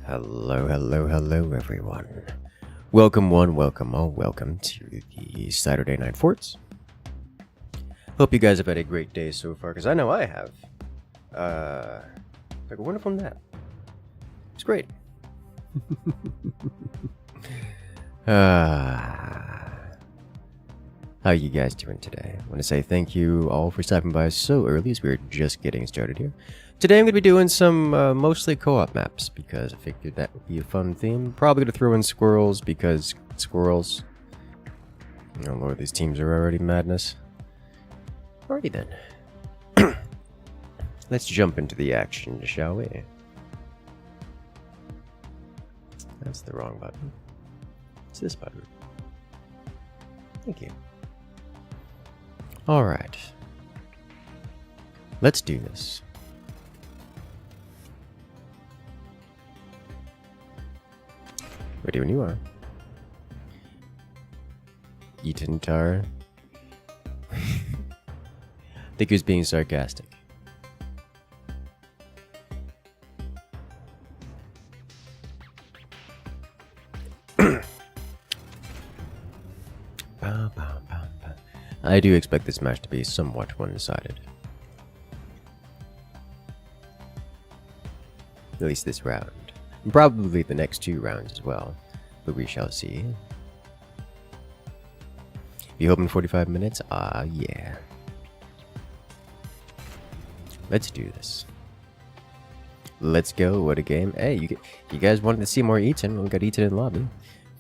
Hello everyone. Welcome one, welcome all, welcome to the Saturday Night Forts. Hope you guys have had a great day so far, because I know I have. Like a wonderful nap. It's great. How you guys doing today? I want to say thank you all for stopping by so early as we're just getting started here. Today I'm going to be doing some mostly co-op maps because I figured that would be a fun theme. Probably going to throw in squirrels because squirrels. Oh lord, these teams are already madness. Alrighty then. Let's jump into the action, shall we? That's the wrong button. It's this button. Thank you. Alright. Let's do this. Ready when you are. Eaton Tar. I think he was being sarcastic. I do expect this match to be somewhat one-sided. At least this round. And probably the next two rounds as well. But we shall see. You hoping 45 minutes? Ah, yeah. Let's do this. Let's go. What a game. Hey, you guys wanted to see more Eaton. We got Eaton in lobby.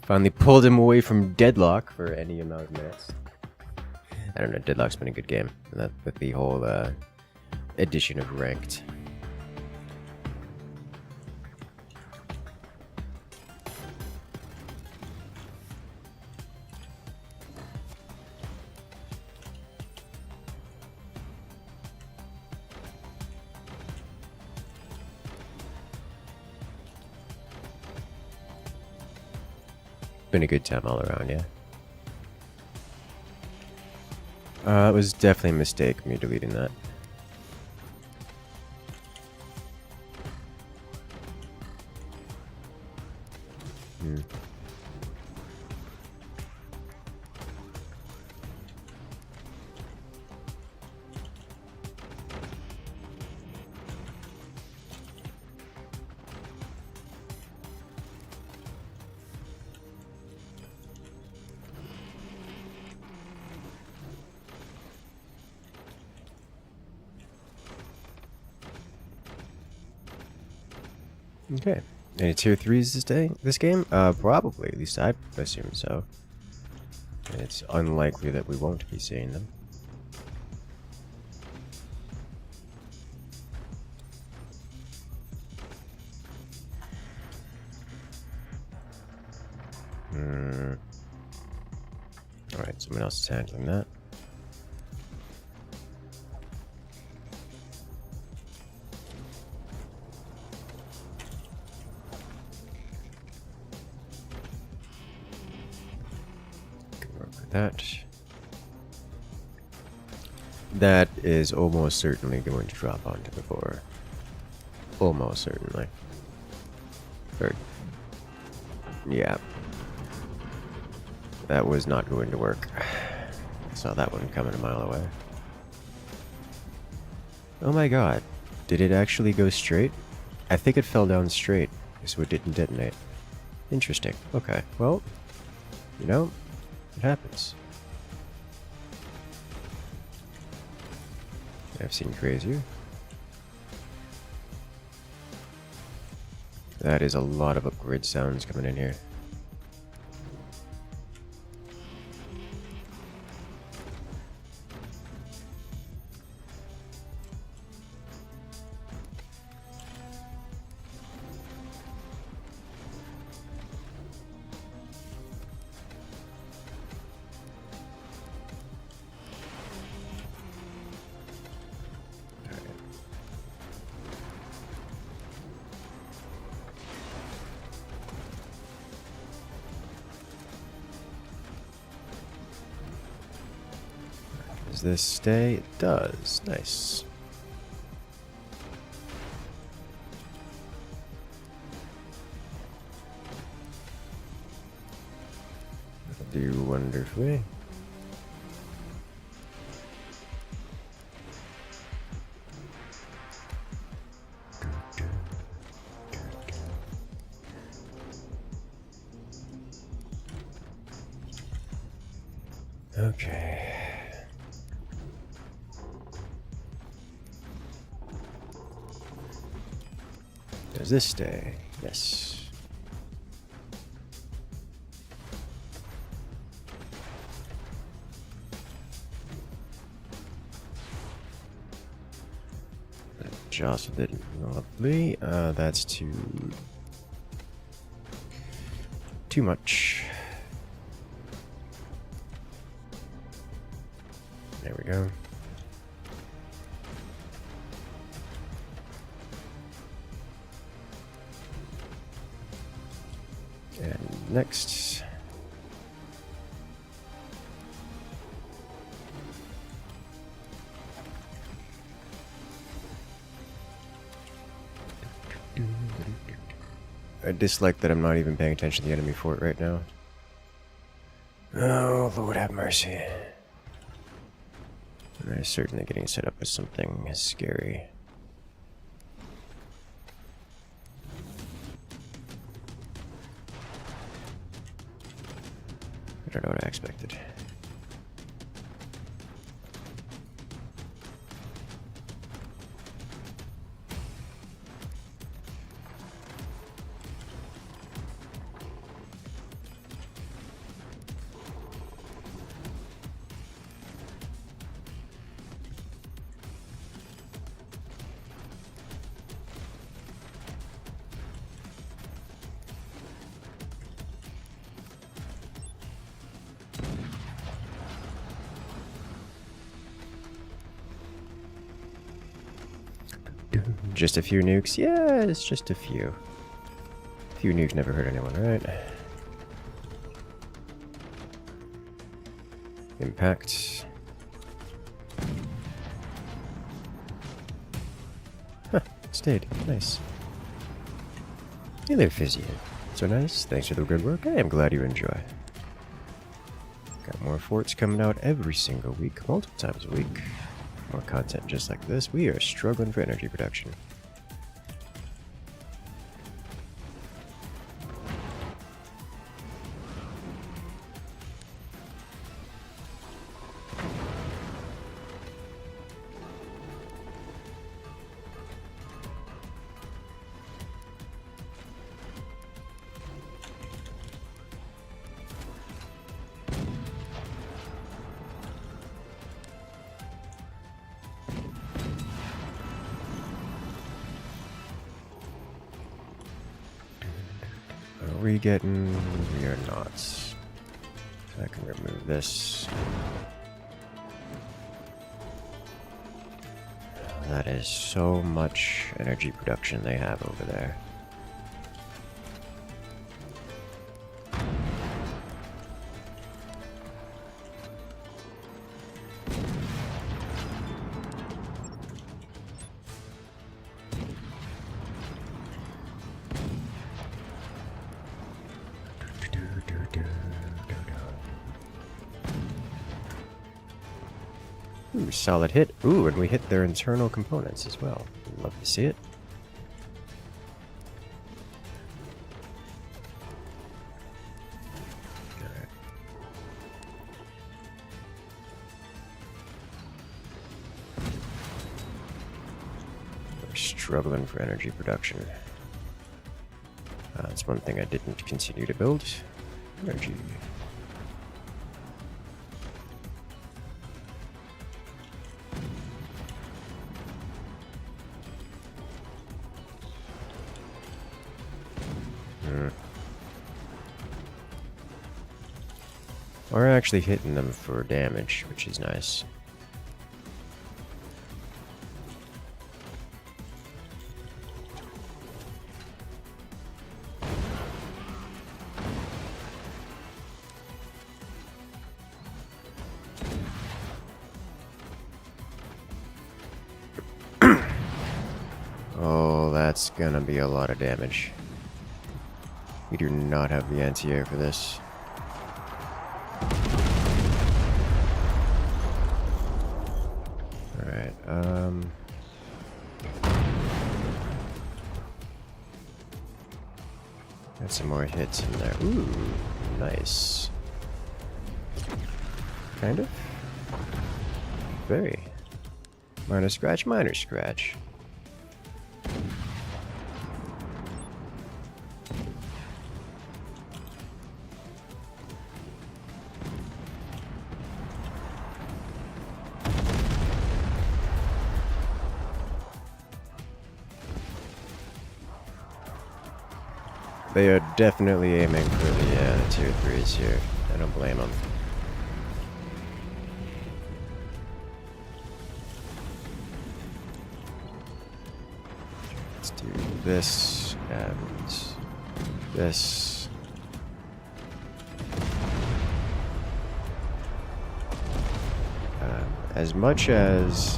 Finally pulled him away from deadlock for any amount of minutes. I don't know, deadlock's been a good game. With the whole addition of ranked. Been a good time all around, yeah. It was definitely a mistake, me deleting that. Okay. Any tier 3s this game? Probably. At least I assume so. It's unlikely that we won't be seeing them. Alright, someone else is handling that. That is almost certainly going to drop onto the floor. Almost certainly. Or, yeah. That was not going to work. I saw that one coming a mile away. Oh my god. Did it actually go straight? I think it fell down straight, so it didn't detonate. Interesting. Okay, well, you know, it happens. I've seen crazier. That is a lot of upgrade sounds coming in here. Does this stay? It does. Nice. do wonderfully. Okay. Does this stay? Yes. Jostled it. Lovely. That's too much. There we go. And next. I dislike that I'm not even paying attention to the enemy fort right now. Oh, Lord have mercy. They're certainly getting set up as something scary. I don't know what I expected. Just a few nukes? Yeah, it's just a few. A few nukes never hurt anyone, right? Impact. Huh, stayed. Nice. Hey there, Fizzy. So nice. Thanks for the good work. I am glad you enjoy. Got more forts coming out every single week, multiple times a week. More content just like this. We are struggling for energy production. Are we getting... We are not. I can remove this. That is so much energy production they have over there. Ooh, solid hit. Ooh, and we hit their internal components as well. Love to see it. Alright. We're struggling for energy production. That's one thing I didn't continue to build. Energy. We're actually hitting them for damage, which is nice. Oh, that's gonna be a lot of damage. We do not have the anti-air for this. Got some more hits in there. Ooh, nice. Kind of. Very. Minor scratch, minor scratch. They are definitely aiming for the tier 3s here. I don't blame them. Let's do this and this. As much as...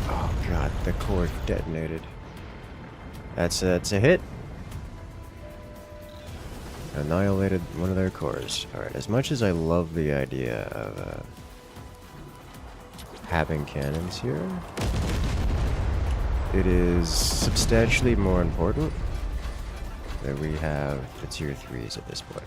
Oh god, the core detonated. That's a hit. Annihilated one of their cores. Alright, as much as I love the idea of having cannons here, it is substantially more important that we have the tier 3s at this point.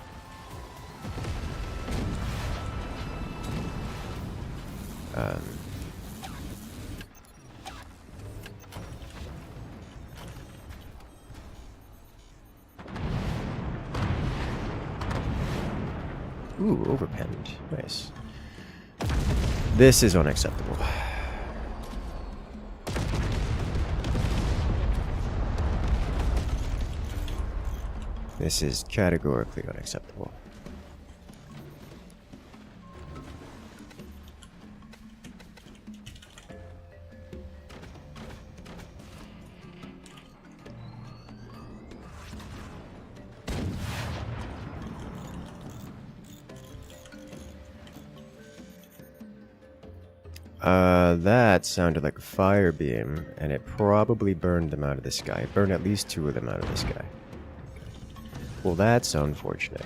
Ooh, overpenned. Nice. This is unacceptable. This is categorically unacceptable. That sounded like a fire beam, and it probably burned them out of the sky. It burned at least 2 of them out of the sky. Well, that's unfortunate.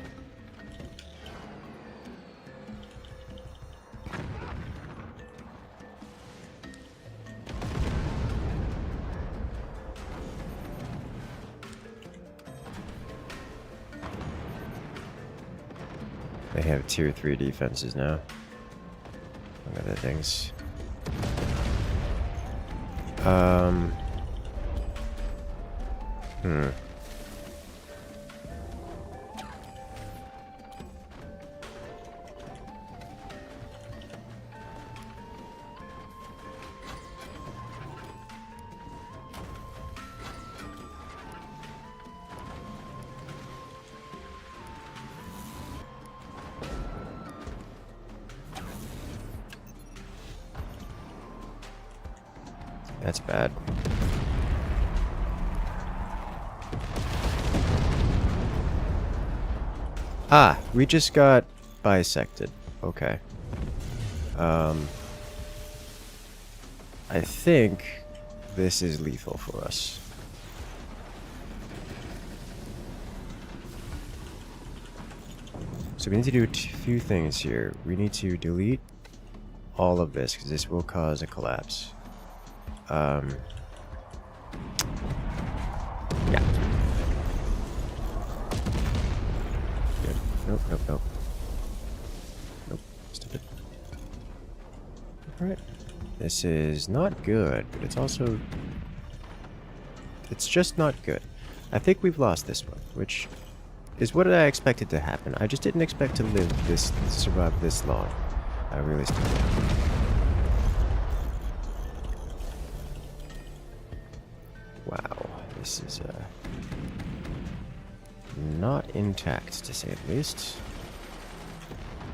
They have tier 3 defenses now. Among other things. That's bad. Ah, we just got bisected. Okay. I think this is lethal for us. So we need to do a few things here. We need to delete all of this, because this will cause a collapse. Yeah. Good. Nope, nope, nope. Nope. Stop it. Alright. This is not good, but it's also... It's just not good. I think we've lost this one, which is what I expected to happen. I just didn't expect to survive this long. I really didn't. Wow, this is not intact, to say the least.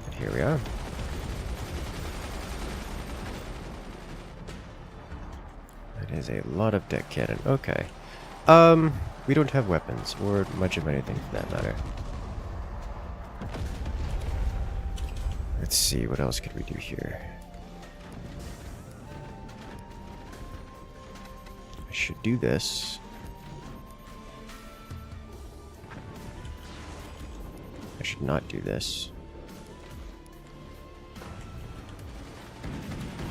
But here we are. That is a lot of deck cannon. Okay. We don't have weapons, or much of anything for that matter. Let's see, what else could we do here? I should do this. I should not do this.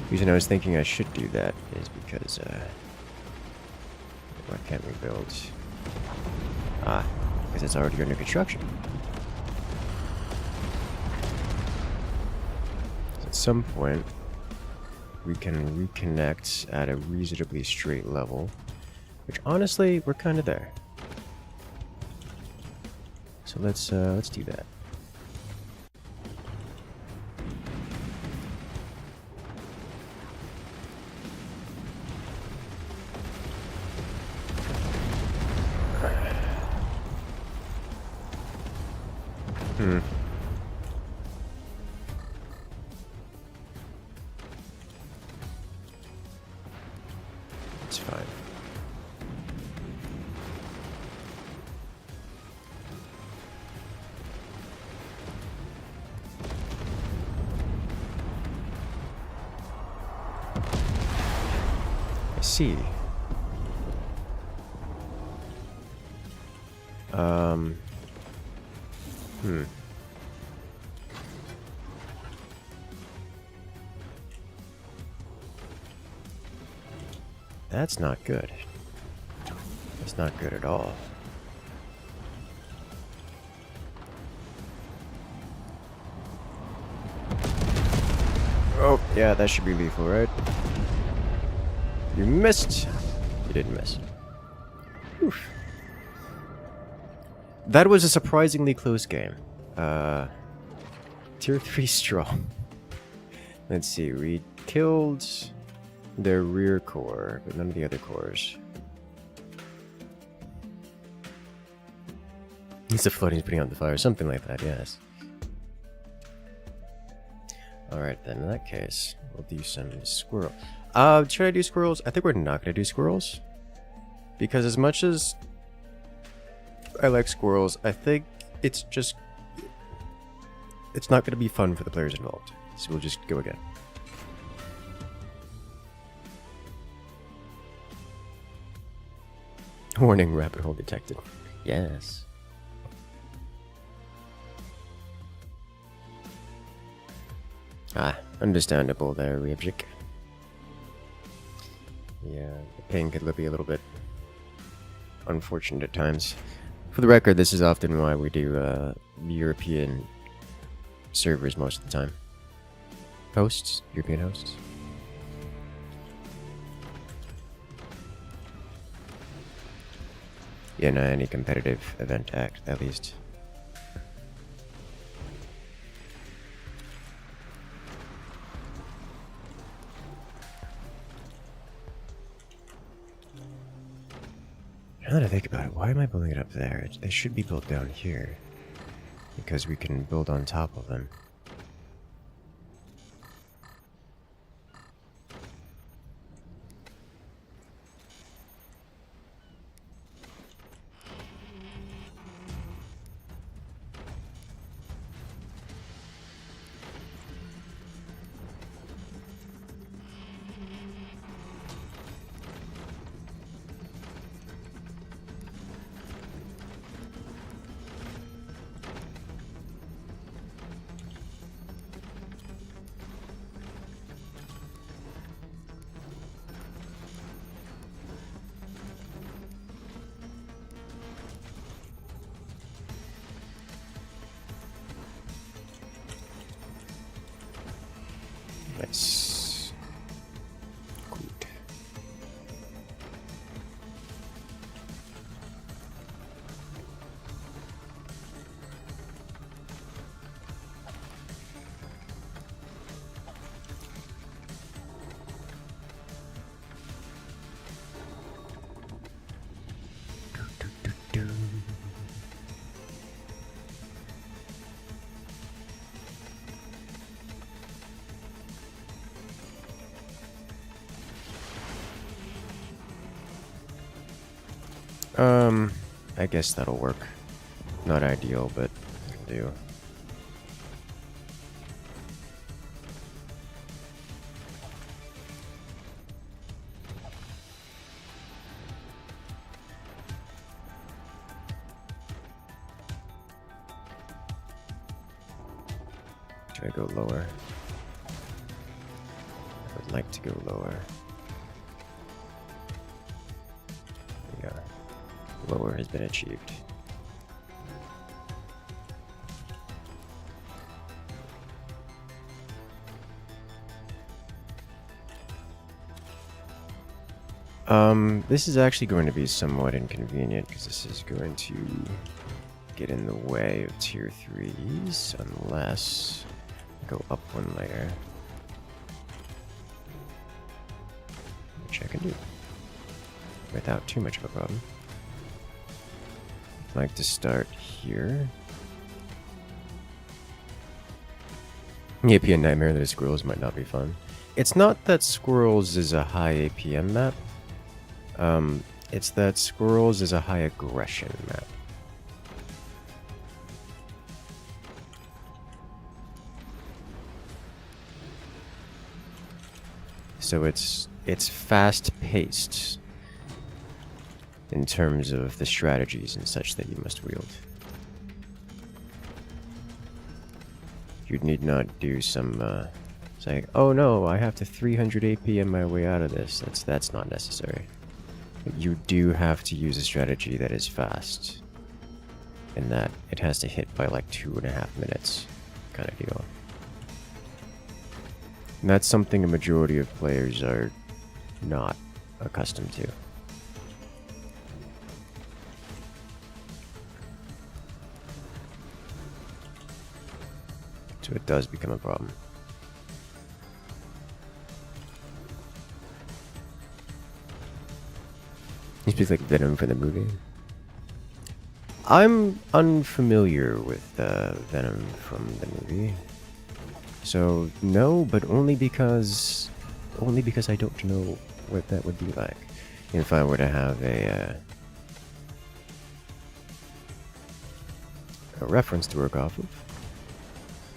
The reason I was thinking I should do that is because, what can't we build? Ah, because it's already under construction. So at some point, we can reconnect at a reasonably straight level, which honestly, we're kind of there. So let's do that. It's fine. I see. That's not good. That's not good at all. Oh, yeah, that should be lethal, right? You missed. You didn't miss. Oof. That was a surprisingly close game. Tier 3 strong. Let's see, we killed their rear core, but none of the other cores. It's the floating putting out the fire, something like that, yes. Alright then, in that case, we'll do some squirrel. Should I do squirrels? I think we're not gonna do squirrels. Because as much as I like squirrels, I think it's just... it's not gonna be fun for the players involved. So we'll just go again. Warning, rabbit hole detected. Yes. Ah, understandable there, Ryabjik. Yeah, the pain could be a little bit unfortunate at times. For the record, this is often why we do European servers most of the time. Hosts? European hosts? Yeah, no, any competitive event act, at least. Now that I think about it, why am I building it up there? They should be built down here. Because we can build on top of them. Nice. Good. I guess that'll work. Not ideal, but it'll do. Should I go lower? I would like to go lower. Yeah. Lower has been achieved. This is actually going to be somewhat inconvenient because this is going to get in the way of tier 3s unless I go up one layer. Which I can do without too much of a problem. I'd like to start here. The APM nightmare that is squirrels might not be fun. It's not that squirrels is a high APM map. It's that squirrels is a high aggression map. So it's fast-paced in terms of the strategies and such that you must wield. You need not do some saying, "Oh no, I have to 300 APM my way out of this." That's not necessary. But you do have to use a strategy that is fast, in that it has to hit by like 2.5 minutes, kind of deal. And that's something a majority of players are not accustomed to. So it does become a problem. He speaks like Venom for the movie. I'm unfamiliar with Venom from the movie. So no, but only because I don't know what that would be like. If I were to have a reference to work off of,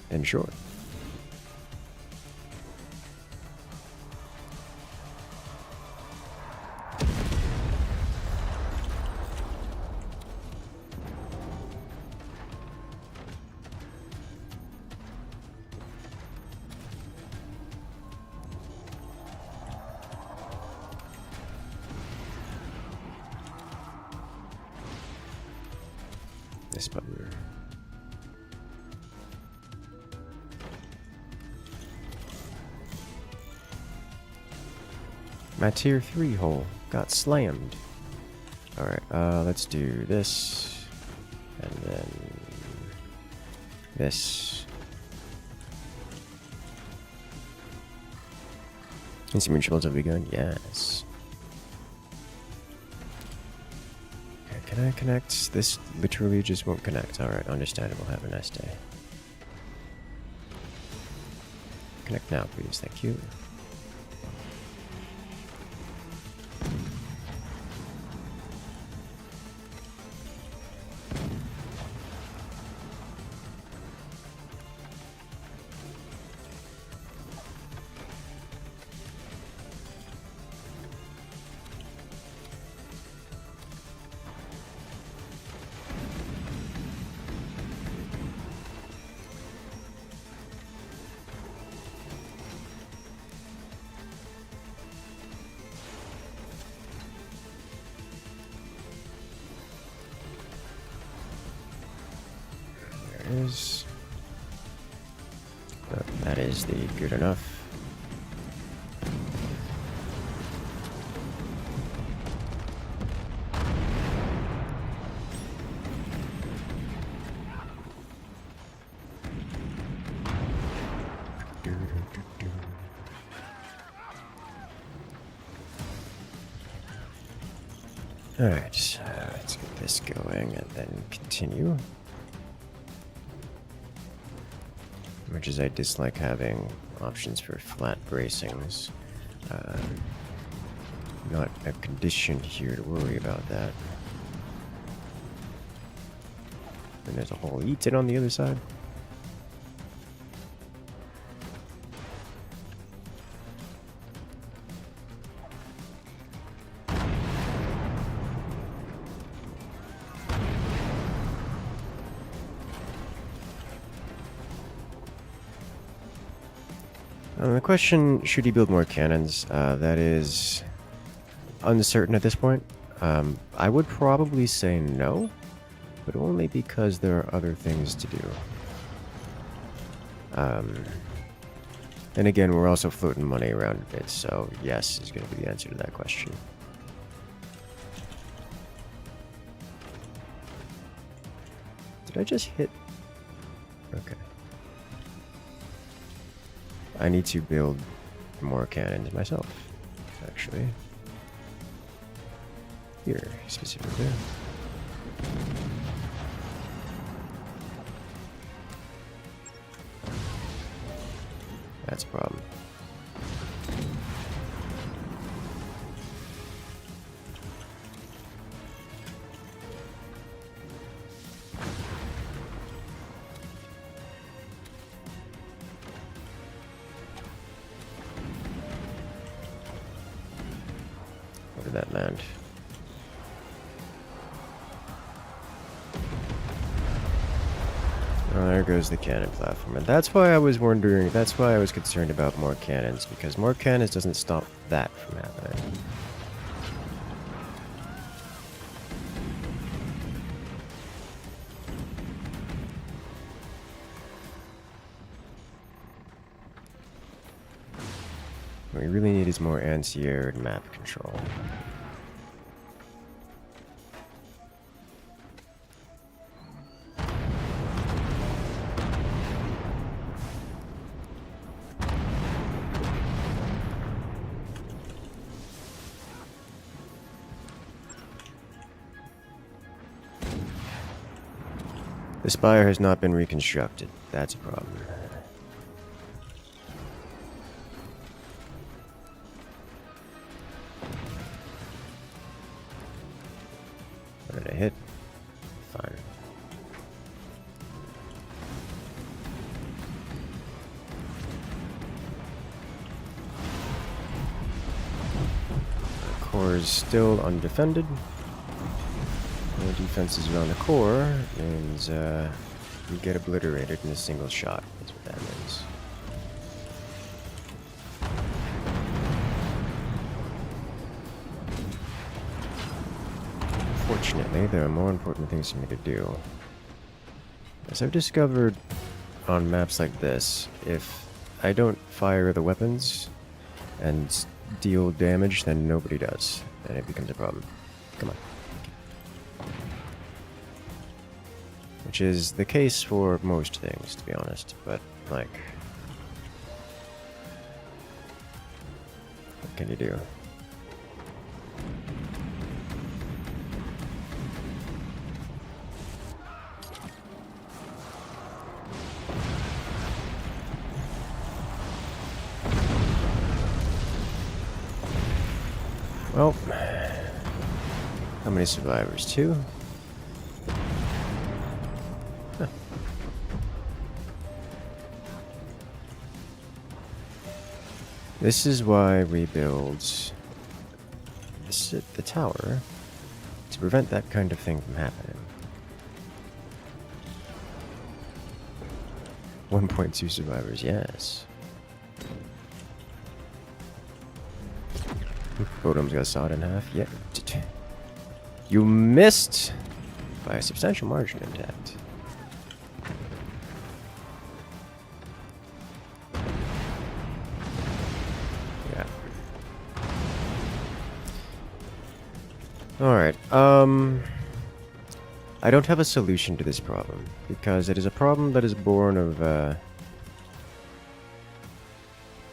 then sure. This button. My tier 3 hole got slammed. Alright, let's do this. And then this. Instrument shields have begun? Yes. Can I connect? This literally just won't connect. Alright, understandable. Have a nice day. Connect now, please. Thank you. Is that is the good enough. Alright, let's get this going and then continue. Much as I dislike having options for flat bracings, not a condition here to worry about that. And there's a whole eat-in on the other side. The question, should he build more cannons? That is uncertain at this point. I would probably say no, but only because there are other things to do. And again, we're also floating money around a bit, so yes is going to be the answer to that question. Did I just hit? Okay. I need to build more cannons myself, actually. Here, specifically. That's a problem. Where did that land? Oh, there goes the cannon platform. And that's why I was wondering, that's why I was concerned about more cannons, because more cannons doesn't stop that from happening. What we really need is more anti-air and map control. The spire has not been reconstructed. That's a problem. What did I hit? Fine. The core is still undefended. No defenses around the core means you get obliterated in a single shot. That's what that means. Fortunately, there are more important things for me to do. As I've discovered on maps like this, if I don't fire the weapons and deal damage, then nobody does, and it becomes a problem. Come on. Which is the case for most things, to be honest, but, like, what can you do? Well, how many survivors? 2? Huh. This is why we build the tower, to prevent that kind of thing from happening. 1.2 survivors, yes. Totems got sawed in half. Yeah. You missed by a substantial margin, intact. Yeah. Alright, I don't have a solution to this problem, because it is a problem that is born of, a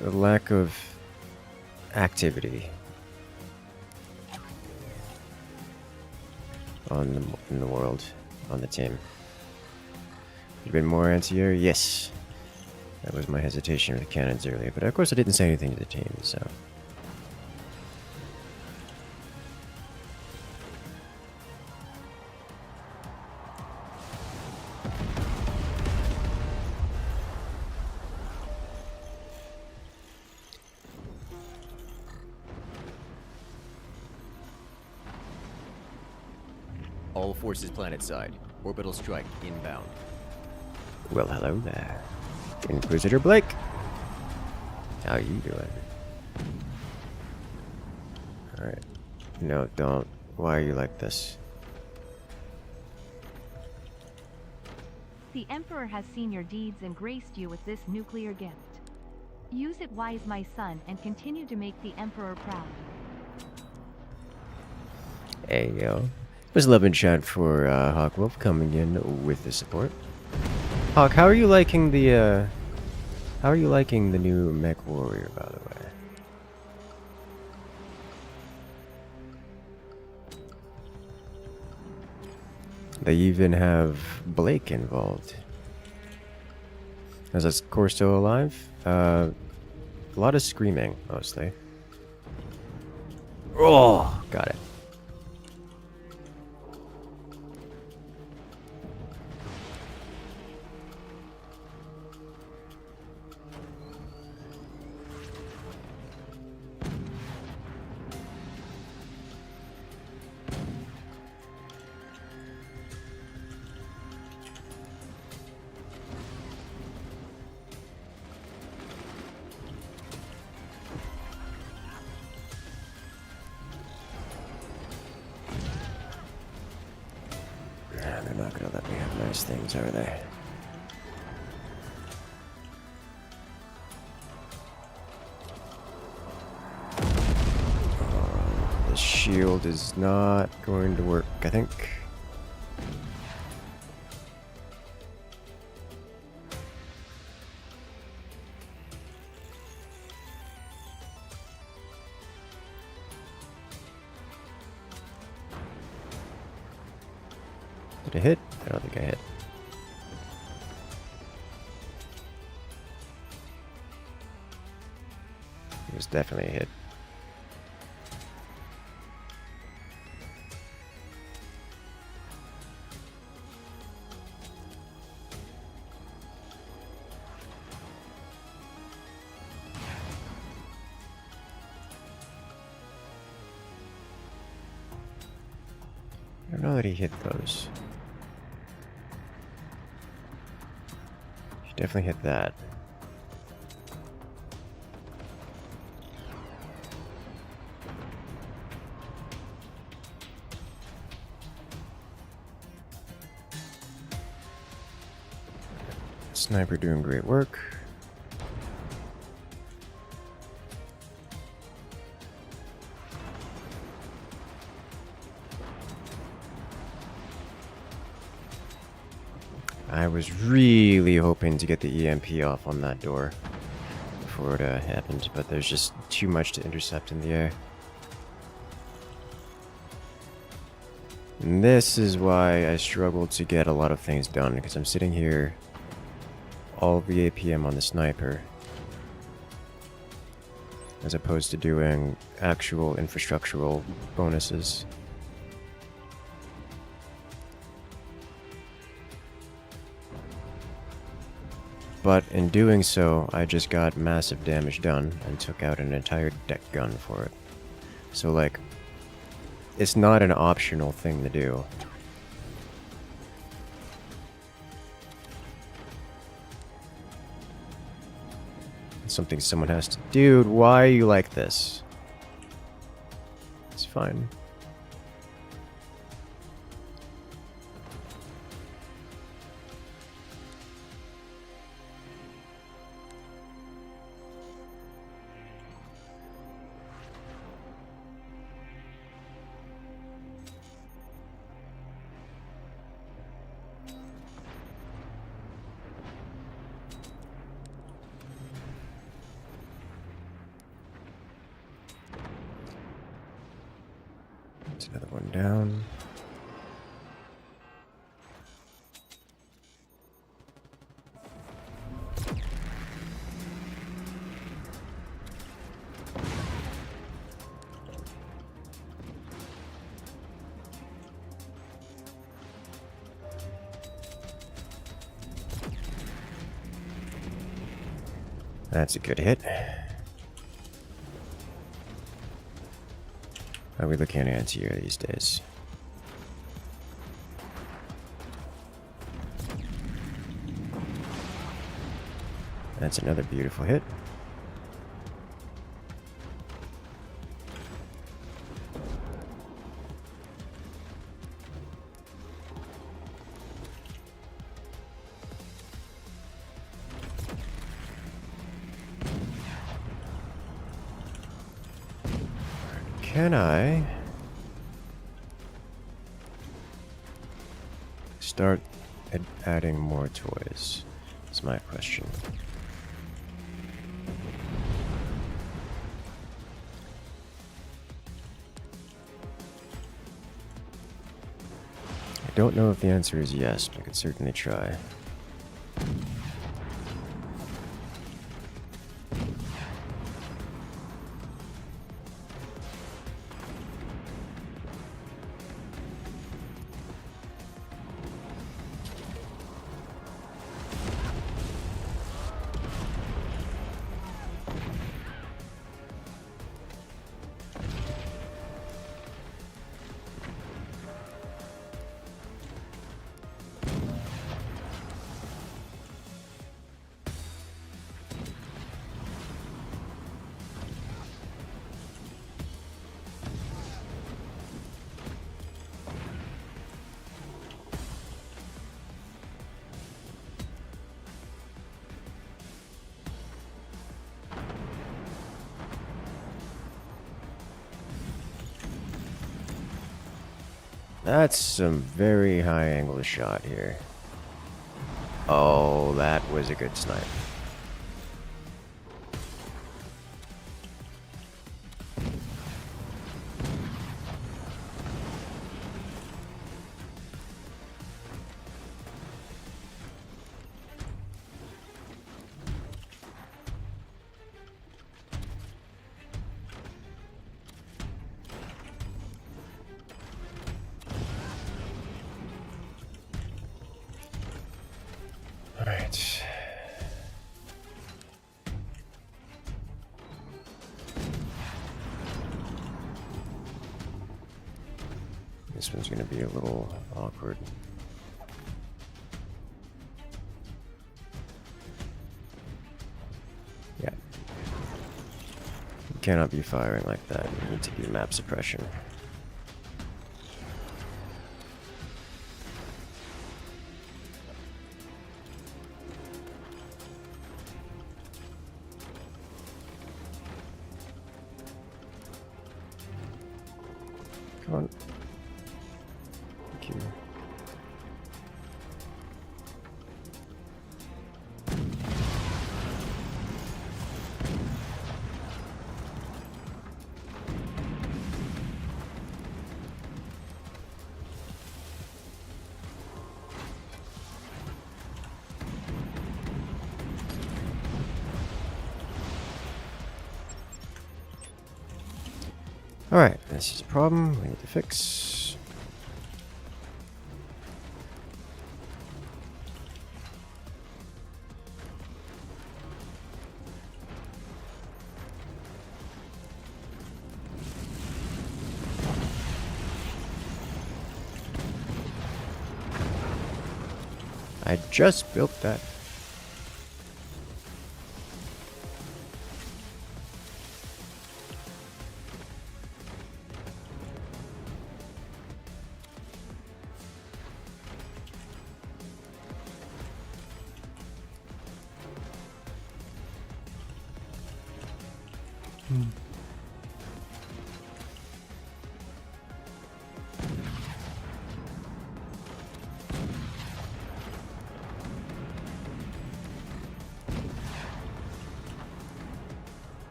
lack of activity in the world, on the team. There's been more anti-air? Yes. That was my hesitation with the cannons earlier, but of course I didn't say anything to the team, so. All forces planet side. Orbital strike inbound. Well, hello there. Inquisitor Blake. How you doing? Alright. No, don't. Why are you like this? The Emperor has seen your deeds and graced you with this nuclear gift. Use it wise, my son, and continue to make the Emperor proud. Hey, yo. Was love and chat for Hawk Wolf coming in with the support. Hawk, how are you liking the new Mech Warrior, by the way? They even have Blake involved. Is this core still alive? A lot of screaming, mostly. Oh, got it. They're not gonna let me have nice things, are they? The shield is not going to work, I think. Did I hit? I don't think I hit. It was definitely a hit. I don't know that he hit those. He definitely hit that. Sniper doing great work. I was really hoping to get the EMP off on that door before it happened, but there's just too much to intercept in the air. And this is why I struggled to get a lot of things done, because I'm sitting here all the APM on the sniper, as opposed to doing actual infrastructural bonuses. But in doing so, I just got massive damage done and took out an entire deck gun for it. So like, it's not an optional thing to do. It's something someone has to... Dude, why are you like this? It's fine. There's another one down. That's a good hit. How are we looking at anti-air these days? That's another beautiful hit. Can I start adding more toys? That's my question. I don't know if the answer is yes, but I could certainly try. That's some very high angle shot here. Oh, that was a good snipe. Alright. This one's gonna be a little awkward. Yeah. You cannot be firing like that. You need to do map suppression. Come on. Thank you. Alright, this is a problem we need to fix. I just built that.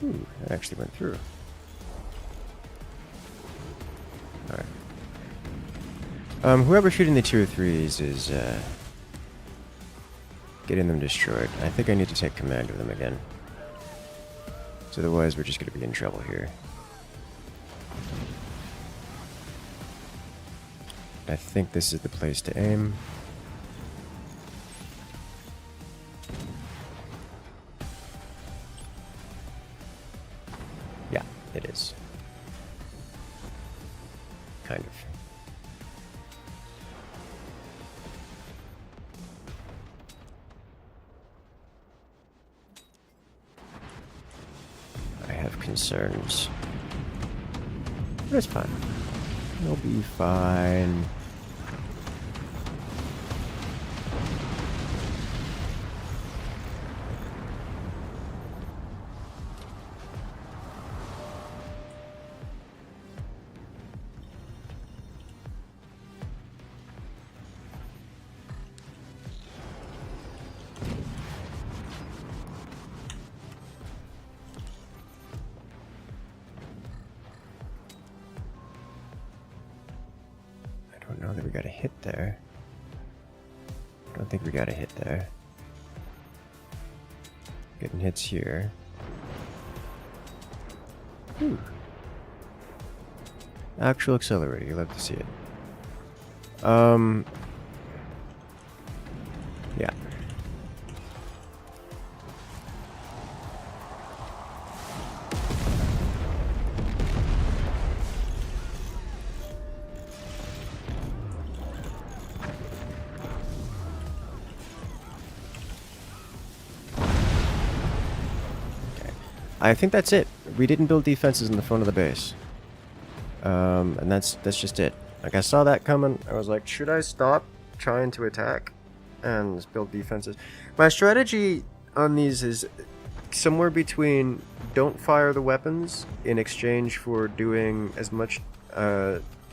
Ooh, that actually went through. Alright. Whoever's shooting the tier 3s is, getting them destroyed. I think I need to take command of them again. So otherwise we're just gonna be in trouble here. I think this is the place to aim. Yeah, it is. Kind of. I have concerns. But it's fine. It'll be fine. got a hit there. I don't think we got a hit there. Getting hits here. Ooh. Actual accelerator, you love to see it. Yeah. I think that's it. We didn't build defenses in the front of the base. And that's just it. Like, I saw that coming. I was like, should I stop trying to attack and build defenses? My strategy on these is somewhere between don't fire the weapons in exchange for doing as much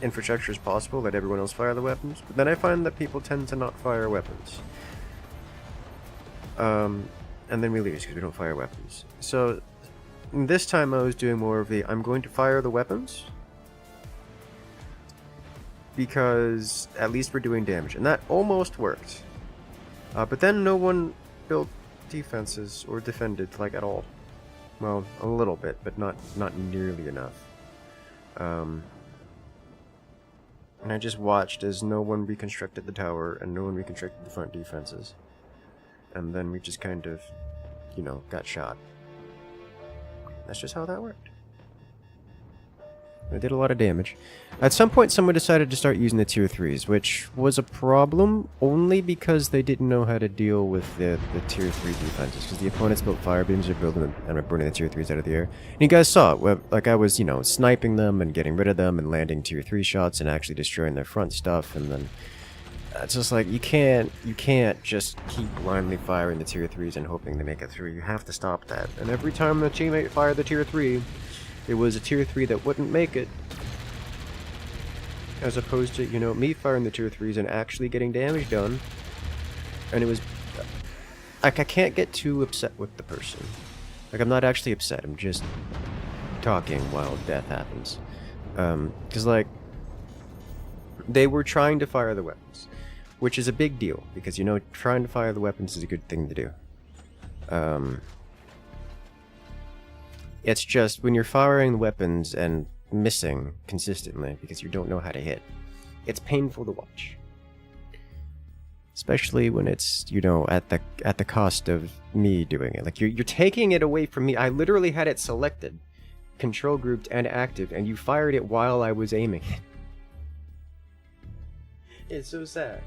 infrastructure as possible, let everyone else fire the weapons. But then I find that people tend to not fire weapons. And then we lose because we don't fire weapons. So this time I was doing more of the, I'm going to fire the weapons because at least we're doing damage, and that almost worked. But then no one built defenses or defended, like, at all. Well, a little bit, but not nearly enough. And I just watched as no one reconstructed the tower and no one reconstructed the front defenses. And then we just kind of, you know, got shot. That's just how that worked. It did a lot of damage. At some point, someone decided to start using the tier 3s, which was a problem only because they didn't know how to deal with the tier 3 defenses, because the opponents built fire beams or building them and were burning the tier 3s out of the air. And you guys saw it, like I was, you know, sniping them and getting rid of them and landing tier 3 shots and actually destroying their front stuff, and then it's just like, you can't just keep blindly firing the tier 3s and hoping to make it through. You have to stop that. And every time the teammate fired the tier 3, it was a tier 3 that wouldn't make it. As opposed to, you know, me firing the tier 3s and actually getting damage done. And it was, like, I can't get too upset with the person. Like, I'm not actually upset, I'm just talking while death happens. Because, like, they were trying to fire the weapons, which is a big deal, because, you know, trying to fire the weapons is a good thing to do. It's just, when you're firing the weapons and missing consistently because you don't know how to hit, it's painful to watch. Especially when it's, you know, at the cost of me doing it. Like, you're taking it away from me. I literally had it selected, control grouped, and active, and you fired it while I was aiming. It's so sad.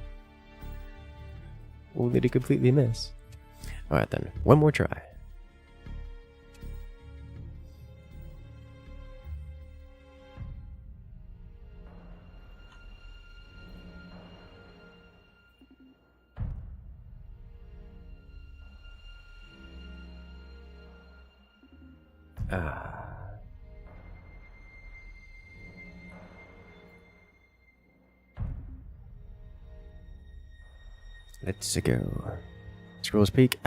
Only to completely miss. Alright then, one more try. Let's go. Squirrel's Peak?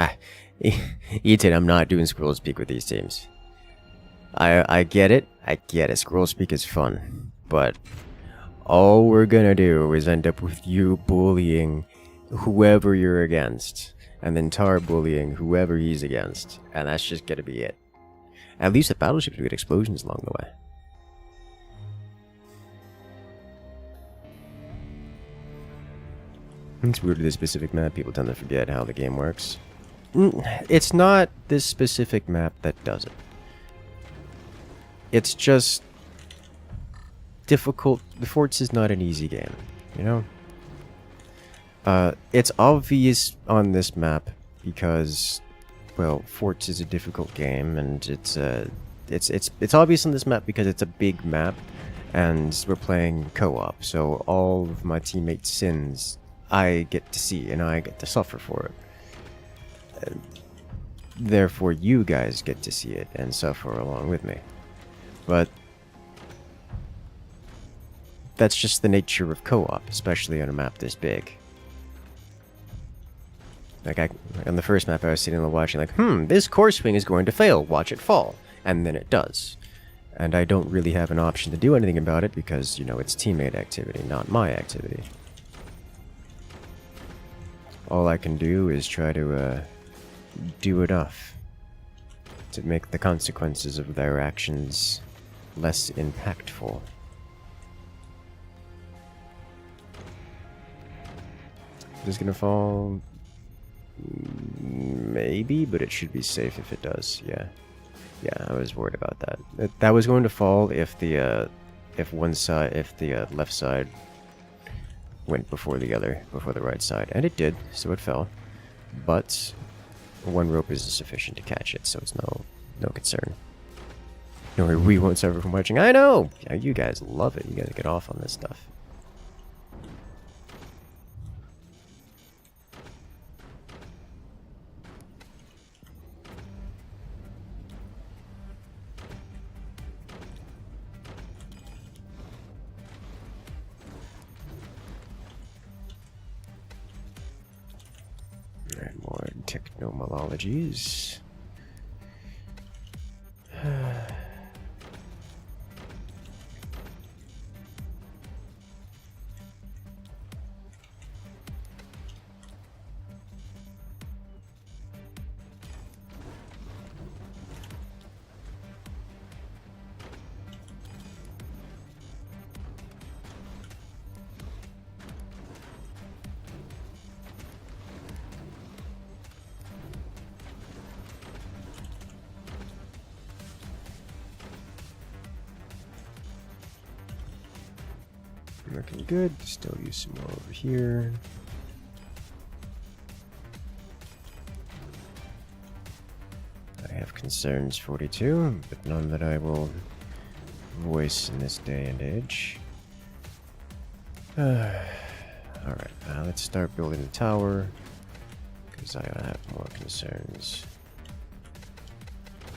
Ethan, I'm not doing Squirrel's Peak with these teams. I get it. Squirrel's Peak is fun. But all we're gonna do is end up with you bullying whoever you're against. And then Tar bullying whoever he's against. And that's just gonna be it. At least at Battleships we get explosions along the way. It's weird with this specific map, people tend to forget how the game works. It's not this specific map that does it. It's just difficult. The Forts is not an easy game, you know? It's obvious on this map because, well, Forts is a difficult game, and it's obvious on this map because it's a big map, and we're playing co-op, so all of my teammates' sins I get to see, and I get to suffer for it. Therefore, you guys get to see it and suffer along with me. But that's just the nature of co-op, especially on a map this big. Like, on the first map I was sitting there watching, like, this core swing is going to fail, watch it fall. And then it does. And I don't really have an option to do anything about it because, you know, it's teammate activity, not my activity. all I can do is try to do enough to make the consequences of their actions less impactful. Is it gonna fall? Maybe, but it should be safe if it does. Yeah, I was worried about that. That was going to fall if the left side went before the other, before the right side, and it did, so it fell. But one rope isn't sufficient to catch it, so it's no concern. No, we won't suffer from watching. I know! Yeah, you guys love it. You gotta get off on this stuff. Alright, more technomologies. Looking good. Still use some more over here. I have concerns, 42, but none that I will voice in this day and age. Alright, let's start building the tower, because I have more concerns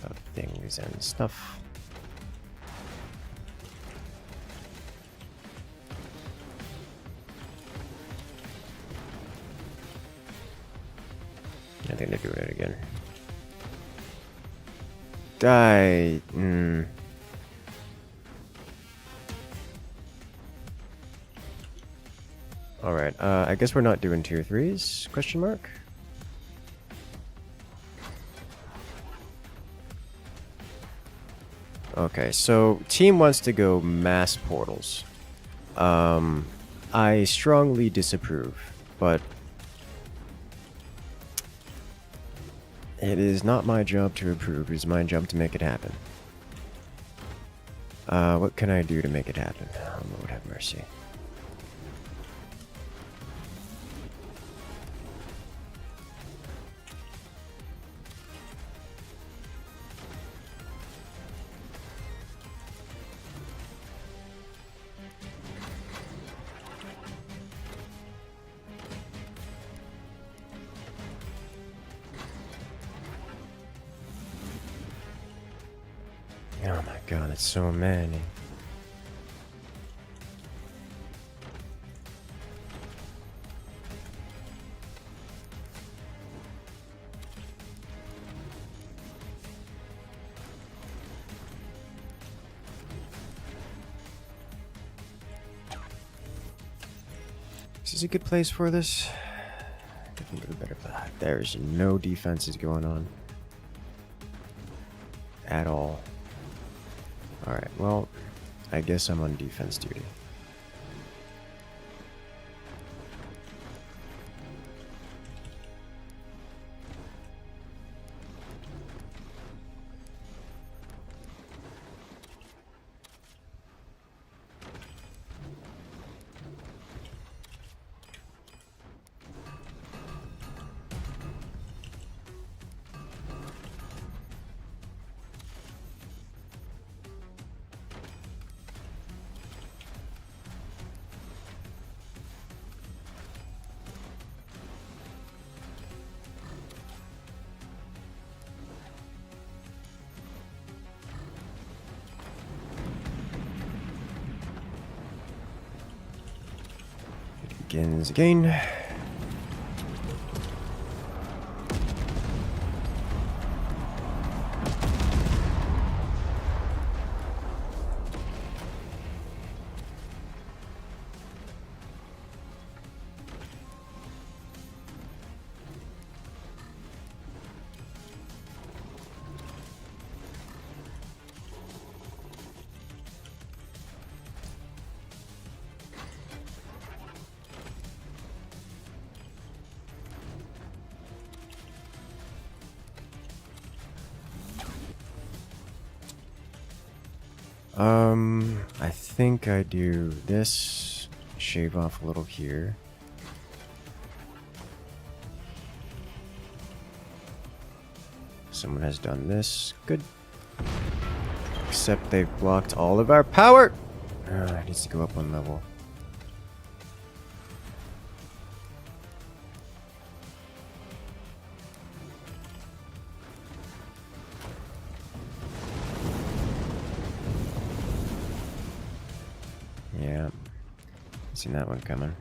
about things and stuff. I think they're doing it again. Die. Alright, I guess we're not doing tier 3s? Question mark? Okay, so team wants to go mass portals. I strongly disapprove, but it is not my job to approve, it is my job to make it happen. What can I do to make it happen? Oh, Lord have mercy. Oh my god, it's so many. Is this a good place for this? Definitely better. There's no defenses going on at all. Alright, well, I guess I'm on defense duty. Begins again. I think I do this, shave off a little here. Someone has done this. Good. Except they've blocked all of our power! It needs to go up one level. Yeah. Seen that one coming.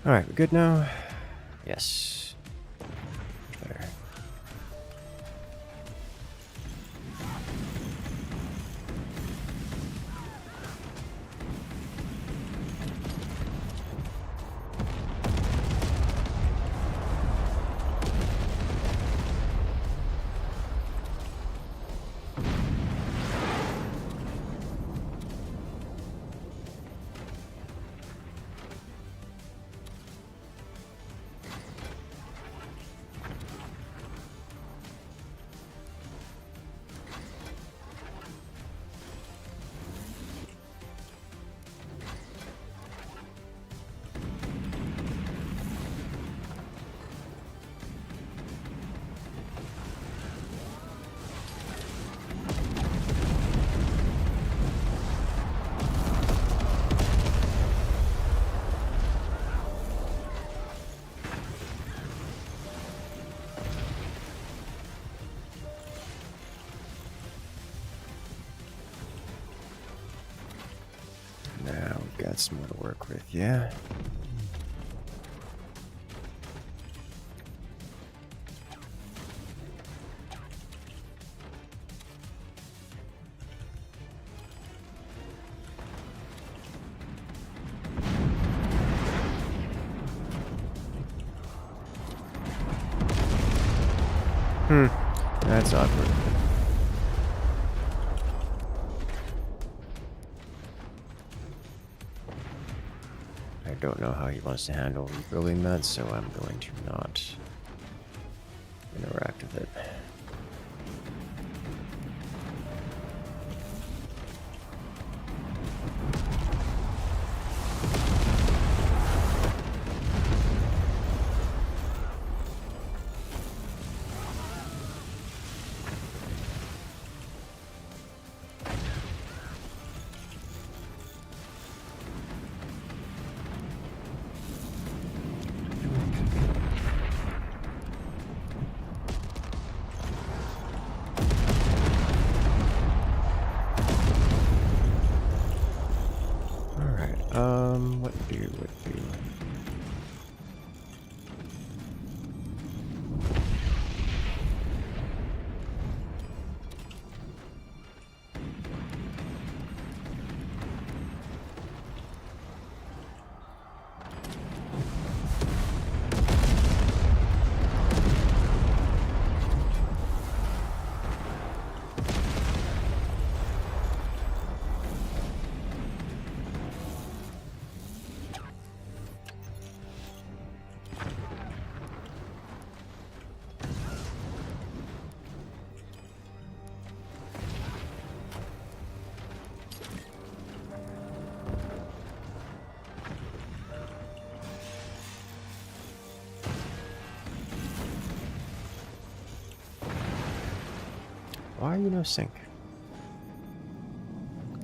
Alright, we're good now? Yes. Better. Now we've got some more to work with, yeah? That's awkward. I don't know how he wants to handle rebuilding that, so I'm going to not interact with it. What do? Why are you no sync?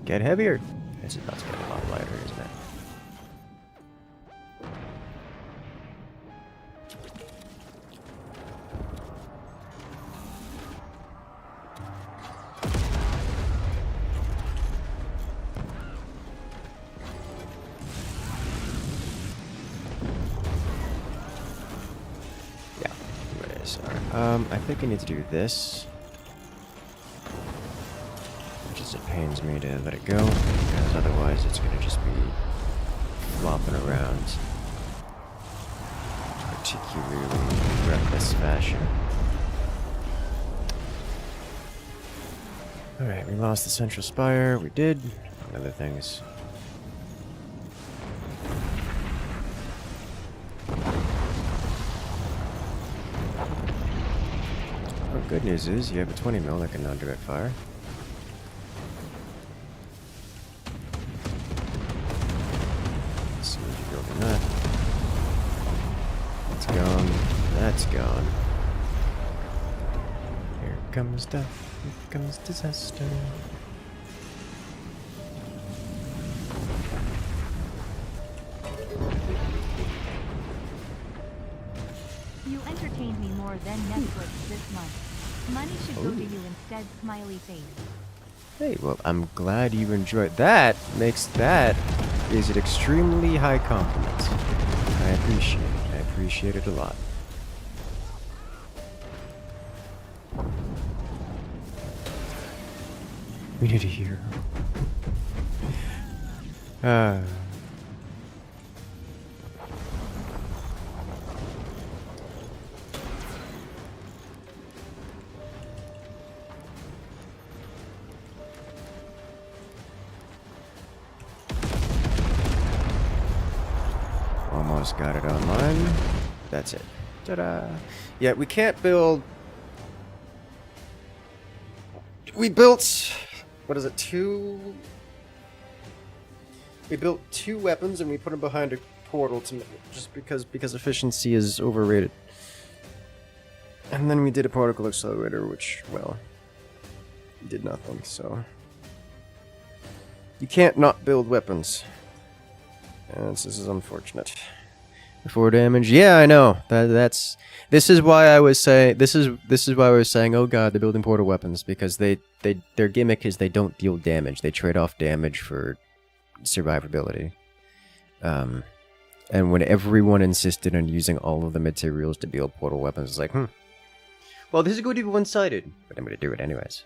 Get heavier! This is about to get a lot lighter, isn't it? Yeah, here it is. Alright, I think I need to do this. It pains me to let it go, because otherwise it's going to just be flopping around particularly reckless fashion. Alright, we lost the central spire. We did. Other things. Oh, good news is you have a 20 mil that can non-direct fire. Let's see what you build in that. That's gone. That's gone. Here comes death. Here comes disaster. You entertained me more than Netflix this month. Money should go to you instead, smiley face. Hey, well, I'm glad you enjoyed that. Makes that is an extremely high compliment. I appreciate it. I appreciate it a lot. We need a hero. Almost got it online. That's it. Ta-da! Yeah, we can't build... We built... What is it? We built 2 weapons and we put them behind a portal to just because efficiency is overrated. And then we did a particle accelerator, which, well, did nothing, so... You can't not build weapons. And this is unfortunate. 4 damage. Yeah, I know. That's. This is why I was saying. This is why I was saying. Oh god, they're building portal weapons because their gimmick is they don't deal damage. They trade off damage for survivability. And when everyone insisted on using all of the materials to build portal weapons, it's like, well, this is going to be one-sided, but I'm going to do it anyways.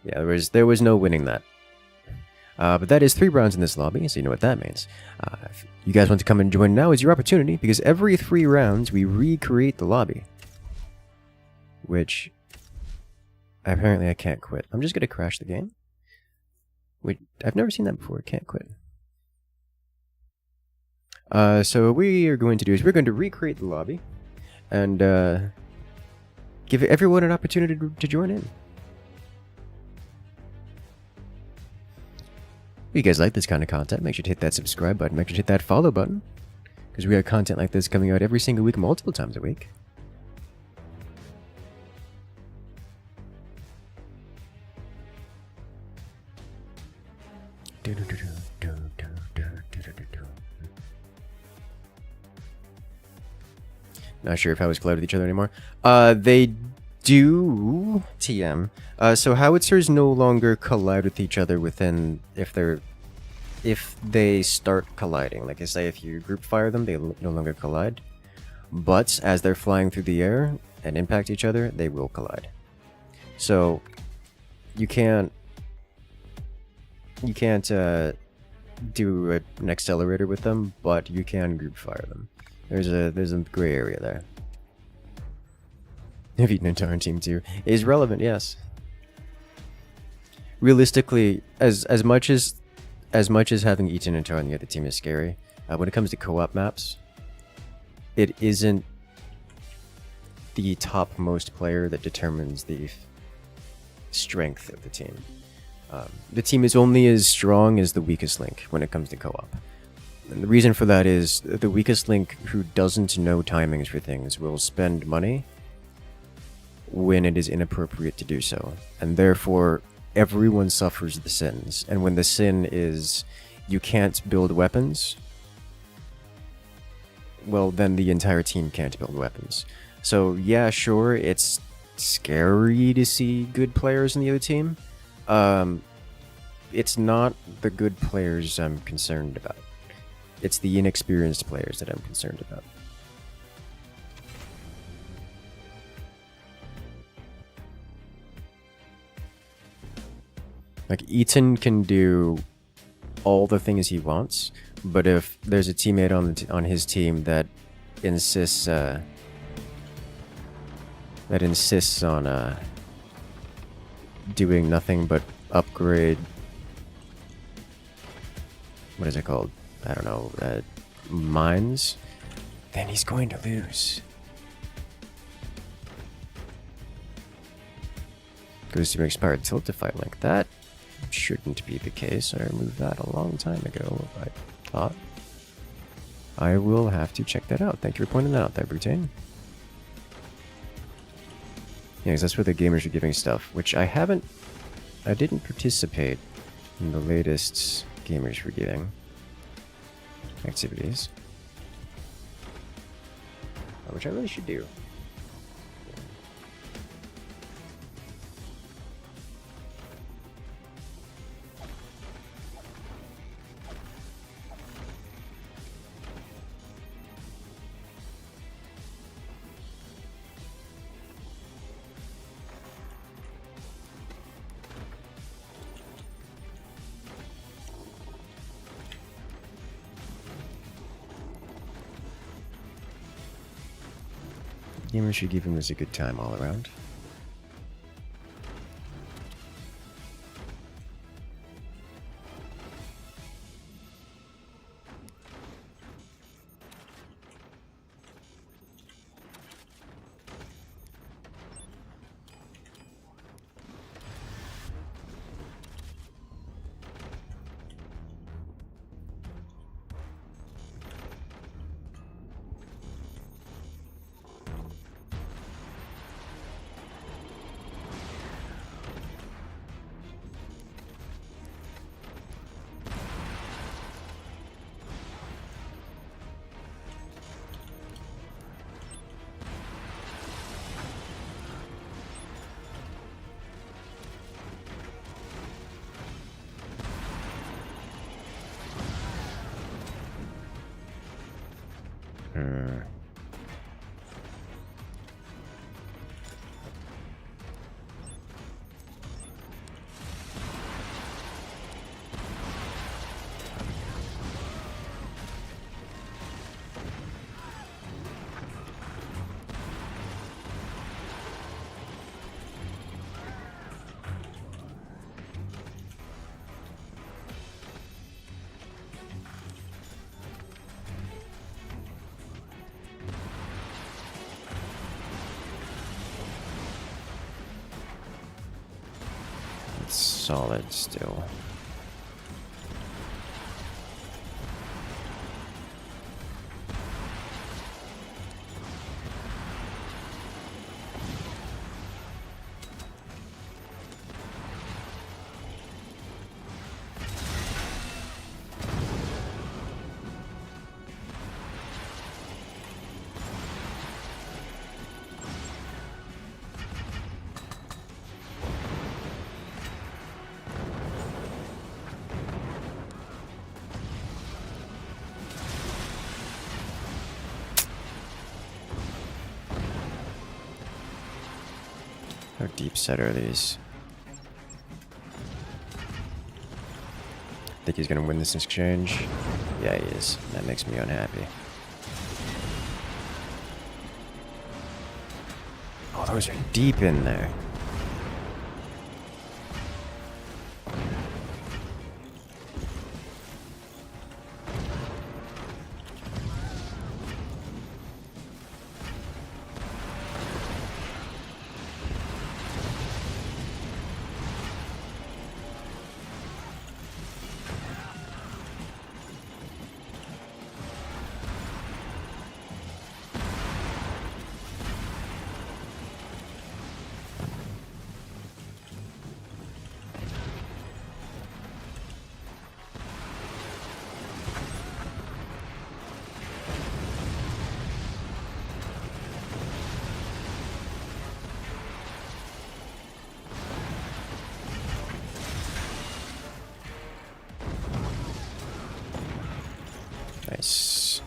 Yeah, there was no winning that. But that is 3 rounds in this lobby, so you know what that means. If you guys want to come and join now is your opportunity, because every 3 rounds we recreate the lobby. Which, apparently I can't quit. I'm just going to crash the game. Wait, I've never seen that before, can't quit. So what we are going to do is we're going to recreate the lobby, and give everyone an opportunity to join in. If you guys like this kind of content, make sure to hit that subscribe button, make sure to hit that follow button, because we have content like this coming out every single week, multiple times a week. Not sure if I was collided with each other anymore. They do TM. So howitzers no longer collide with each other within if they start colliding. Like I say, if you group fire them, they no longer collide. But as they're flying through the air and impact each other, they will collide. So you can't do an accelerator with them, but you can group fire them. There's a gray area there. Have eaten an entire team too is relevant, yes. Realistically, as much as having eaten an entire on the other team is scary, when it comes to co-op maps, it isn't the topmost player that determines the strength of the team. The team is only as strong as the weakest link when it comes to co-op. And the reason for that is the weakest link who doesn't know timings for things will spend money when it is inappropriate to do so, and therefore everyone suffers the sins. And when the sin is you can't build weapons, well, then the entire team can't build weapons. So yeah, sure, it's scary to see good players in the other team. It's not the good players I'm concerned about. It's the inexperienced players that I'm concerned about. Like, Eaton can do all the things he wants, but if there's a teammate on his team that insists on doing nothing but upgrade. What is it called? I don't know. Mines. Then he's going to lose. Goes to an expired tilt to fight like that. Shouldn't be the case. I removed that a long time ago, I thought. I will have to check that out. Thank you for pointing that out there, Butane. Yeah, because that's where the gamers are giving stuff, which I didn't participate in the latest gamers were giving activities. Which I really should do. Gamers should give him this a good time all around. Solid still. How deep set are these? Think he's gonna win this exchange? Yeah, he is. That makes me unhappy. Oh, those are deep in there. Nice.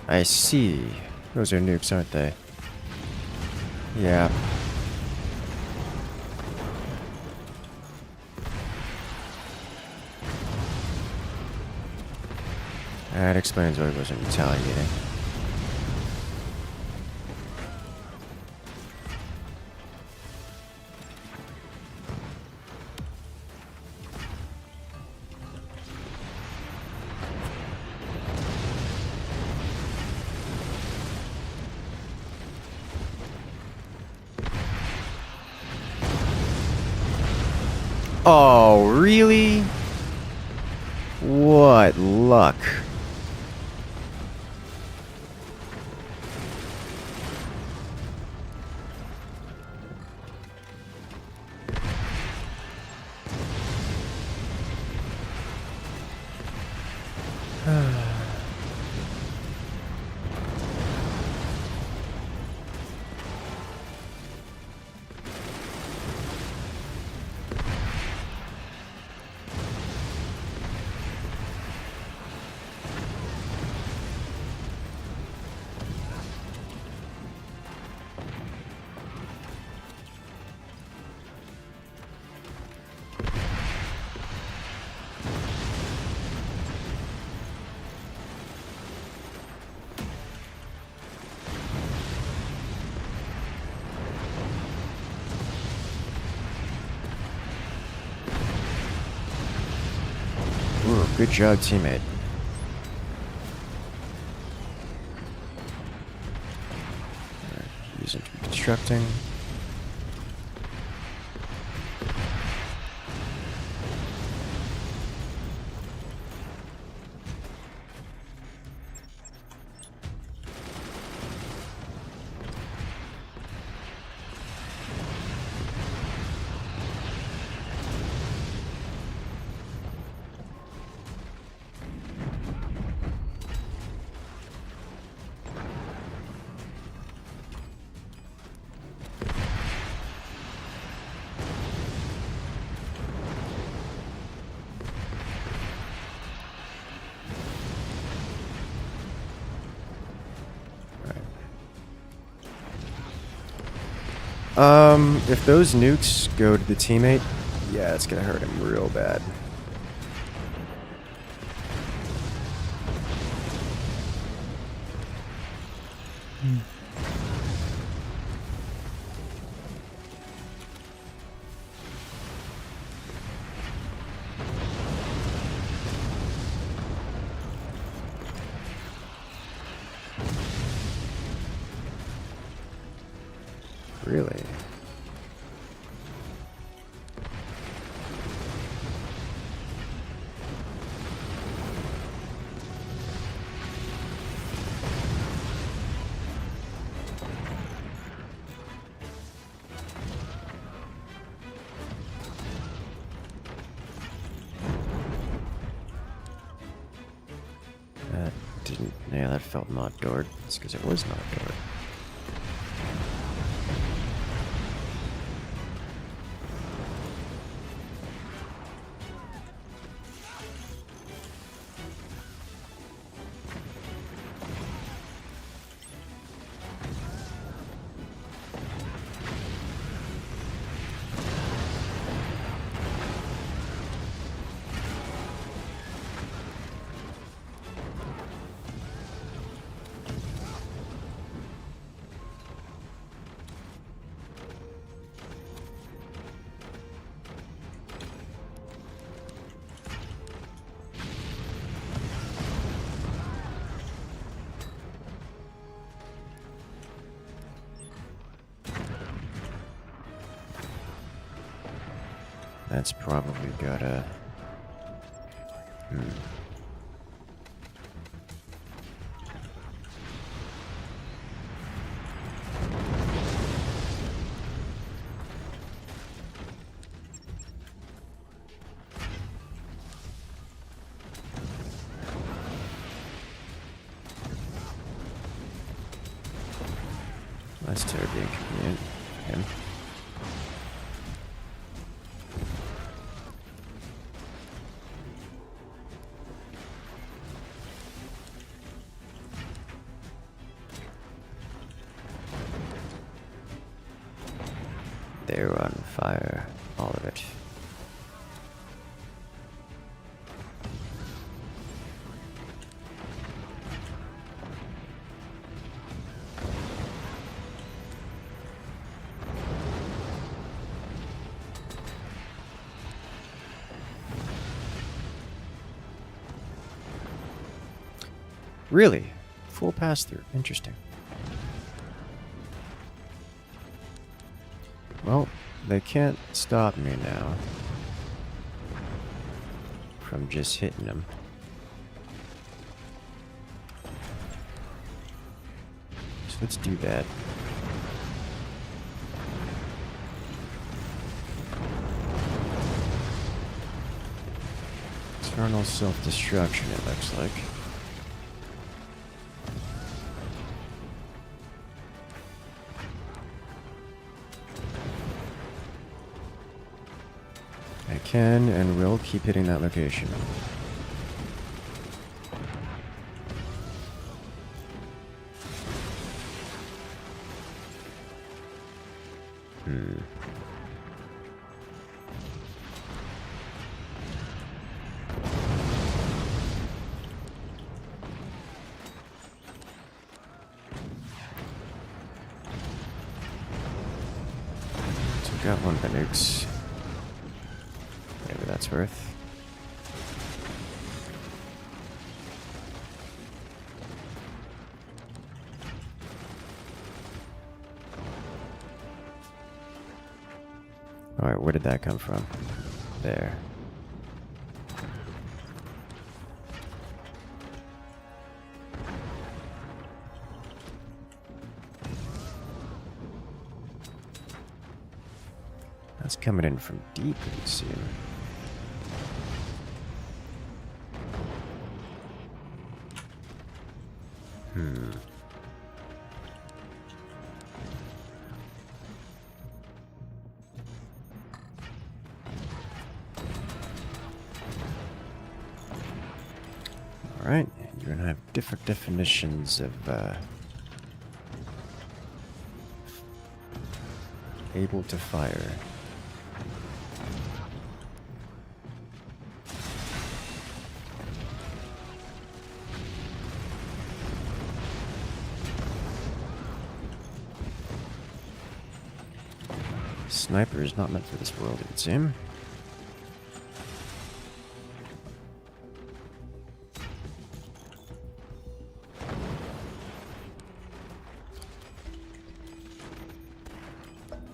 I see. Those are nukes, aren't they? Yeah. That explains why he wasn't retaliating. Oh, really? What luck. Ooh, good job, teammate. He's constructing. If those nukes go to the teammate, yeah, it's gonna hurt him real bad. Really? That didn't... Yeah, that felt not doored. It's because it was not doored. That's probably gotta... That's terribly inconvenient for him. They're on fire, all of it. Really? Full pass-through. Interesting. Well, they can't stop me now from just hitting them. So let's do that. Eternal self-destruction, it looks like. I can and will keep hitting that location. So got one of the nukes. Whatever that's worth. Alright, where did that come from? There. That's coming in from deep, it seems. Alright, you're gonna have different definitions of able to fire. Sniper is not meant for this world, it would seem.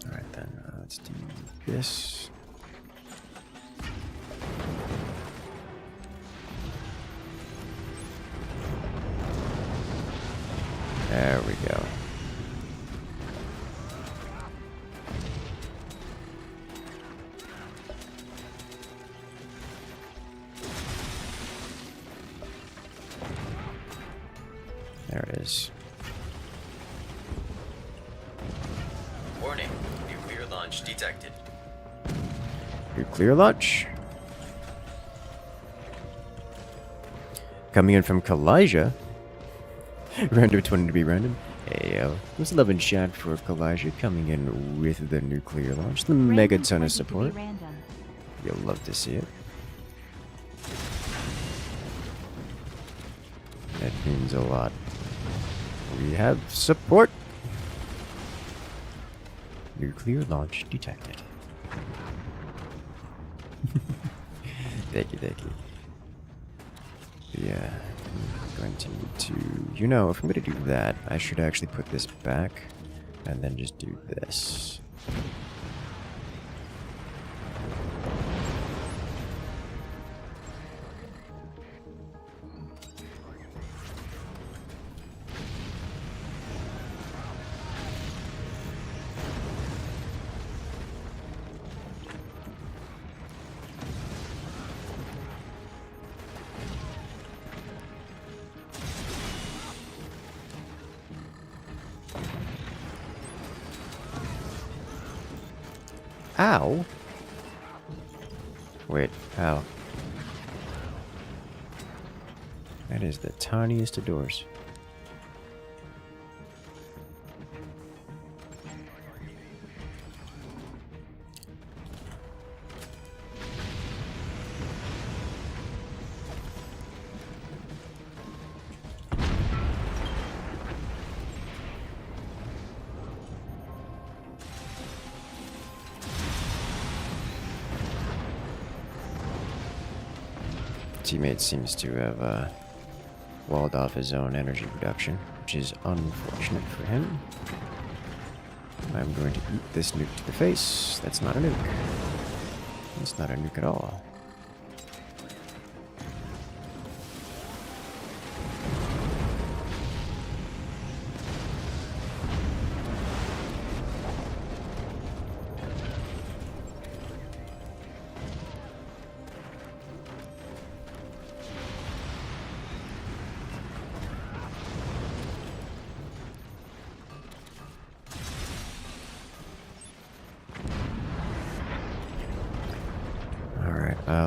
Alright then, let's do this. There we go. There it is. Warning. Nuclear launch detected. Nuclear launch. Coming in from Kalijah. Random 20 to be random. Ayo. It was 11 shot for Kalijah coming in with the nuclear launch. The mega ton of support. You'll love to see it. That means a lot. We have support. Nuclear launch detected. Thank you, thank you. Yeah, I'm going to need to... You know, if I'm going to do that, I should actually put this back and then just do this. Ow! Wait, how? That is the tiniest of doors. Teammate seems to have walled off his own energy production, which is unfortunate for him. I'm going to eat this nuke to the face. That's not a nuke. It's not a nuke at all.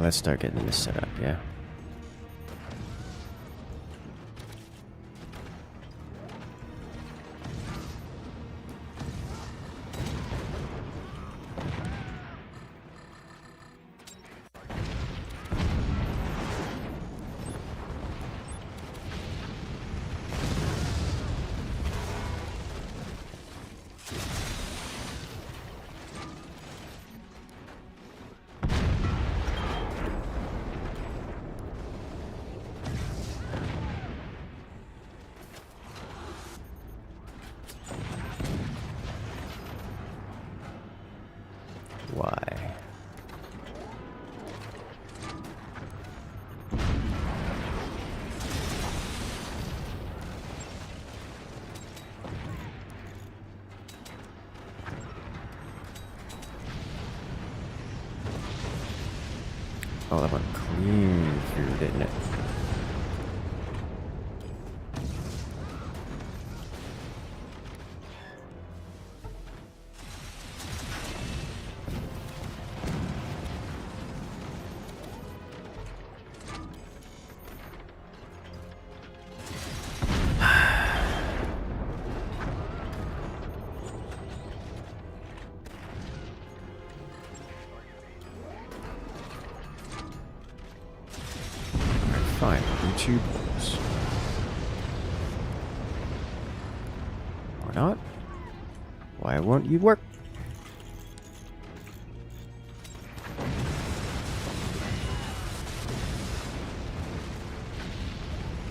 Let's start getting this set up, yeah? Why? Oh, that went clean through, didn't it? Fine, do 2 balls. Or not? Why won't you work?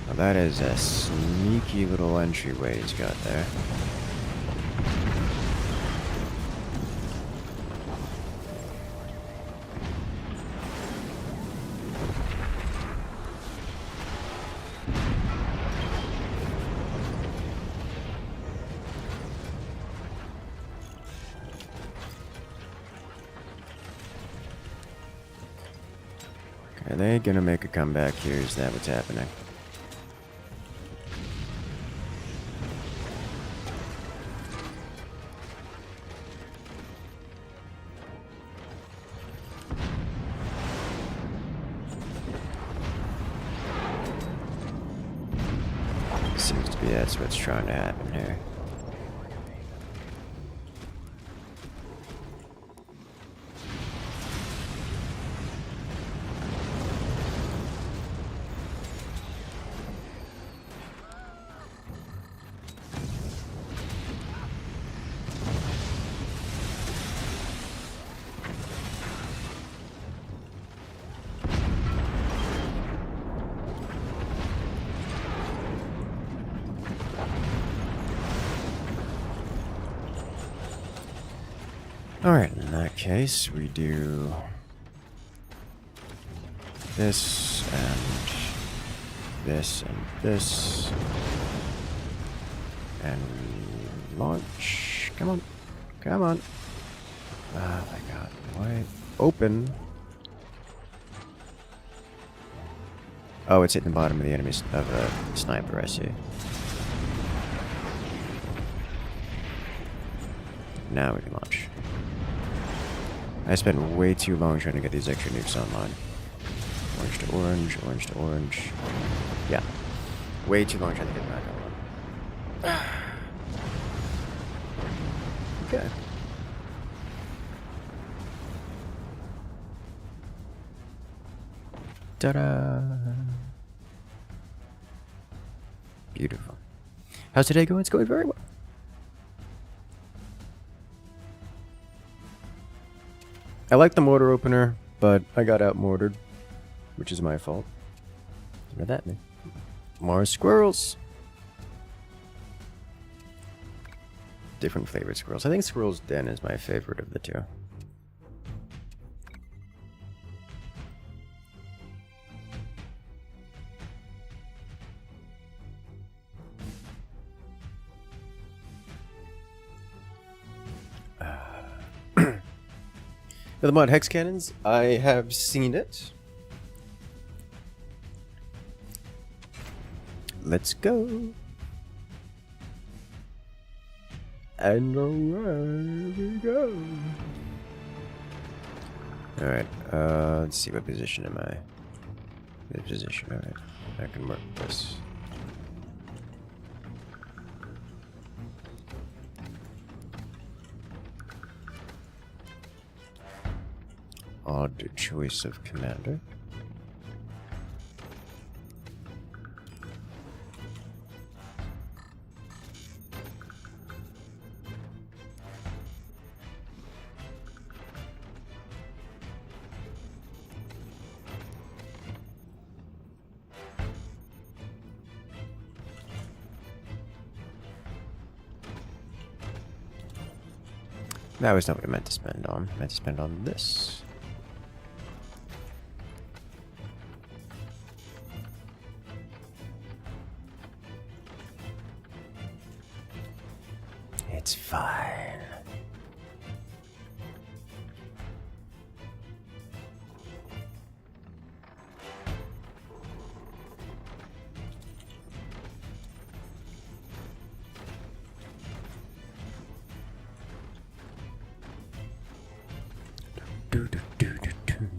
Well, that is a sneaky little entryway he's got there. Are they gonna make a comeback here? Is that what's happening? Seems to be that's what's trying to happen here. Alright, in that case, we do this and this and this. And we launch. Come on. Come on. Oh my god. Why? Open. Oh, it's hitting the bottom of the enemy of a sniper, I see. Now we can launch. I spent way too long trying to get these extra nukes online. Orange to orange, orange to orange. Yeah. Way too long trying to get them back online. Okay. Ta-da! Beautiful. How's today going? It's going very well. I like the mortar opener, but I got out-mortared, which is my fault. Look at that, man. More squirrels. Different flavored squirrels. I think Squirrel's Den is my favorite of the two. The mod hex cannons, I have seen it. Let's go. And away we go. Alright, let's see, what position am I? Good position, alright. I can work with this. Odd choice of commander. That was not what I meant to spend on. I meant to spend on this. It's fine.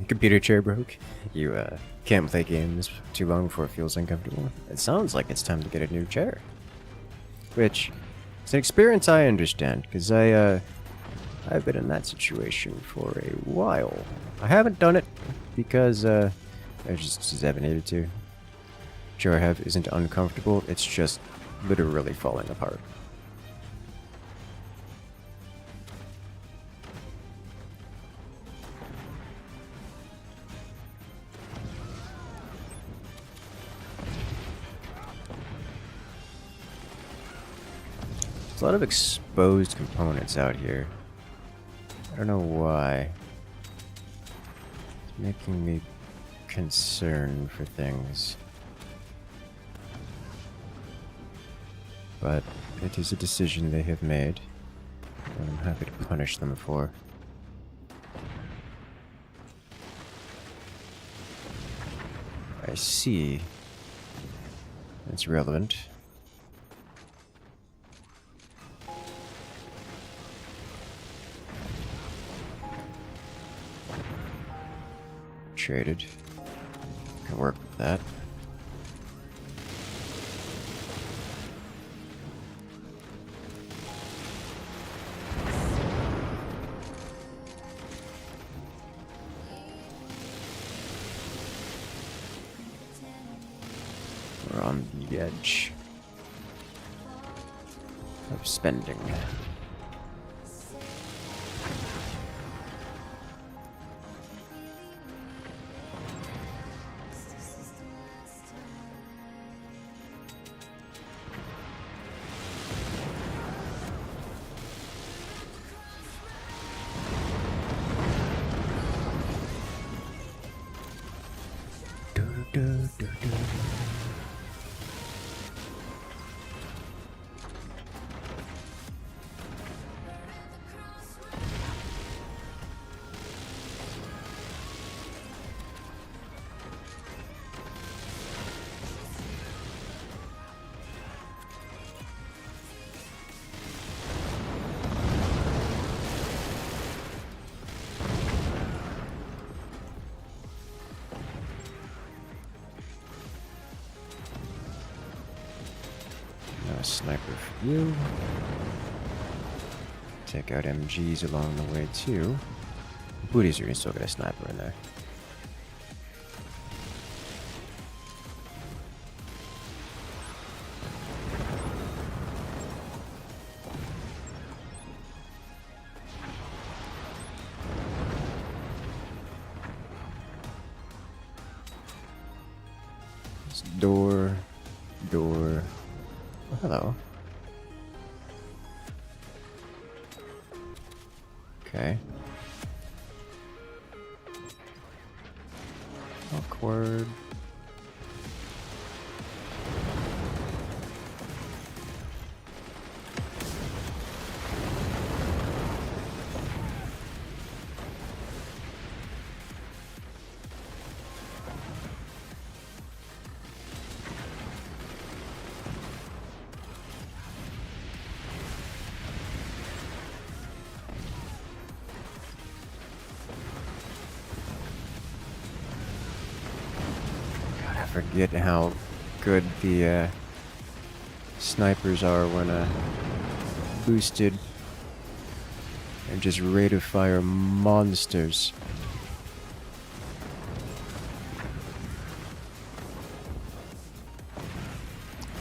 Computer chair broke. You can't play games too long before it feels uncomfortable. It sounds like it's time to get a new chair. Which it's an experience I understand, because I've been in that situation for a while. I haven't done it because I just haven't needed to. Chair I have isn't uncomfortable, it's just literally falling apart. There's a lot of exposed components out here. I don't know why. It's making me concerned for things. But it is a decision they have made, and I'm happy to punish them for. I see. It's relevant. Traded. Can work with that. We're on the edge of spending. sniper for you. Take out MGs along the way too. Booties, you can still get a sniper in there. Door. Oh, hello. Okay. Awkward. Forget how good the snipers are when boosted and just rate of fire monsters.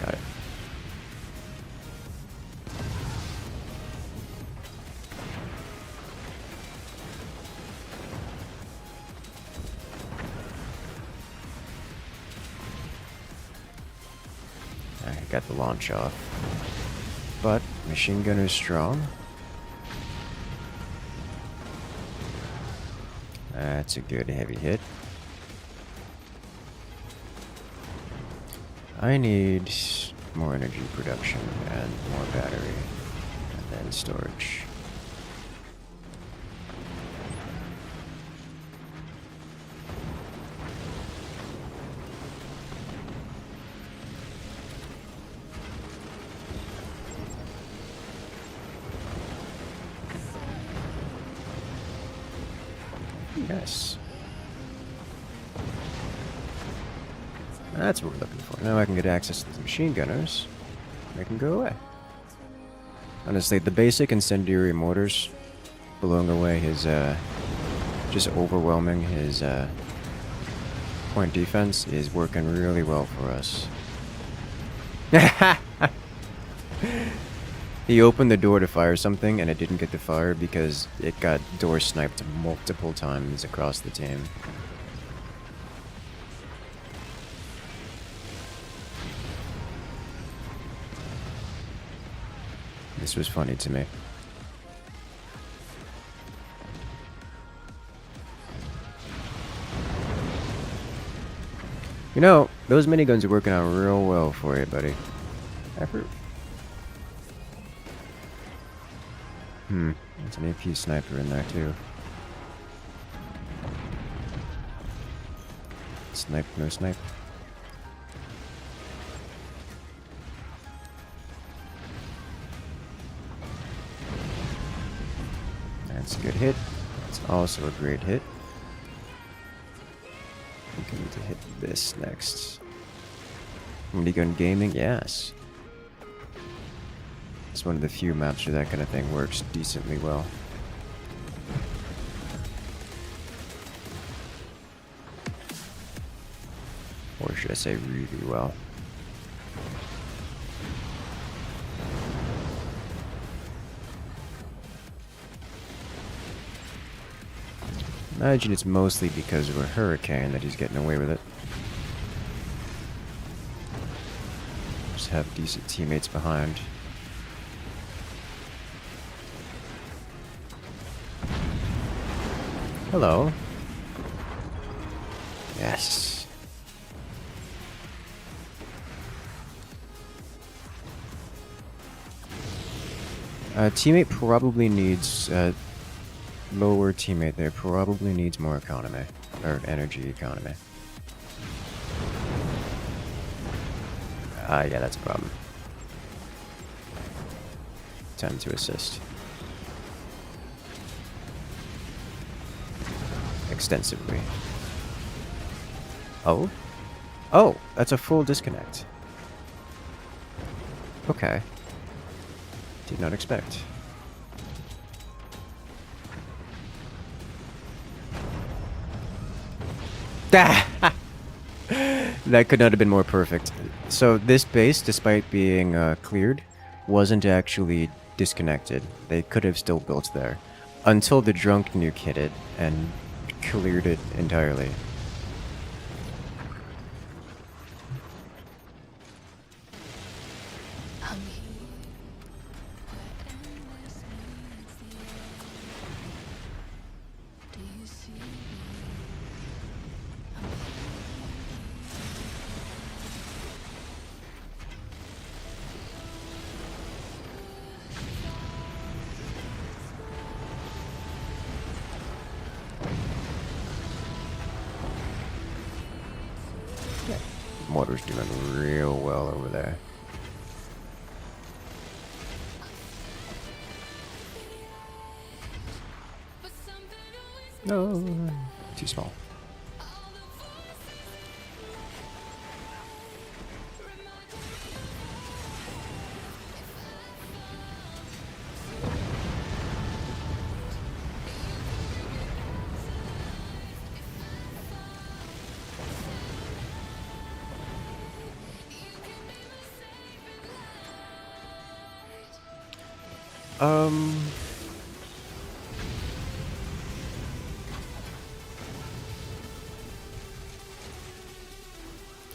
Got it. I got the launch off. But machine gunner's strong. That's a good heavy hit. I need more energy production and more battery. And then storage. Yes. That's what we're looking for. Now I can get access to the machine gunners. They can go away. Honestly, the basic incendiary mortars blowing away his, just overwhelming his, point defense is working really well for us. He opened the door to fire something, and it didn't get to fire because it got door sniped multiple times across the team. This was funny to me. You know, those miniguns are working out real well for you, buddy. Effort. There's an AP sniper in there too. Snipe, no snipe. That's a good hit. That's also a great hit. I think I need to hit this next. Minigun gaming, yes. It's one of the few maps where that kind of thing works decently well. Or should I say really well? Imagine it's mostly because of a hurricane that he's getting away with it. Just have decent teammates behind. Hello. Yes. Teammate probably needs, lower teammate there probably needs more economy, or energy economy. Yeah, that's a problem. Time to assist. Extensively. Oh? Oh, that's a full disconnect. Okay. Did not expect. Ah! That could not have been more perfect. So this base, despite being cleared, wasn't actually disconnected. They could have still built there. Until the drunk nuke hit it and cleared it entirely. Mortar's doing real well over there. No, too small.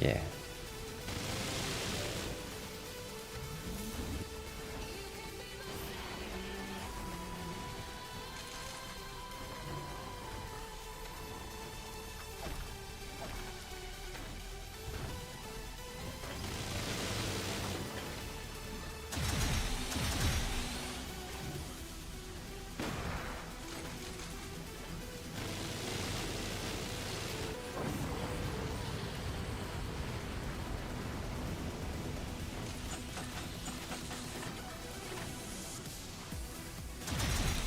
Yeah.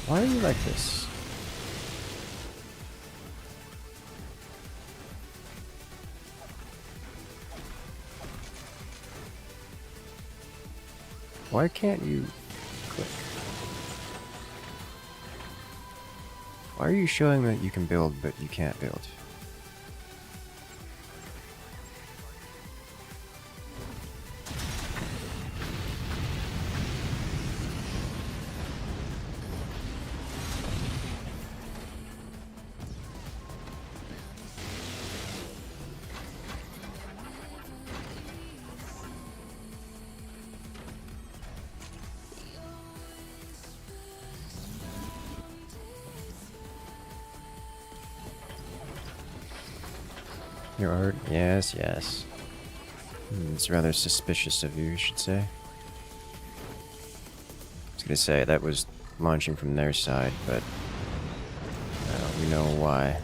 Why are you like this? Why can't you click? Why are you showing that you can build, but you can't build? Your art? Yes, yes. It's rather suspicious of you, you should say. I was gonna say, that was launching from their side, but we know why.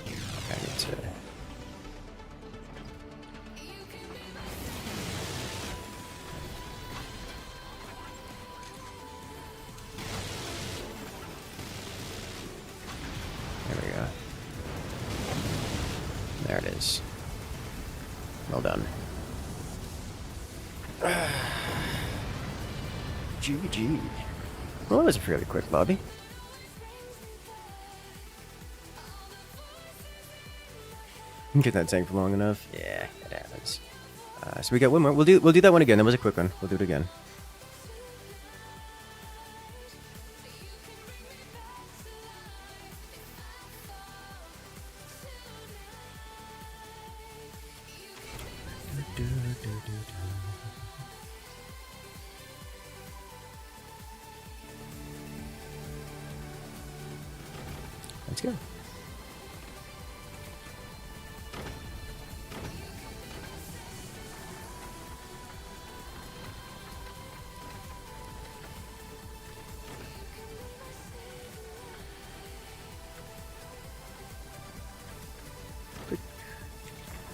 I need to... There we go. There it is. Well done. GG. Well, that was a fairly quick lobby. Get that tank for long enough. Yeah, it happens. So we got one more. We'll do that one again. That was a quick one. We'll do it again. Let's go.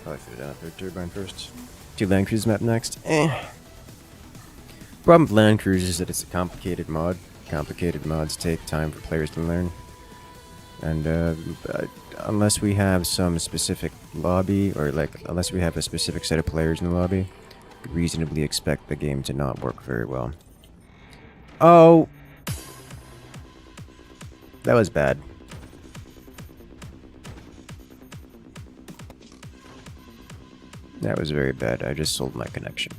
Probably should have done a third turbine first. Do Land Cruise map next? Problem with Land Cruise is that it's a complicated mod. Complicated mods take time for players to learn. And unless we have some specific lobby, or like unless we have a specific set of players in the lobby, we could reasonably expect the game to not work very well. Oh! That was bad. That was very bad. I just sold my connection.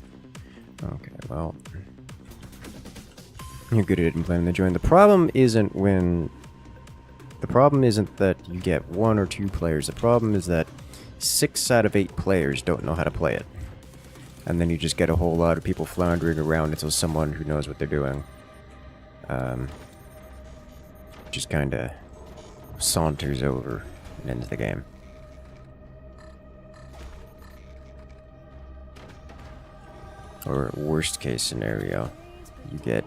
Okay, well. You're good at planning to join. The problem isn't that you get 1 or 2 players. The problem is that 6 out of 8 players don't know how to play it. And then you just get a whole lot of people floundering around until someone who knows what they're doing just kind of saunters over and ends the game. Or worst case scenario, you get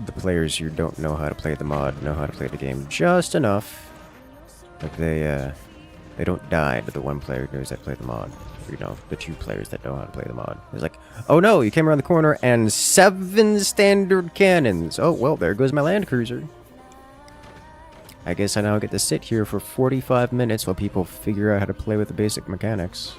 the players who don't know how to play the mod know how to play the game just enough that they don't die to the one player who knows how to play the mod. You know, the 2 players that know how to play the mod. It's like, oh no, you came around the corner and 7 standard cannons. Oh, well, there goes my land cruiser. I guess I now get to sit here for 45 minutes while people figure out how to play with the basic mechanics.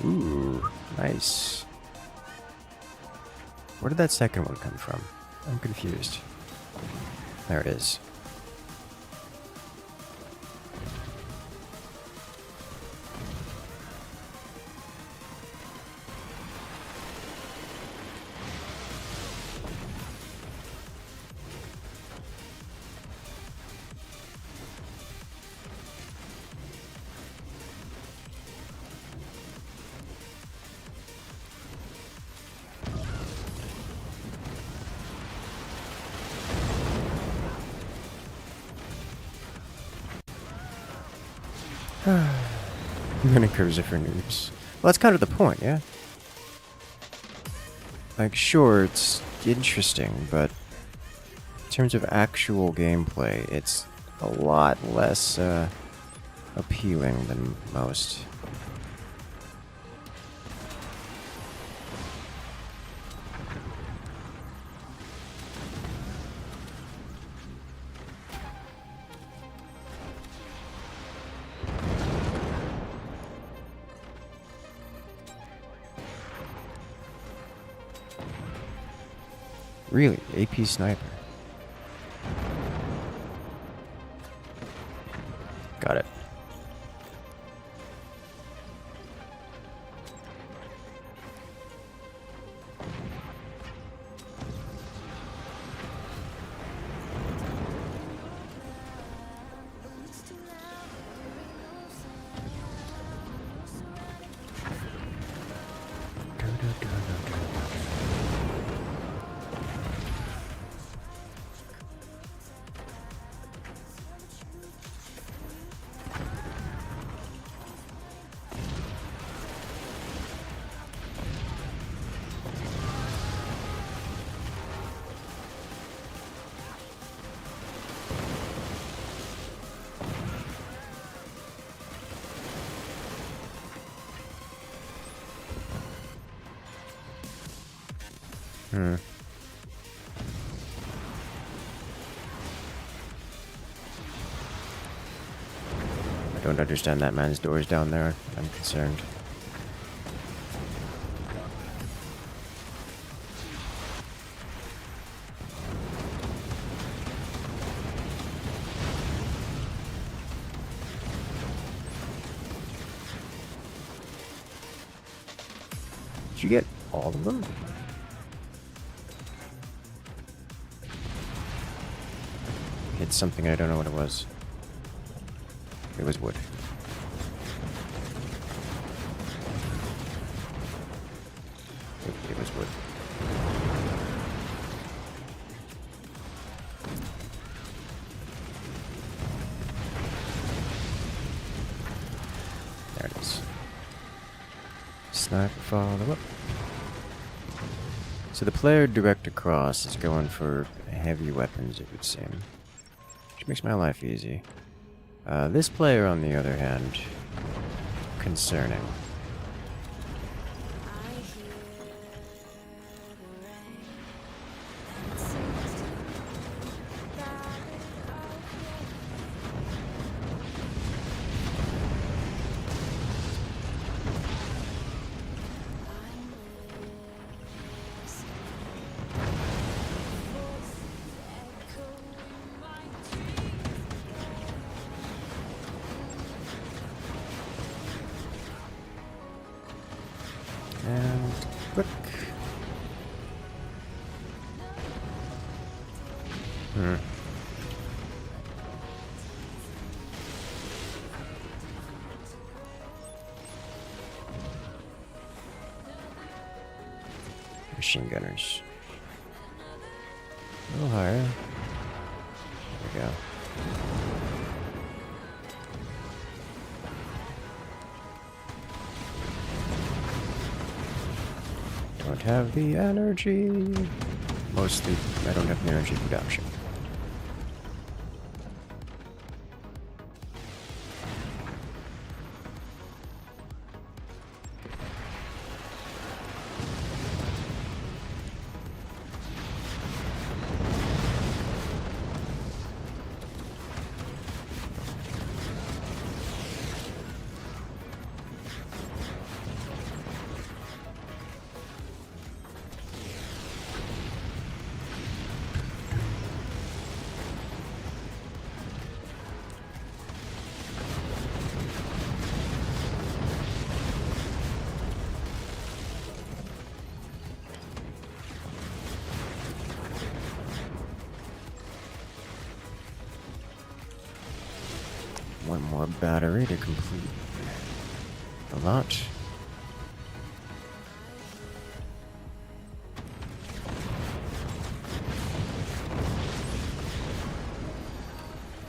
Ooh, nice. Where did that second one come from? I'm confused. There it is. Incursus for noobs. Well, that's kind of the point, yeah? Like, sure, it's interesting, but in terms of actual gameplay, it's a lot less appealing than most. Really? AP sniper. Got it. I don't understand that man's doors down there. I'm concerned. Did you get all of them? Hit something, I don't know what it was. It was wood. It always would. There it is. Sniper follow-up. So the player direct across is going for heavy weapons, it would seem. Which makes my life easy. This player, on the other hand, concerning. And quick. Machine gunners. A little higher. There we go. Don't have the energy. Mostly, I don't have the energy production. One more battery to complete the lot.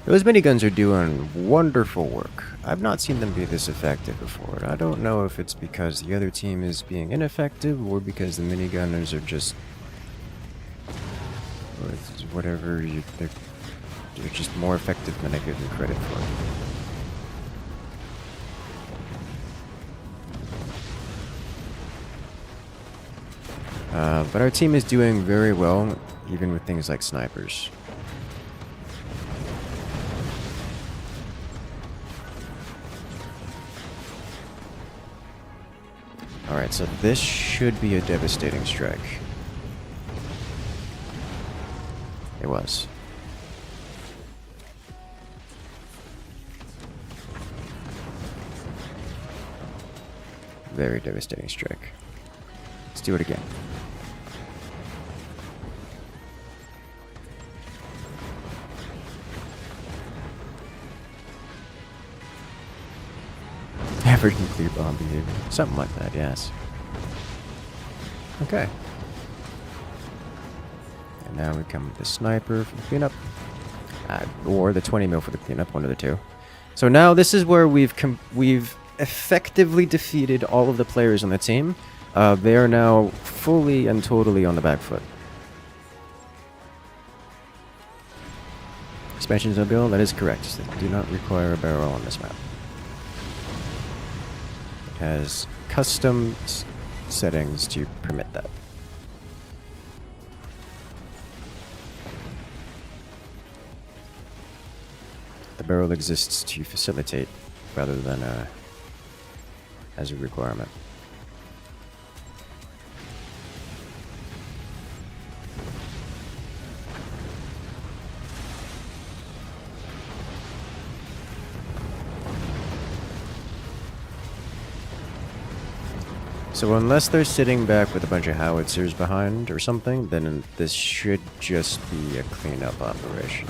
Those miniguns are doing wonderful work. I've not seen them be this effective before. I don't know if it's because the other team is being ineffective or because the minigunners are just... or it's whatever, they're just more effective than I give them credit for. But our team is doing very well, even with things like snipers. Alright, so this should be a devastating strike. It was. Very devastating strike. Let's do it again. Average nuclear bomb behavior. Something like that, yes. Okay. And now we come with the sniper for the cleanup. Or the 20 mil for the cleanup, one of the two. So now this is where we've effectively defeated all of the players on the team. They are now fully and totally on the back foot. Expansions of build, that is correct. They do not require a barrel on this map. It has custom settings to permit that. The barrel exists to facilitate rather than as a requirement. So unless they're sitting back with a bunch of howitzers behind or something, then this should just be a cleanup operation.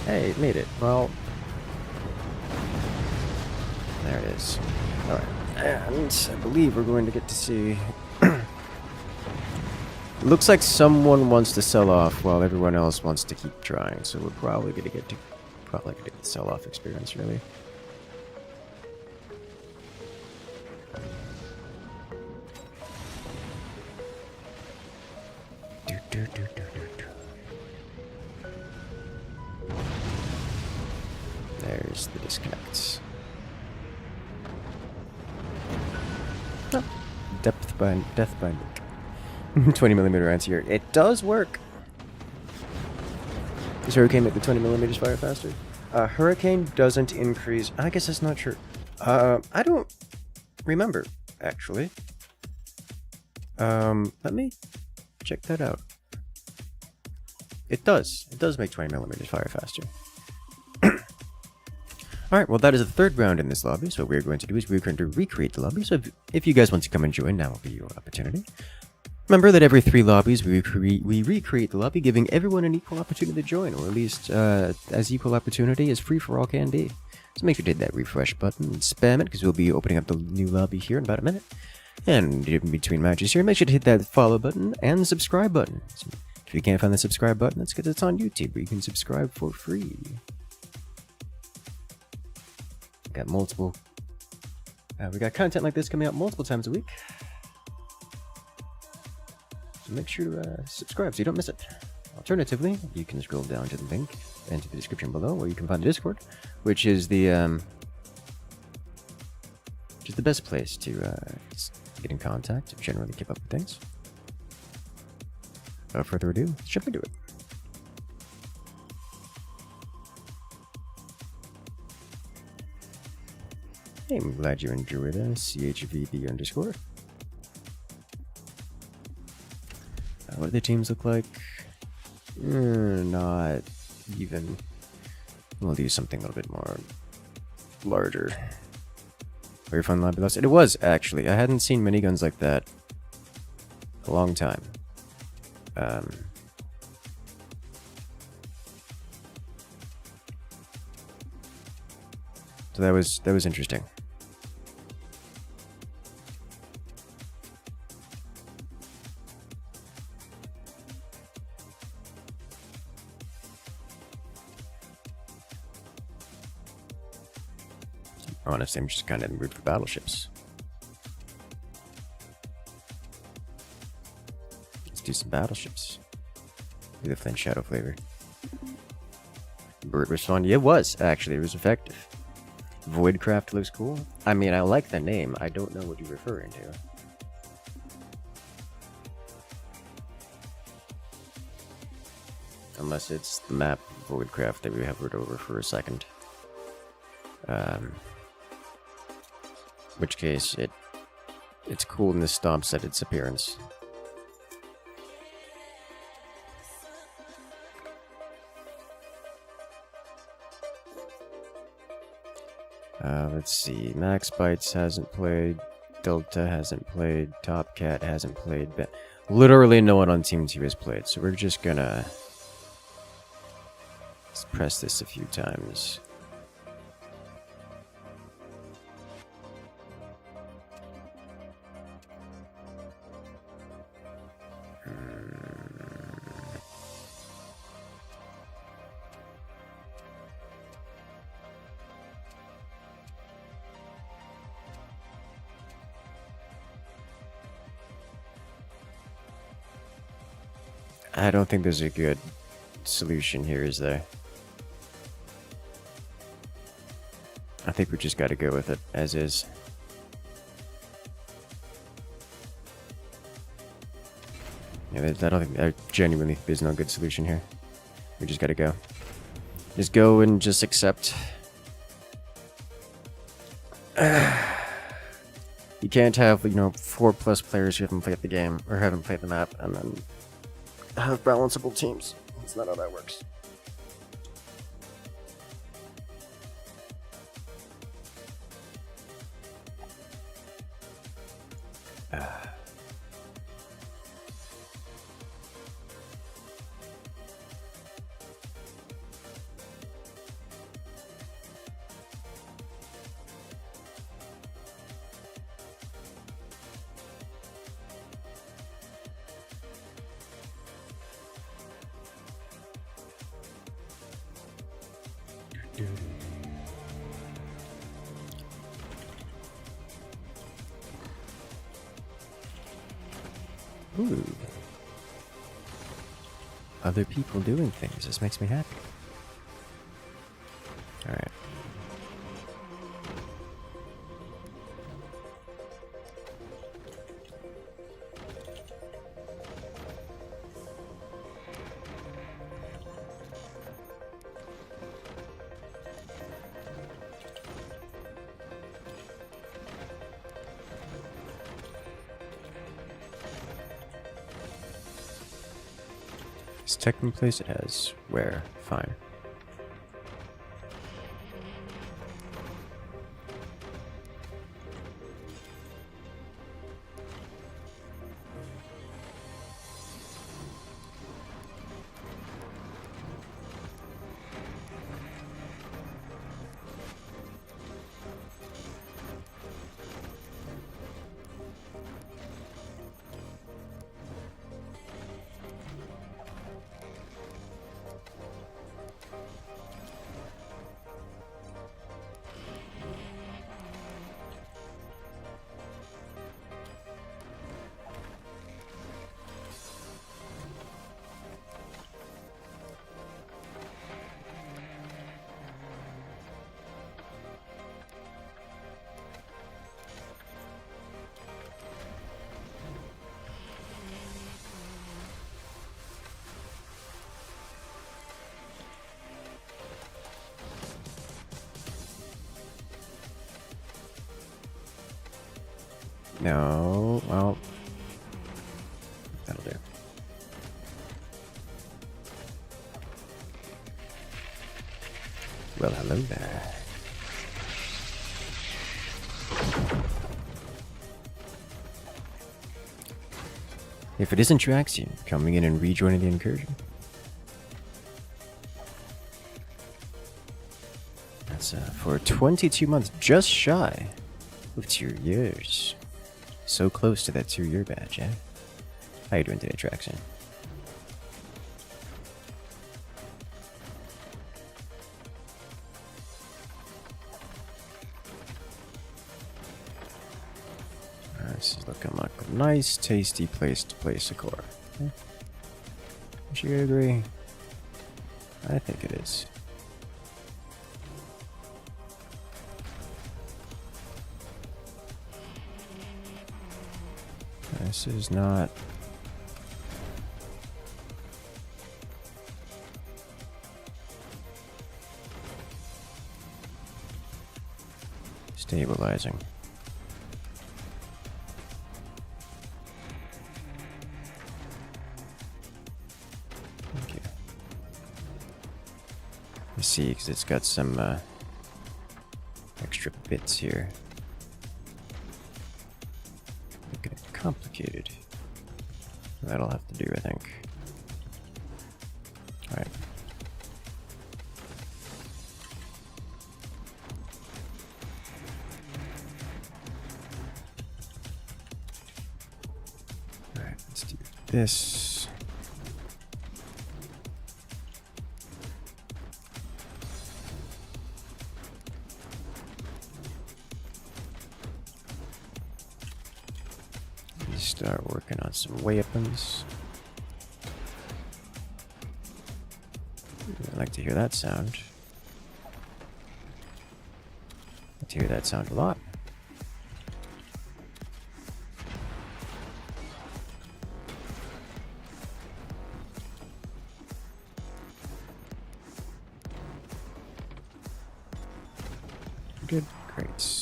Hey, it made it. Well, there it is. Alright, and I believe we're going to get to see... Looks like someone wants to sell off while everyone else wants to keep trying, so we're probably going to get the sell-off experience, really. There's the disconnects. Oh. Death by Nick. 20mm rounds here. It does work. Does Hurricane make the 20mm fire faster? Hurricane doesn't increase. I guess that's not true. I don't remember, actually. Let me check that out. It does. It does make 20mm fire faster. Alright, well that is the third round in this lobby, so what we're going to do is we're going to recreate the lobby, so if you guys want to come and join, now will be your opportunity. Remember that every 3 lobbies we recreate the lobby, giving everyone an equal opportunity to join, or at least as equal opportunity as free-for-all can be. So make sure to hit that refresh button and spam it, because we'll be opening up the new lobby here in about a minute. And in between matches here, make sure to hit that follow button and the subscribe button. So if you can't find the subscribe button, that's because it's on YouTube, where you can subscribe for free. Got multiple. We got content like this coming out multiple times a week. So make sure to subscribe so you don't miss it. Alternatively, you can scroll down to the link and to the description below, where you can find the Discord, which is the best place to get in contact, to generally keep up with things. Without further ado, let's jump into it. Hey, I'm glad you enjoyed that. CHVB_. What do the teams look like? Not even. We'll do something a little bit more larger. Very fun lobby last. It was, actually. I hadn't seen miniguns like that a long time. So that was interesting. Honestly, I'm just kind of in the mood for battleships. Let's do some battleships. Do the Flint Shadow flavor. Bird was fun. Yeah, it was, actually. It was effective. Voidcraft looks cool. I mean, I like the name. I don't know what you're referring to. Unless it's the map Voidcraft that we hovered over for a second. Which case, it's cool in the stomps at its appearance. Let's see. Max Bites hasn't played. Delta hasn't played. Top Cat hasn't played. But literally no one on Team 2 has played. So we're just gonna let's press this a few times. I don't think there's a good solution here, is there? I think we just gotta go with it as is. Yeah, I don't think, I genuinely, there's no good solution here. We just gotta go. Just go and just accept. You can't have, 4+ players who haven't played the game, or haven't played the map, and then have balanceable teams. That's not how that works. Ooh. Other people doing things. This makes me happy. Alright. Is tech in place? It has. Where? Fine. No, well, that'll do. Well, hello there. If it isn't Traxian coming in and rejoining the incursion. That's for 22 months, just shy of 2 years. So close to that 2-year badge, eh? How you doing today, Traxian? This is looking like a nice, tasty place to place a core. Okay. Would you agree? I think it is. This is not... stabilizing. Okay. Let's see, because it's got some extra bits here. Making it complicated. That'll have to do, I think. Alright. Alright, let's do this. Start working on some weapons. I like to hear that sound. I like to hear that sound a lot. Good, great.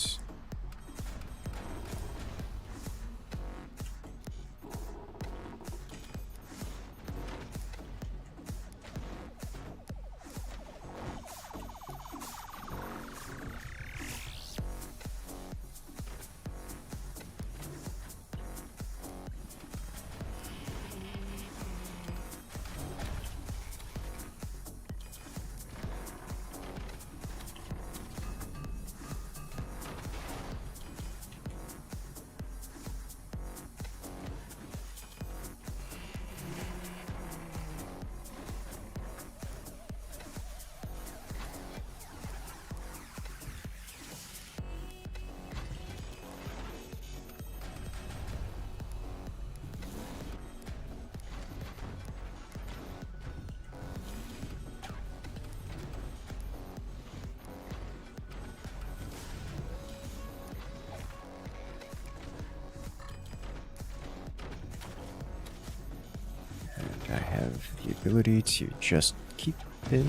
have the ability to just keep it.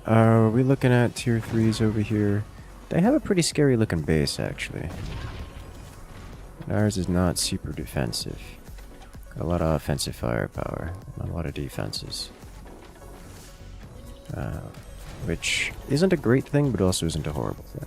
Are we looking at tier 3s over here? They have a pretty scary looking base, actually. Ours is not super defensive. Got a lot of offensive firepower, not a lot of defenses. Which isn't a great thing, but also isn't a horrible thing.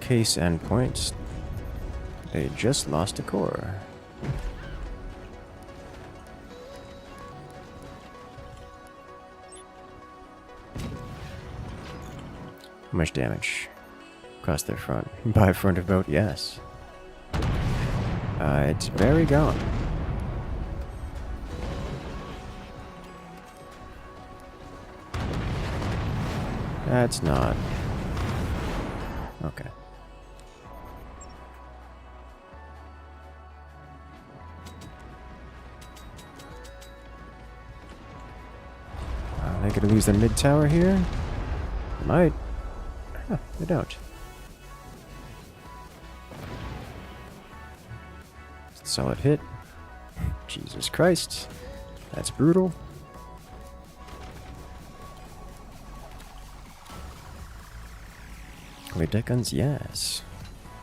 Case endpoints. They just lost a core. How much damage? Across their front. By front of boat, yes. It's very gone. That's not. Okay. Are they gonna lose their mid tower here? They might. Huh, they don't. Solid hit. Jesus Christ. That's brutal. Wait, deck guns? Yes.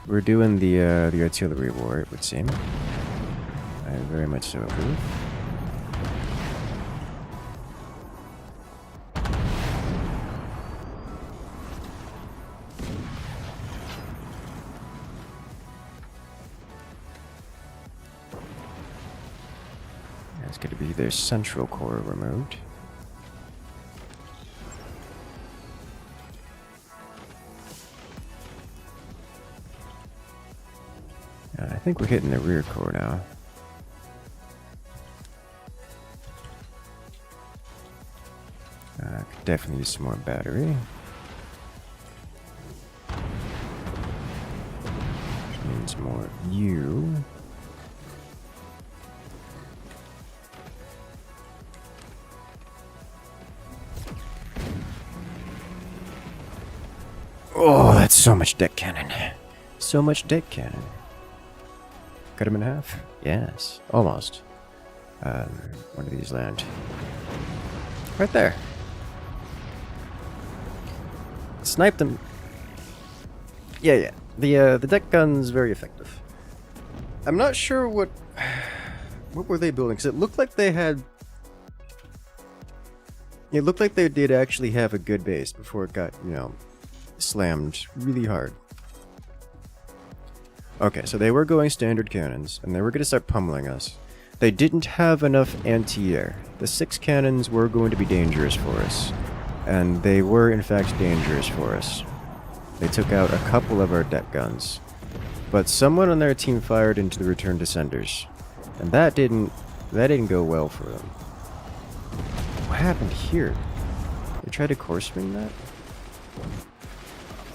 We're doing the artillery war, it would seem. I very much so approve. That's going to be their central core removed. I think we're hitting the rear core now. Could definitely use some more battery. Which means more of you. Oh, that's so much deck cannon. So much deck cannon. Cut him in half? Yes. Almost. Where do these land? Right there. Sniped them. Yeah. The deck gun's very effective. I'm not sure what were they building, because it looked like they had. It looked like they did actually have a good base before it got, slammed really hard. Okay, so they were going standard cannons, and they were going to start pummeling us. They didn't have enough anti-air. The 6 cannons were going to be dangerous for us. And they were, in fact, dangerous for us. They took out a couple of our deck guns. But someone on their team fired into the return descenders. And that didn't go well for them. What happened here? They tried to core swing that?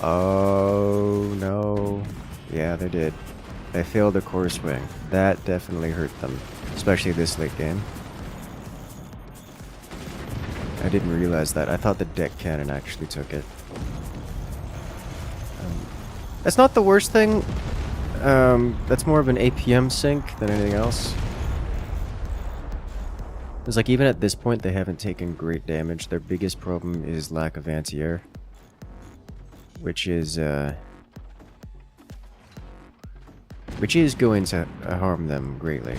Oh, no. Yeah, they did. They failed a core swing. That definitely hurt them, especially this late game. I didn't realize that. I thought the deck cannon actually took it. That's not the worst thing. That's more of an APM sink than anything else. It's like even at this point they haven't taken great damage. Their biggest problem is lack of anti-air, which is going to harm them greatly.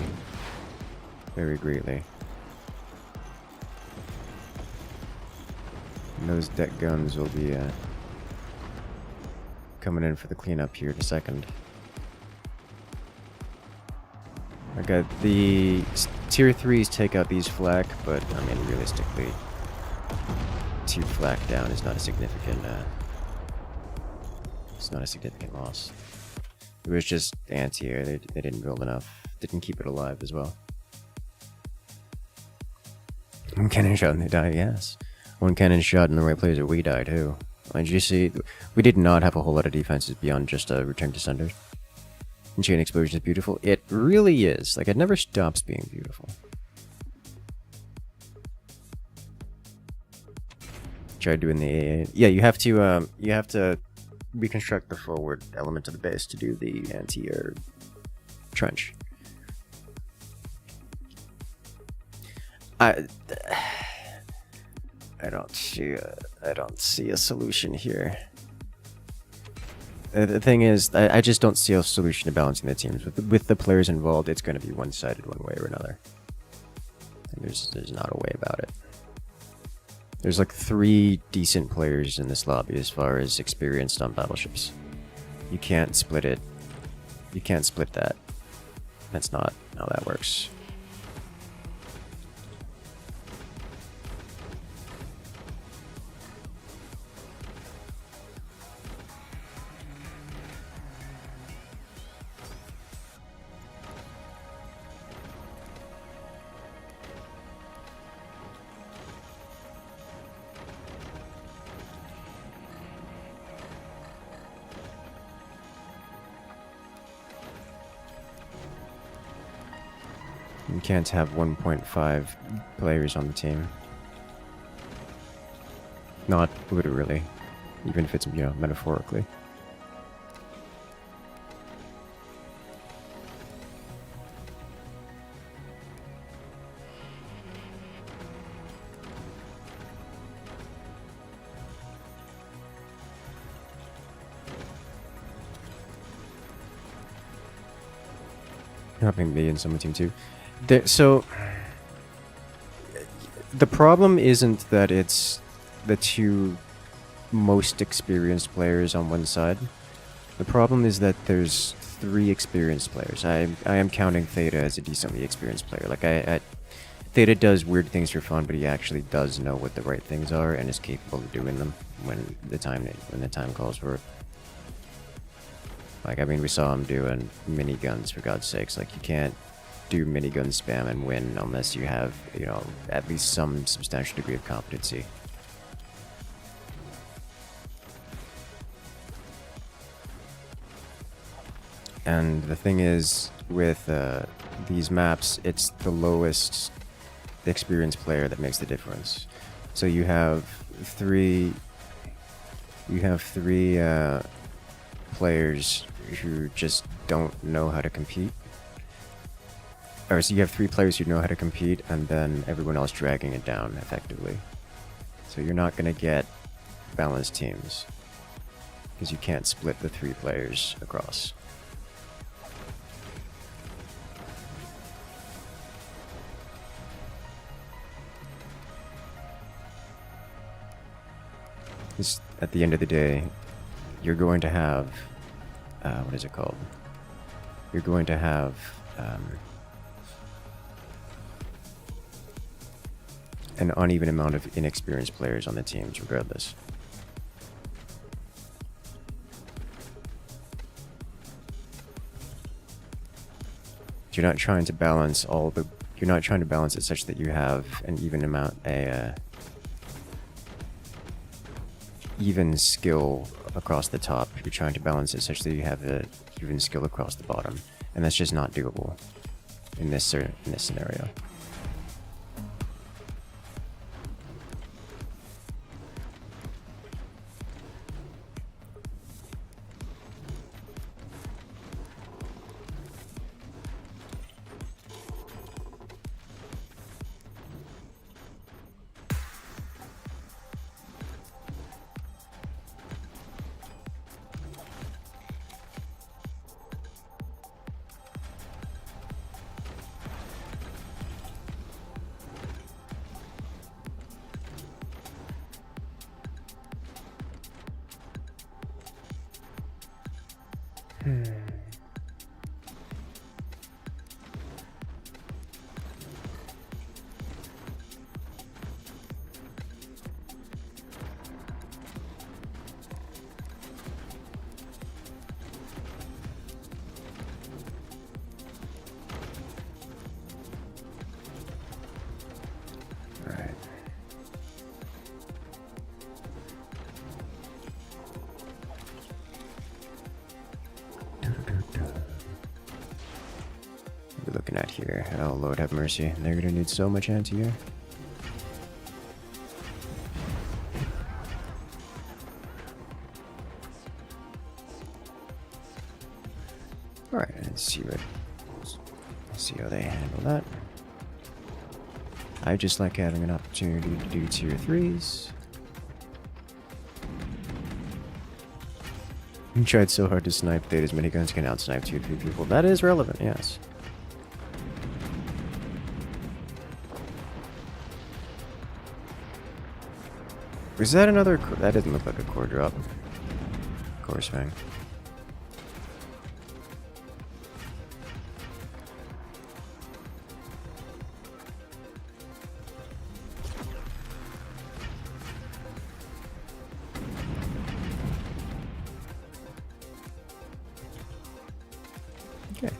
Very greatly. And those deck guns will be coming in for the cleanup here in a second. I got the tier 3s take out these flak, but I mean realistically 2 flak down is not a significant it's not a significant loss. It was just anti-air. They didn't build enough. Didn't keep it alive as well. One cannon shot and they die, yes. One cannon shot in the right place or we die too. And you see, we did not have a whole lot of defenses beyond just a return to sender. And chain explosion is beautiful. It really is. Like, it never stops being beautiful. Try doing the AA. Yeah, you have to reconstruct the forward element of the base to do the anti-air trench. I don't see a solution here. The thing is, I just don't see a solution to balancing the teams. With the players involved, it's going to be one-sided one way or another. And there's not a way about it. There's like 3 decent players in this lobby as far as experienced on battleships. You can't split it. You can't split that. That's not how that works. You can't have 1.5 players on the team. Not literally, even if it's, you know, metaphorically. Helping me and someone team too. So the problem isn't that it's the 2 most experienced players on one side. The problem is that there's 3 experienced players. I am counting Theta as a decently experienced player. Like Theta does weird things for fun, but he actually does know what the right things are and is capable of doing them when the time calls for it. Like, I mean, we saw him doing miniguns, for God's sakes. Like, you can't do minigun spam and win unless you have, you know, at least some substantial degree of competency. And the thing is, with these maps, it's the lowest experienced player that makes the difference. So you have 3 players who just don't know how to compete. Or so you have 3 players who know how to compete, and then everyone else dragging it down effectively. So you're not going to get balanced teams, because you can't split the 3 players across. Because at the end of the day, you're going to have, what is it called? You're going to have an uneven amount of inexperienced players on the teams regardless. You're not trying to balance you're not trying to balance it such that you have an even amount, even skill across the top. You're trying to balance it such that you have an even skill across the bottom, and that's just not doable in this scenario. Alright. looking at here? Oh, Lord have mercy. They're gonna need so much anti-air. Alright, let's see how they handle that. I just like having an opportunity to do tier 3s. You tried so hard to snipe that as many guns can outsnipe 2 or 3 people. That is relevant, yes. Is that another... That doesn't look like a core drop. Course fang. Okay.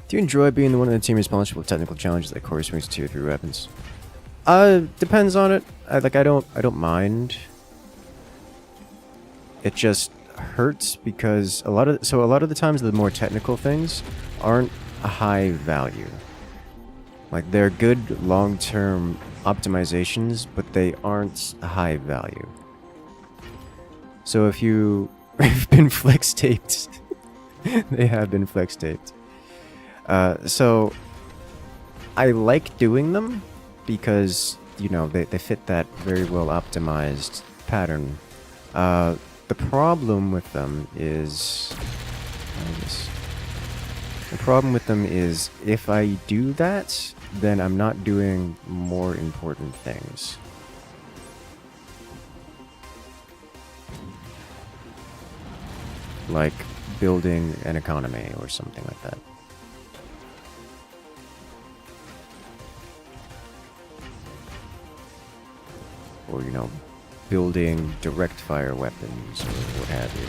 Do you enjoy being the one in the team responsible for technical challenges like core swings, tier 3 weapons? Depends on it. I don't mind. It just hurts because a lot of the times the more technical things aren't a high value. Like they're good long-term optimizations, but they aren't a high value. So if you've been flex taped, they have been flex taped. So I like doing them because, you know, they fit that very well optimized pattern. The problem with them is... The problem with them is if I do that, then I'm not doing more important things. Like building an economy or something like that. Or, you know, building direct fire weapons or what have you.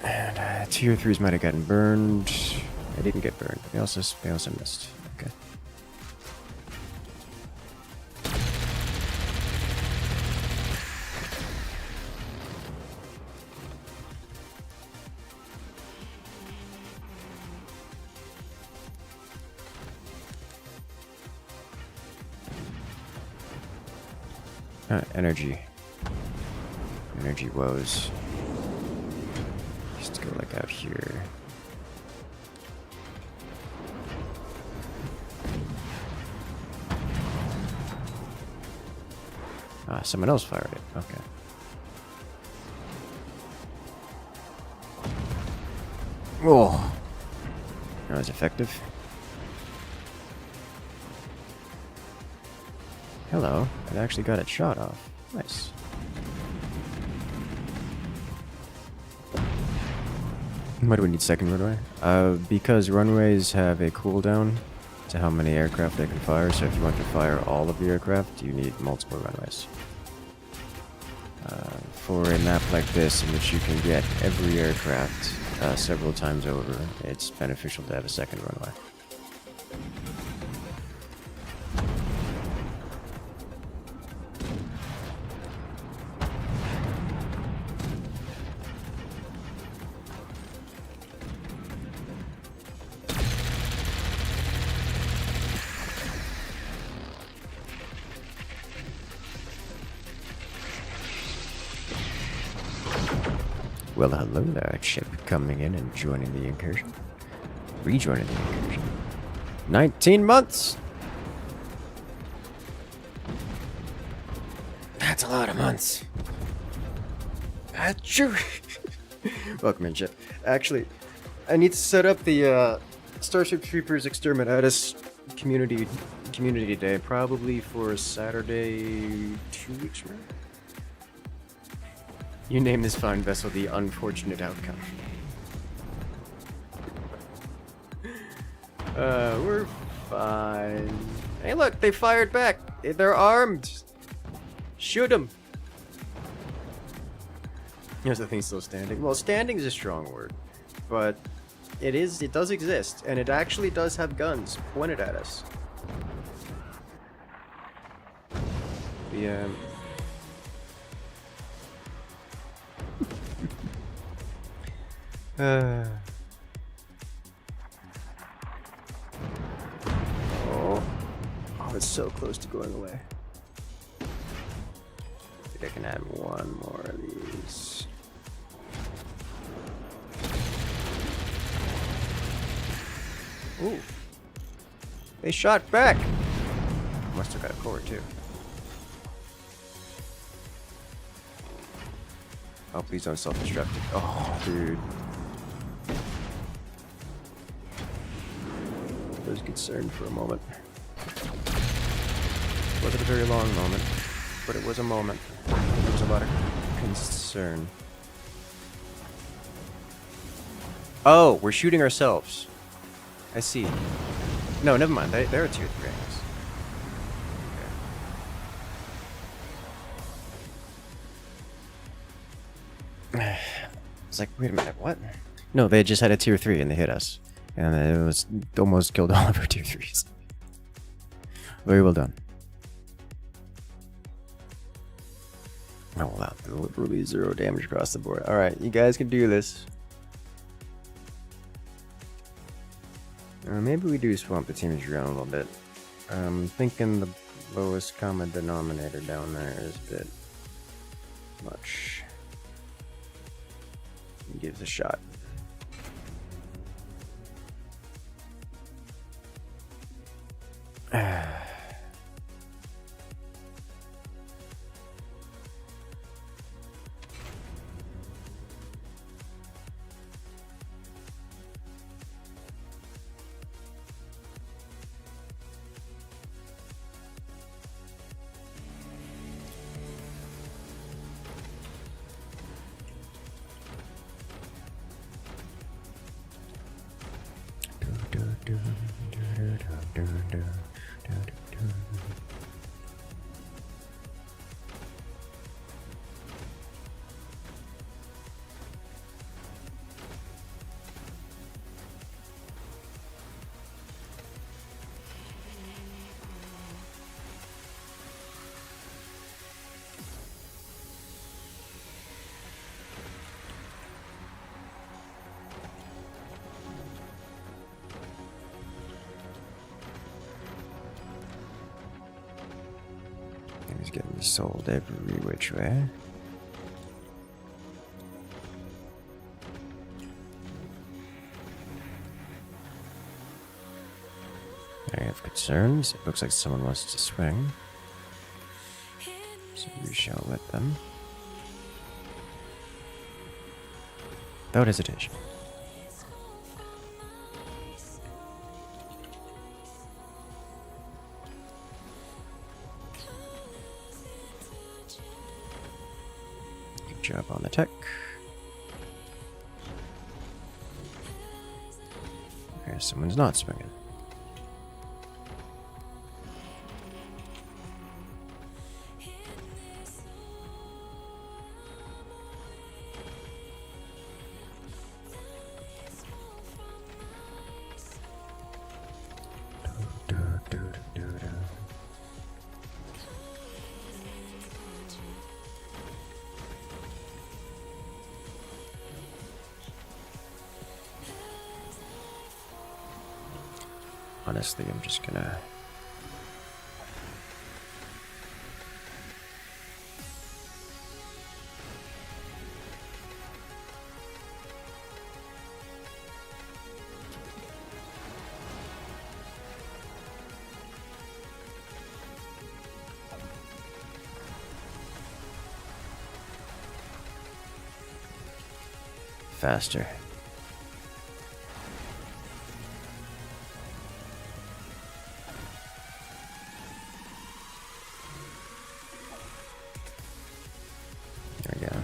And tier 3s might have gotten burned. I didn't get burned. They also missed. Okay. Energy woes. Just go like out here. Ah, someone else fired it. Okay. Oh, that was effective. Hello, it actually got its shot off. Nice. Why do we need second runway? Because runways have a cooldown to how many aircraft they can fire, so if you want to fire all of the aircraft, you need multiple runways. For a map like this, in which you can get every aircraft several times over, it's beneficial to have a second runway. Well, hello there, ship coming in and joining the incursion. Rejoining the incursion. 19 months! That's a lot of months. Achoo! Welcome in, ship. Actually, I need to set up the Starship Troopers Exterminatus community day, probably for Saturday 2 weeks from now. You name this fine vessel the unfortunate outcome. We're fine. Hey look, they fired back. They're armed. Shoot them. Here's the thing still standing. Well, standing is a strong word, but it does exist, and it actually does have guns pointed at us. The Oh, it's so close to going away. I think I can add one more of these. Ooh. They shot back! Must have got a core too. Oh, please don't self-destruct it. Oh, dude. I was concerned for a moment. It wasn't a very long moment, but it was a moment. There was a lot of concern. Oh, we're shooting ourselves. I see. No, never mind. There are tier 3 rings. Okay. It's like, wait a minute, what? No, they just had a tier 3 and they hit us. And it was almost killed all of our tier 3s. Very well done. Oh wow, literally 0 damage across the board. Alright, you guys can do this. Maybe we do swamp the teams around a little bit. I'm thinking the lowest common denominator down there is a bit much. Give it a shot. He's getting sold every which way. I have concerns. It looks like someone wants to swing. So we shall let them. Without hesitation. Good job on the tech. Okay, someone's not swinging. Honestly, I'm just gonna... faster. There we go.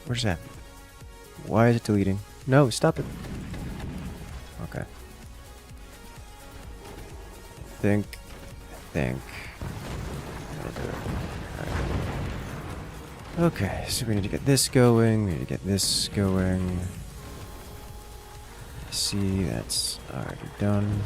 Where's that? Why is it deleting? No, stop it. Okay. think. Okay, so we need to get this going. We need to get this going. See, that's already done.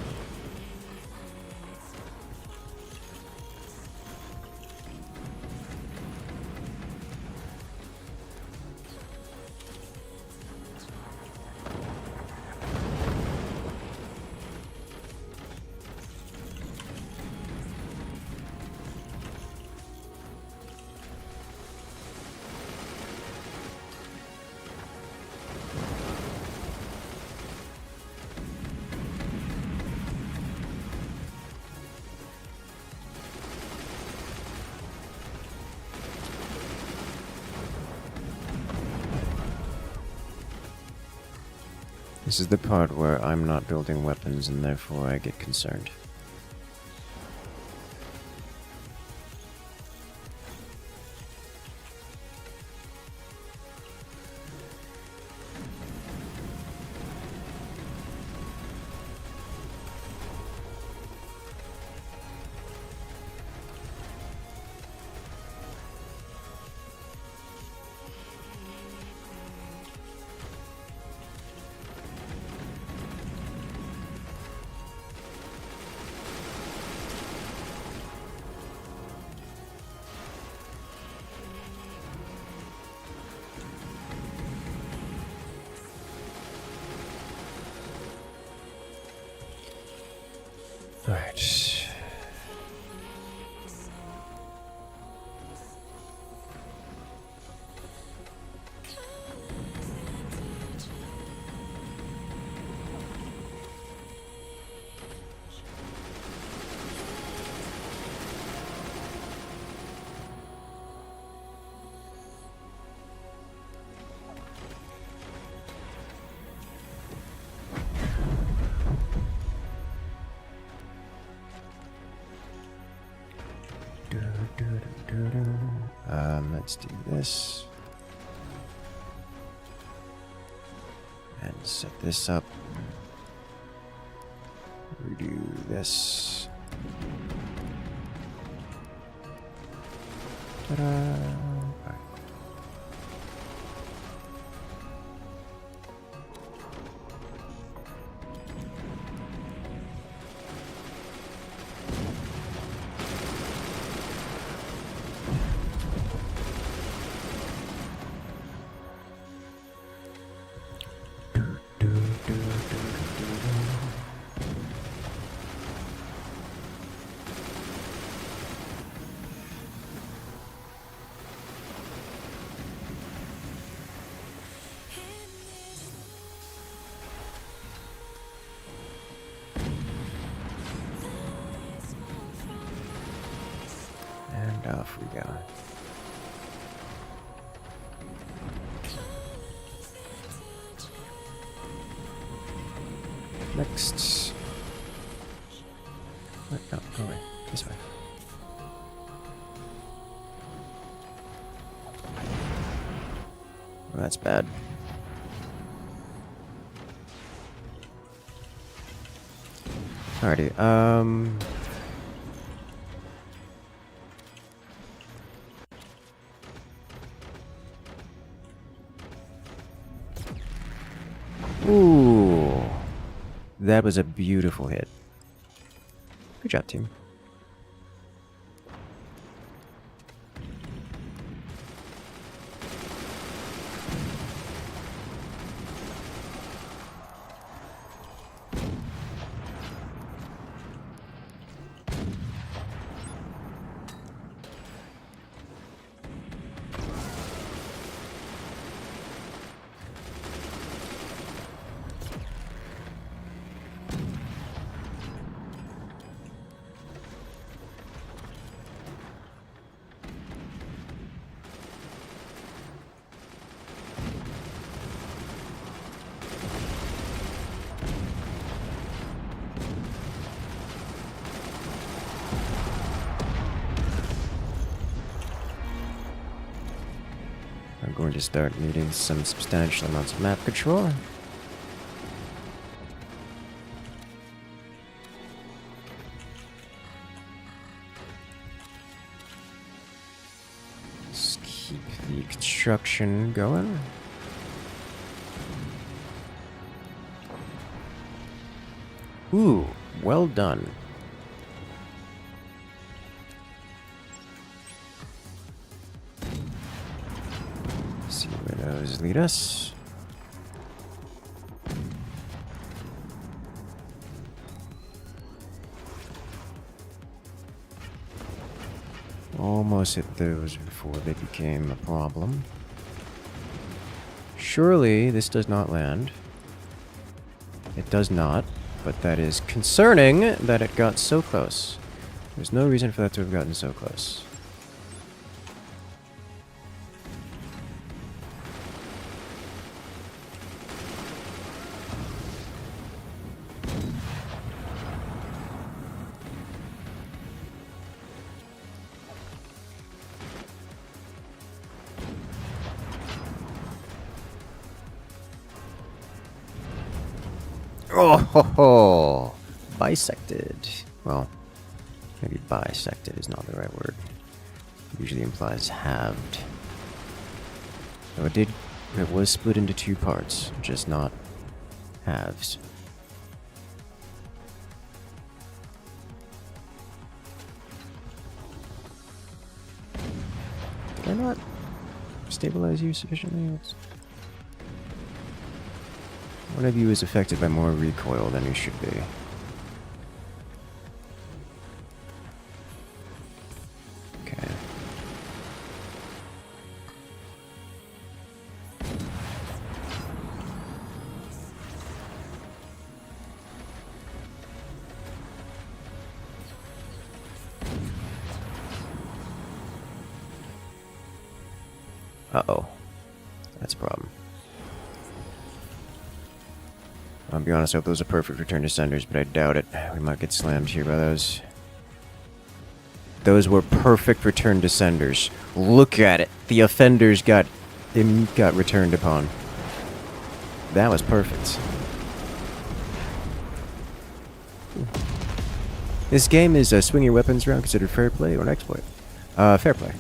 This is the part where I'm not building weapons and therefore I get concerned. Alright. Let's do this. And set this up. Redo this. Ta-da! Alright. And off we go. Next. Wait, no, go away. This way. Well, that's bad. Alrighty, Ooh. That was a beautiful hit. Good job, team. I'm going to start needing some substantial amounts of map control. the construction going. Ooh, well done. See where those lead us. Almost hit those before they became a problem. Surely this does not land. It does not, but that is concerning that it got so close. There's no reason for that to have gotten so close. Oh ho ho! Bisected. Well, maybe bisected is not the right word. It usually implies halved. So it was split into two parts, just not halves. Did I not stabilize you sufficiently? One of you is affected by more recoil than you should be. Okay. Uh-oh. That's a problem. I'll be honest, I hope those are perfect return to senders, but I doubt it. We might get slammed here by those. Those were perfect return to senders. Look at it. The offenders got returned upon. That was perfect. This game is swing your weapons around considered fair play or an exploit? Fair play.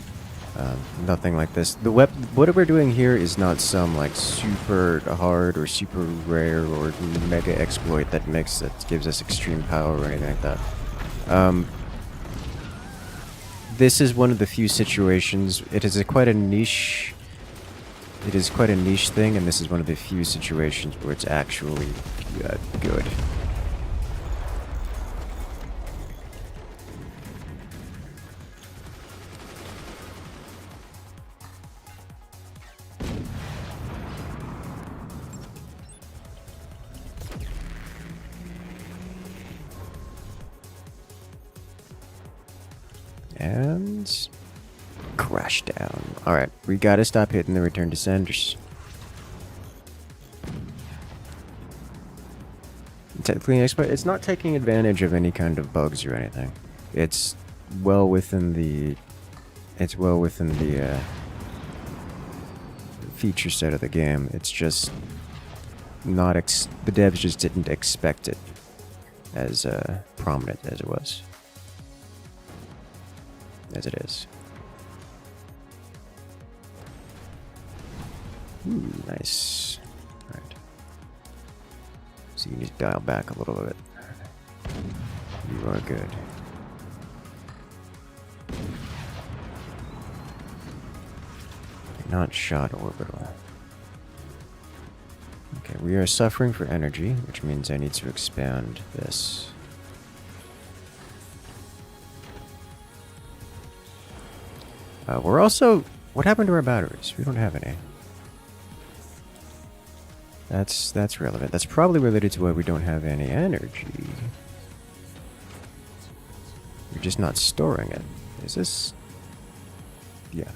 Nothing like this. What we're doing here is not some like super hard or super rare or mega exploit that gives us extreme power or anything like that. This is one of the few situations. It is quite a niche. It is quite a niche thing, and this is one of the few situations where it's actually good. And crash down. Alright, we gotta stop hitting the return to senders. Technically, it's not taking advantage of any kind of bugs or anything. It's well within the feature set of the game. It's just not the devs just didn't expect it as prominent as it was. As it is. Ooh, nice. Alright. So you need to dial back a little bit. You are good. Not shot orbital. Okay, we are suffering for energy, which means I need to expand this. We're also... What happened to our batteries? We don't have any. That's relevant. That's probably related to why we don't have any energy. We're just not storing it. Is this... Yeah.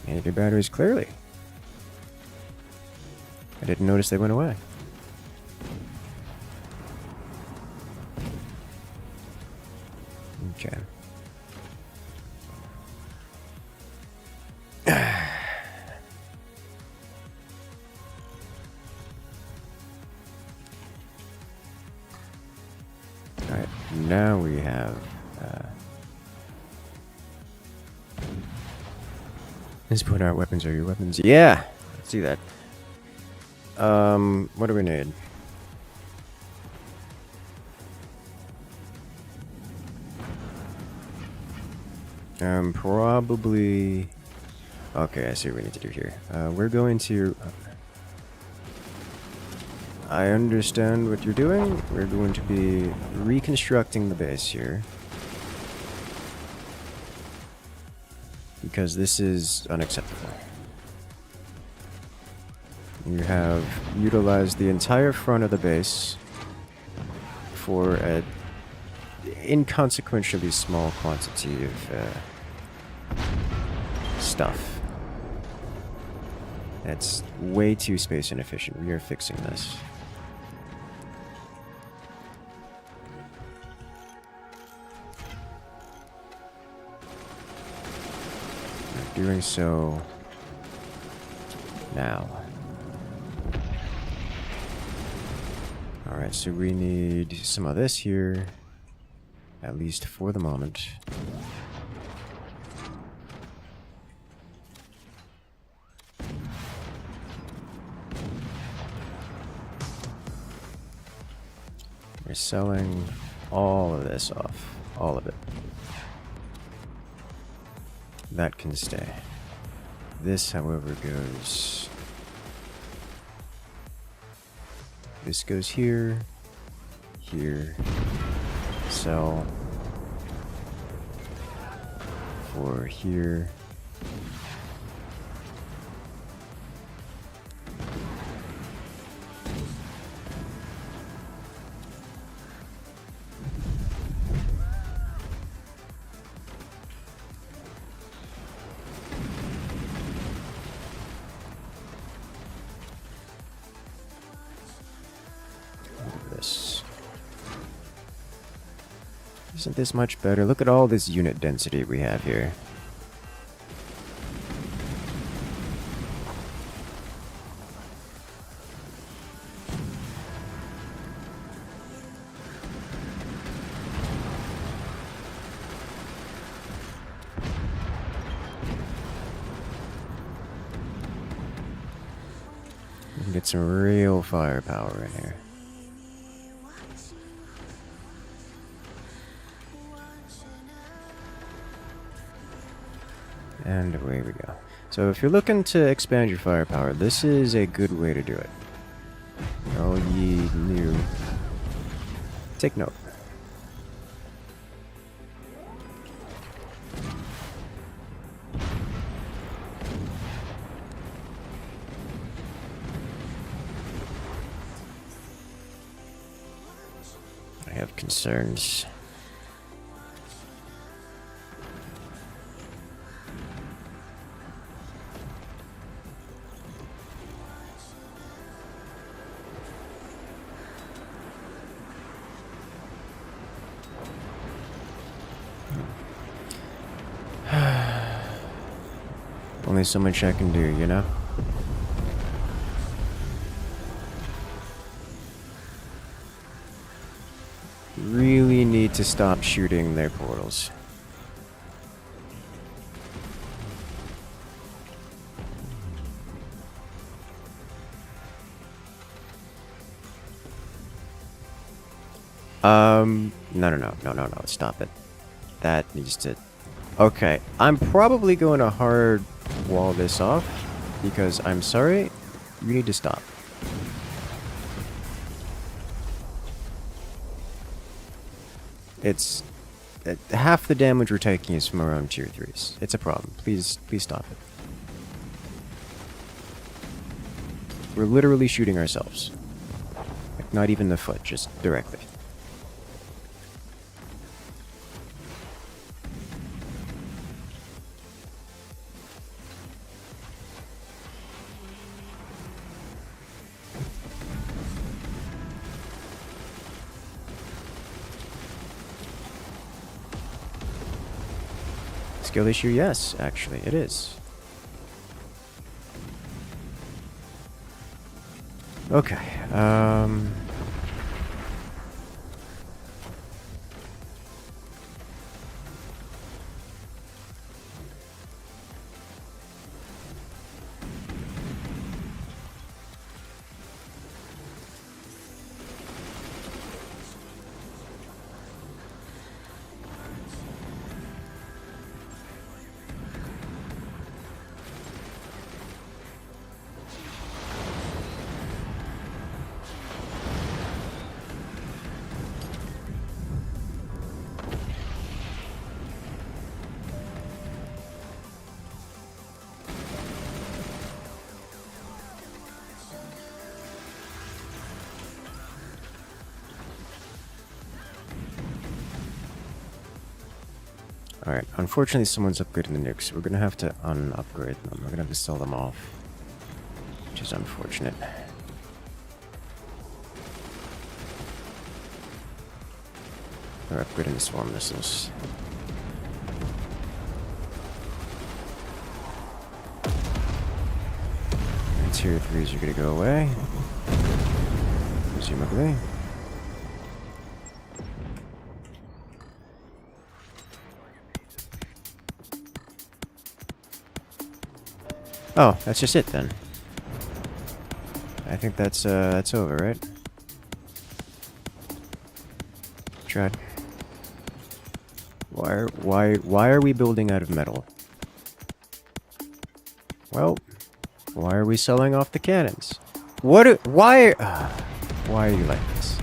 And your batteries clearly. I didn't notice they went away. Okay. Alright, now we have Let's put our weapons are your weapons. Yeah! Let's do that. What do we need? Probably... Okay, I see what we need to do here. We're going to... I understand what you're doing. We're going to be reconstructing the base here. Because this is unacceptable. You have utilized the entire front of the base for an inconsequentially small quantity of stuff. That's way too space inefficient. We are fixing this. We're doing so now. Alright, so we need some of this here, at least for the moment. We're selling all of this off. All of it. That can stay. This, however, goes... This goes here. Here. Sell. For here. Isn't this much better? Look at all this unit density we have here. We can get some real firepower in here. And away we go. So if you're looking to expand your firepower, this is a good way to do it. All ye new. Take note. I have concerns. Only so much I can do, you know? Really need to stop shooting their portals. No, stop it. That needs to... Okay, I'm probably going to hard wall this off, because I'm sorry, you need to stop. It's... half the damage we're taking is from our own tier 3s. It's a problem. Please stop it. We're literally shooting ourselves. Like, not even the foot, just directly. Skill issue, yes, actually, it is. Okay, Alright, unfortunately someone's upgrading the nukes. We're gonna have to upgrade them. We're gonna have to sell them off. Which is unfortunate. They're upgrading the swarm missiles. And tier 3s are gonna go away. Presumably. Oh, that's just it then. I think that's over, right? Tried. Why are we building out of metal? Well, why are we selling off the cannons? Why are you like this?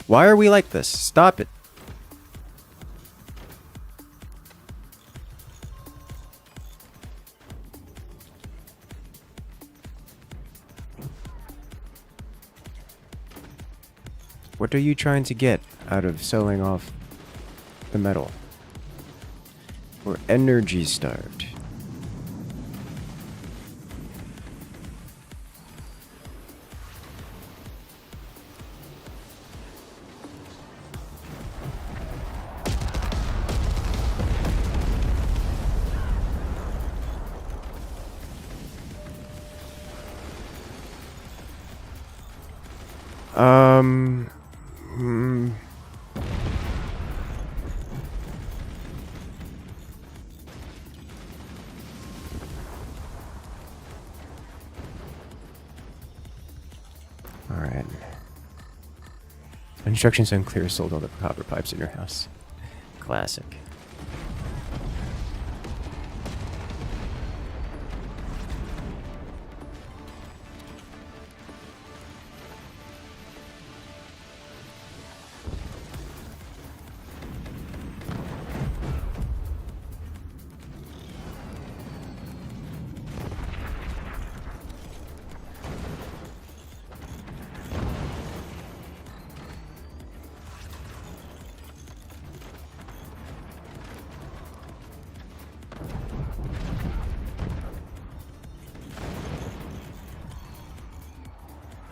Why are we like this? Stop it. What are you trying to get out of selling off the metal? We're energy starved. Alright. Instructions unclear, sold all the copper pipes in your house. Classic.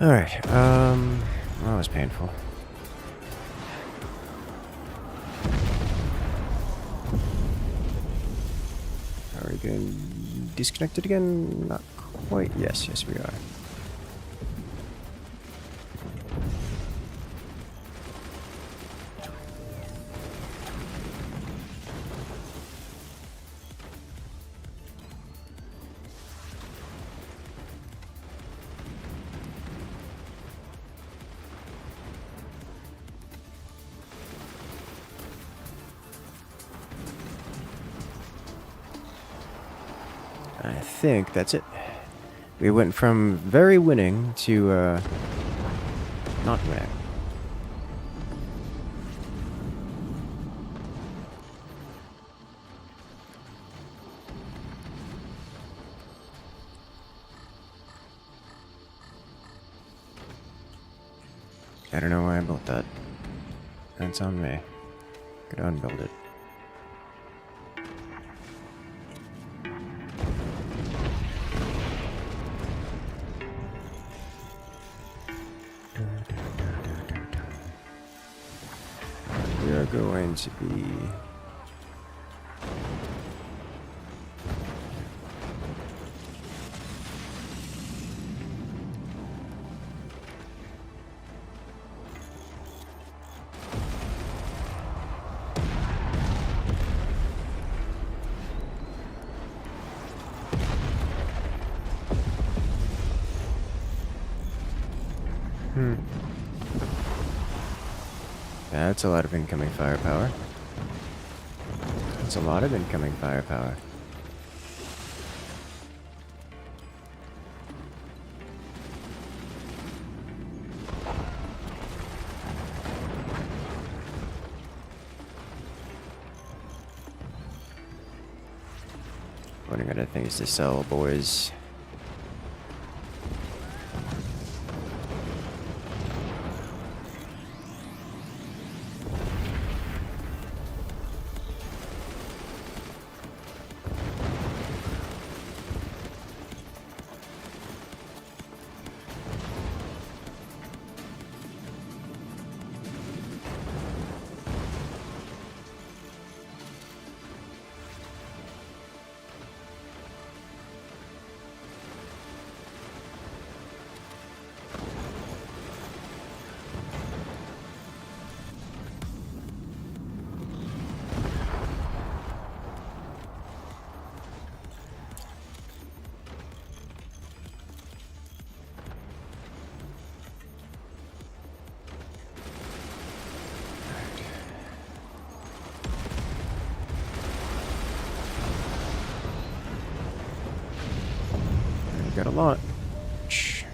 Alright, that was painful. Are we getting disconnected again? Not quite. Yes, we are. I think that's it. We went from very winning to, not winning. I don't know why I built that. That's on me. Could unbuild it. We are going to be... That's a lot of incoming firepower. That's a lot of incoming firepower. Running out of things to sell, boys. launch.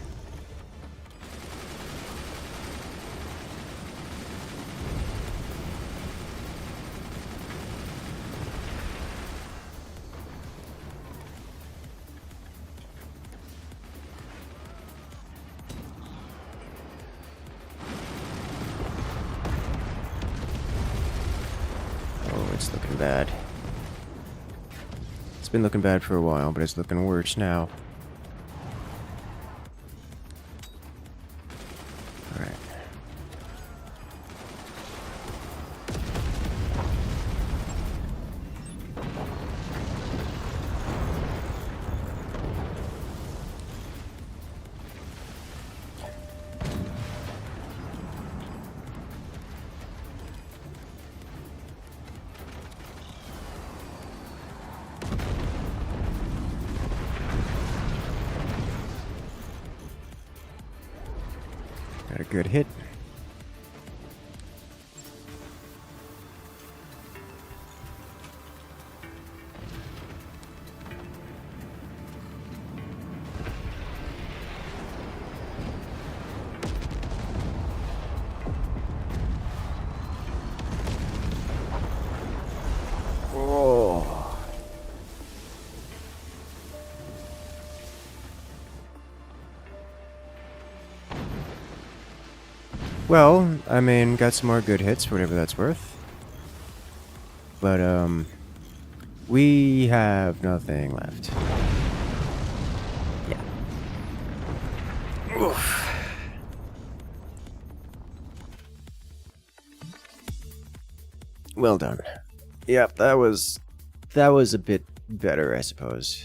Oh, it's looking bad. It's been looking bad for a while, but it's looking worse now. Alright. Got a good hit. Oh. Well, I mean, got some more good hits, whatever that's worth. But, we have nothing left. Yeah. Oof. Well done. Yep, that was a bit better, I suppose.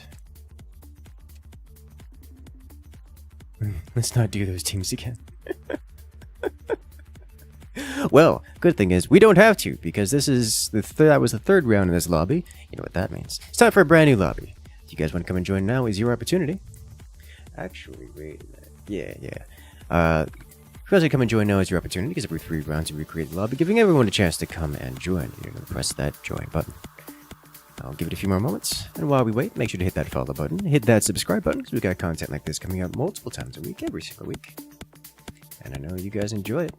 Let's not do those teams again. Well, good thing is we don't have to, because this is that was the third round in this lobby. You know what that means. It's time for a brand new lobby. If you guys want to come and join now, is your opportunity. Actually, wait a minute. Yeah. If you guys want to come and join now, is your opportunity, because every 3 rounds we recreate the lobby, giving everyone a chance to come and join. You're going to press that join button. I'll give it a few more moments, and while we wait, make sure to hit that follow button, hit that subscribe button, because we got content like this coming out multiple times a week, every single week. And I know you guys enjoy it.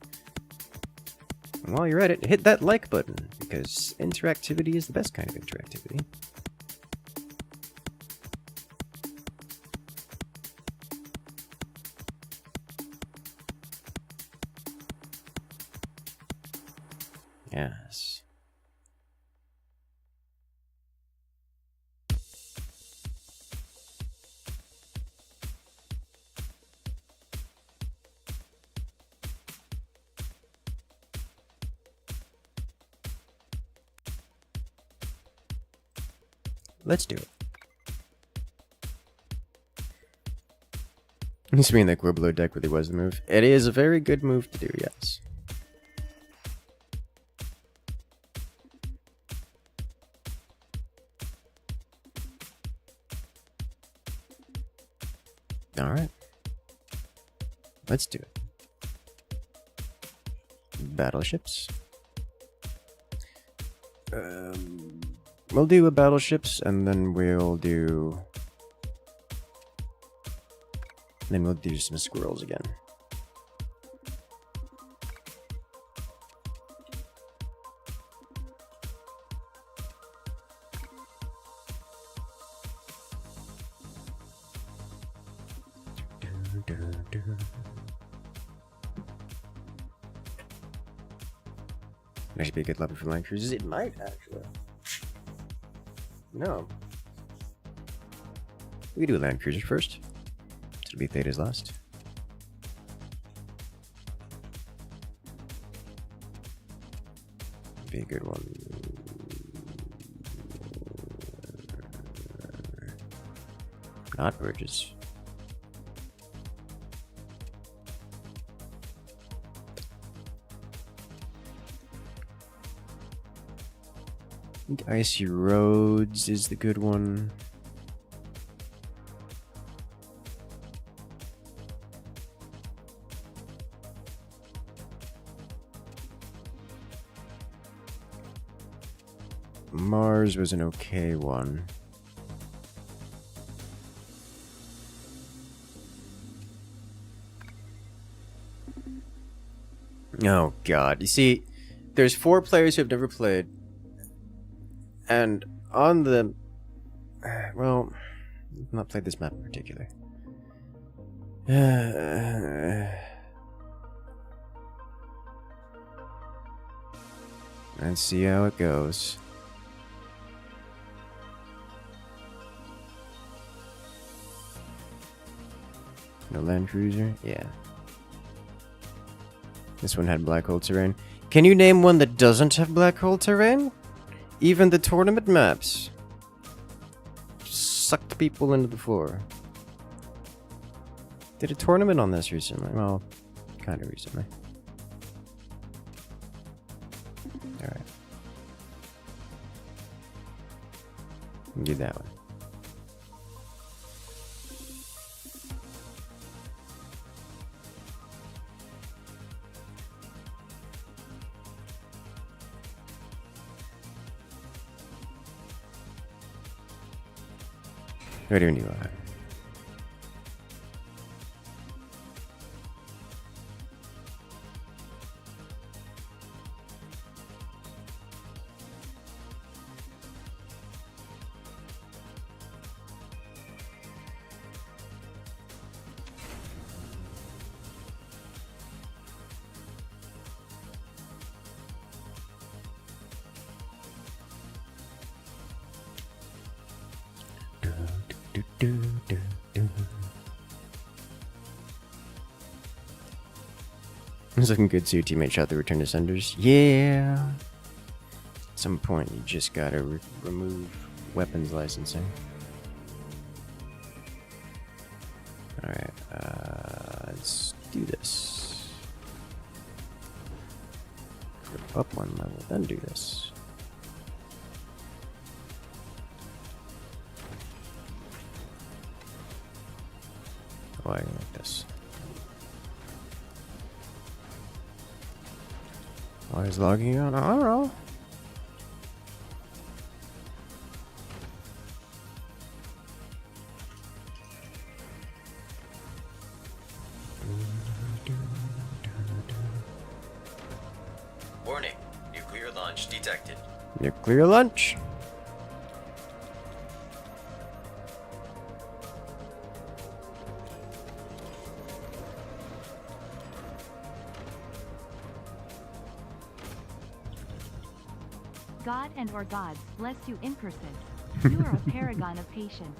And while you're at it, hit that like button, because interactivity is the best kind of interactivity. Yes. Let's do it. You mean that Quibbler deck really was the move? It is a very good move to do, yes. Alright. Let's do it. Battleships. We'll do a battleships, and then we'll do... Then we'll do some squirrels again. That should be a good level for land cruisers. It might, actually. No. We can do a land cruiser first. It'll be Theta's last. Be a good one. Not bridges. I think Icy Roads is the good one. Mars was an okay one. Oh god. You see, there's 4 players who have never played. And on the... Well, I've not played this map in particular. Let's see how it goes. No Land Cruiser? Yeah. This one had black hole terrain. Can you name one that doesn't have black hole terrain? Even the tournament maps sucked people into the floor. Did a tournament on this recently? Well, kind of recently. Alright. Do that one. Ready when you are. It's looking good too. Teammate shot the return to senders. Yeah. At some point, you just gotta remove weapons licensing. Alright, let's do this. Go up 1 level, then do this. Why like this? Why is logging on? I don't know. Warning. Nuclear launch detected. Nuclear launch. God and or gods bless you, Incursus. You are a paragon of patience.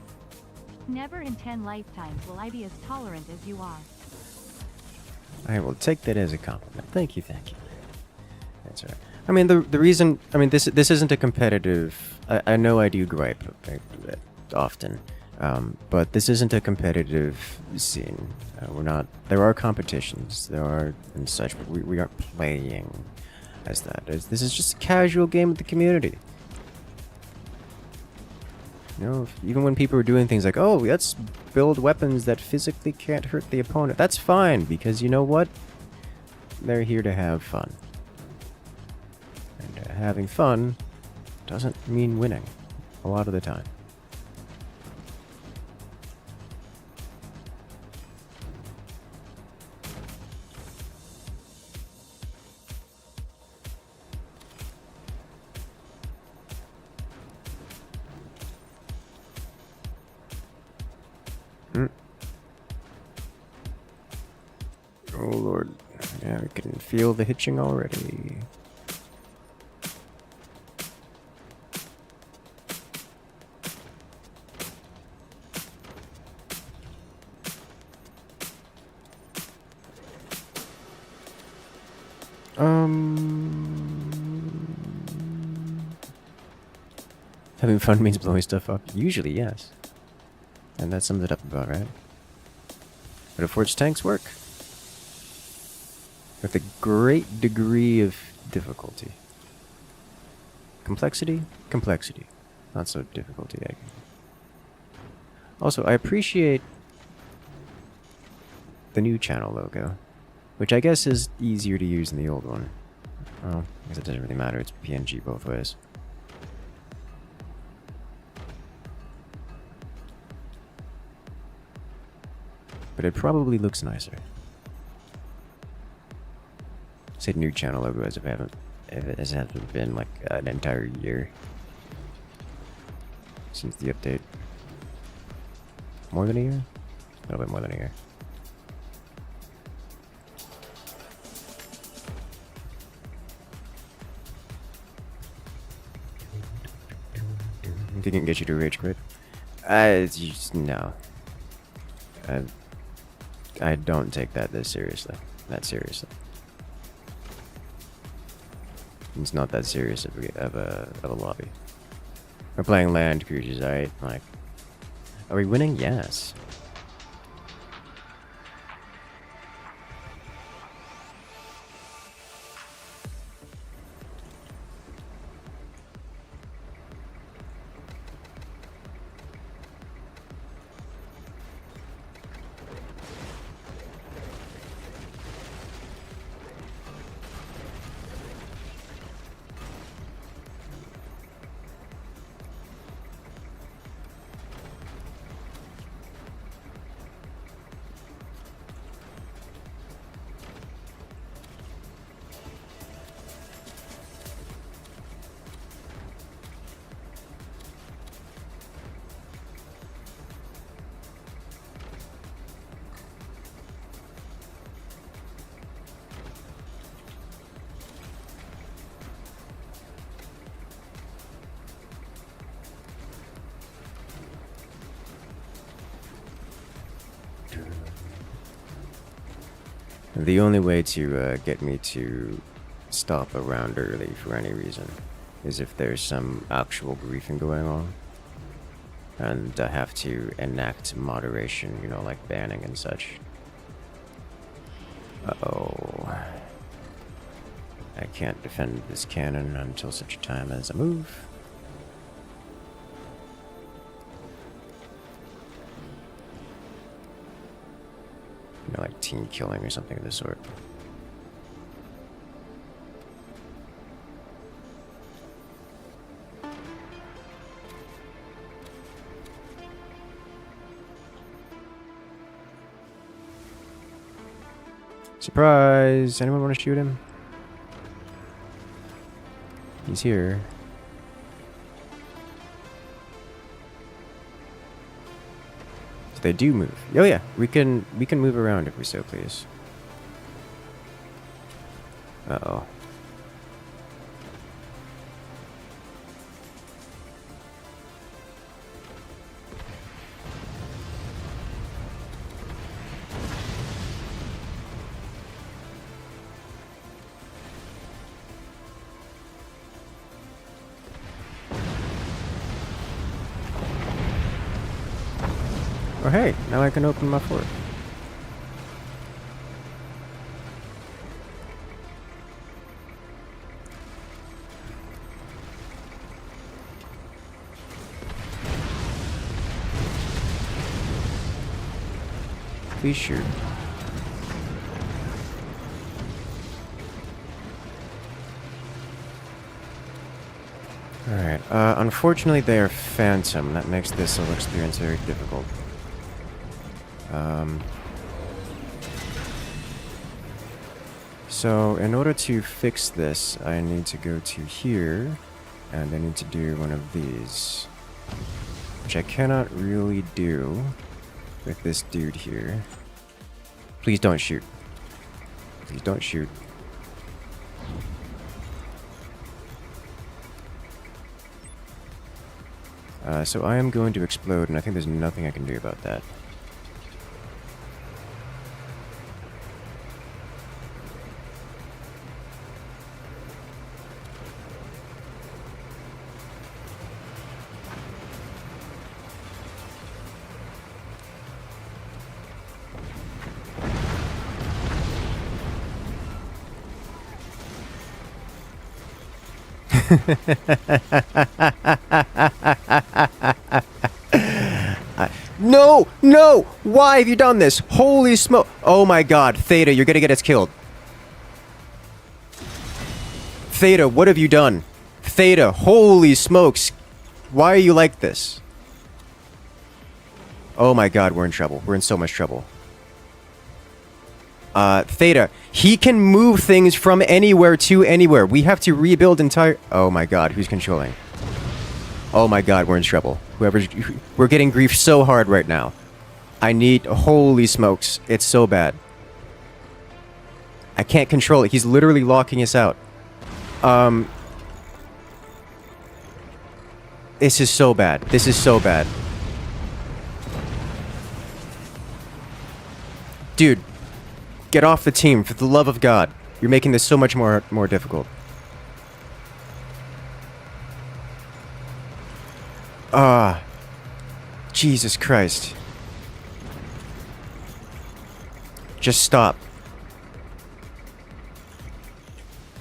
Never in 10 lifetimes will I be as tolerant as you are. I will take that as a compliment. Thank you, thank you. That's right. I mean, the reason... I mean, this isn't a competitive... I know I do gripe often, but this isn't a competitive scene. We're not... There are competitions, there are and such, but we aren't playing as that. This is just a casual game with the community. You know, even when people are doing things like, oh, let's build weapons that physically can't hurt the opponent, that's fine, because you know what? They're here to have fun. And having fun doesn't mean winning, a lot of the time. Oh lord, yeah, we can feel the hitching already. Having fun means blowing stuff up? Usually, yes. And that sums it up about right. But of forged tanks work. With a great degree of difficulty. Complexity? Complexity. Not so difficulty, I guess. Also, I appreciate the new channel logo, which I guess is easier to use than the old one. Well, I guess it doesn't really matter, it's PNG both ways. But it probably looks nicer. say new channel logo as if it hasn't been like an entire year since the update. More than a year? A little bit more than a year. Didn't get you to rage quit. No. I don't take that seriously. That seriously. It's not that serious of a lobby. We're playing land cruises, alright? Like, are we winning? Yes. The only way to get me to stop a round early for any reason is if there's some actual griefing going on. And I have to enact moderation, you know, like banning and such. Uh-oh. I can't defend this cannon until such a time as I move. You know, like team killing or something of the sort. Surprise! Anyone want to shoot him? He's here. So they do move. Oh yeah, we can move around if we so please. Uh-oh. Oh hey, now I can open my fort. Please shoot. Alright, unfortunately they are phantom. That makes this whole experience very difficult. So in order to fix this, I need to go to here, and I need to do one of these, which I cannot really do with this dude here. Please don't shoot. Please don't shoot. So I am going to explode, and I think there's nothing I can do about that. No! No! Why have you done this? Holy smoke! Oh my god, Theta, you're gonna get us killed. Theta, what have you done? Theta, holy smokes! Why are you like this? Oh my god, we're in trouble. We're in so much trouble. Theta. He can move things from anywhere to anywhere. We have to rebuild entire... Oh my god, who's controlling? Oh my god, we're in trouble. Whoever's... We're getting grief so hard right now. I need... Holy smokes. It's so bad. I can't control it. He's literally locking us out. This is so bad. This is so bad. Dude. Get off the team, for the love of God. You're making this so much more difficult. Ah. Jesus Christ. Just stop.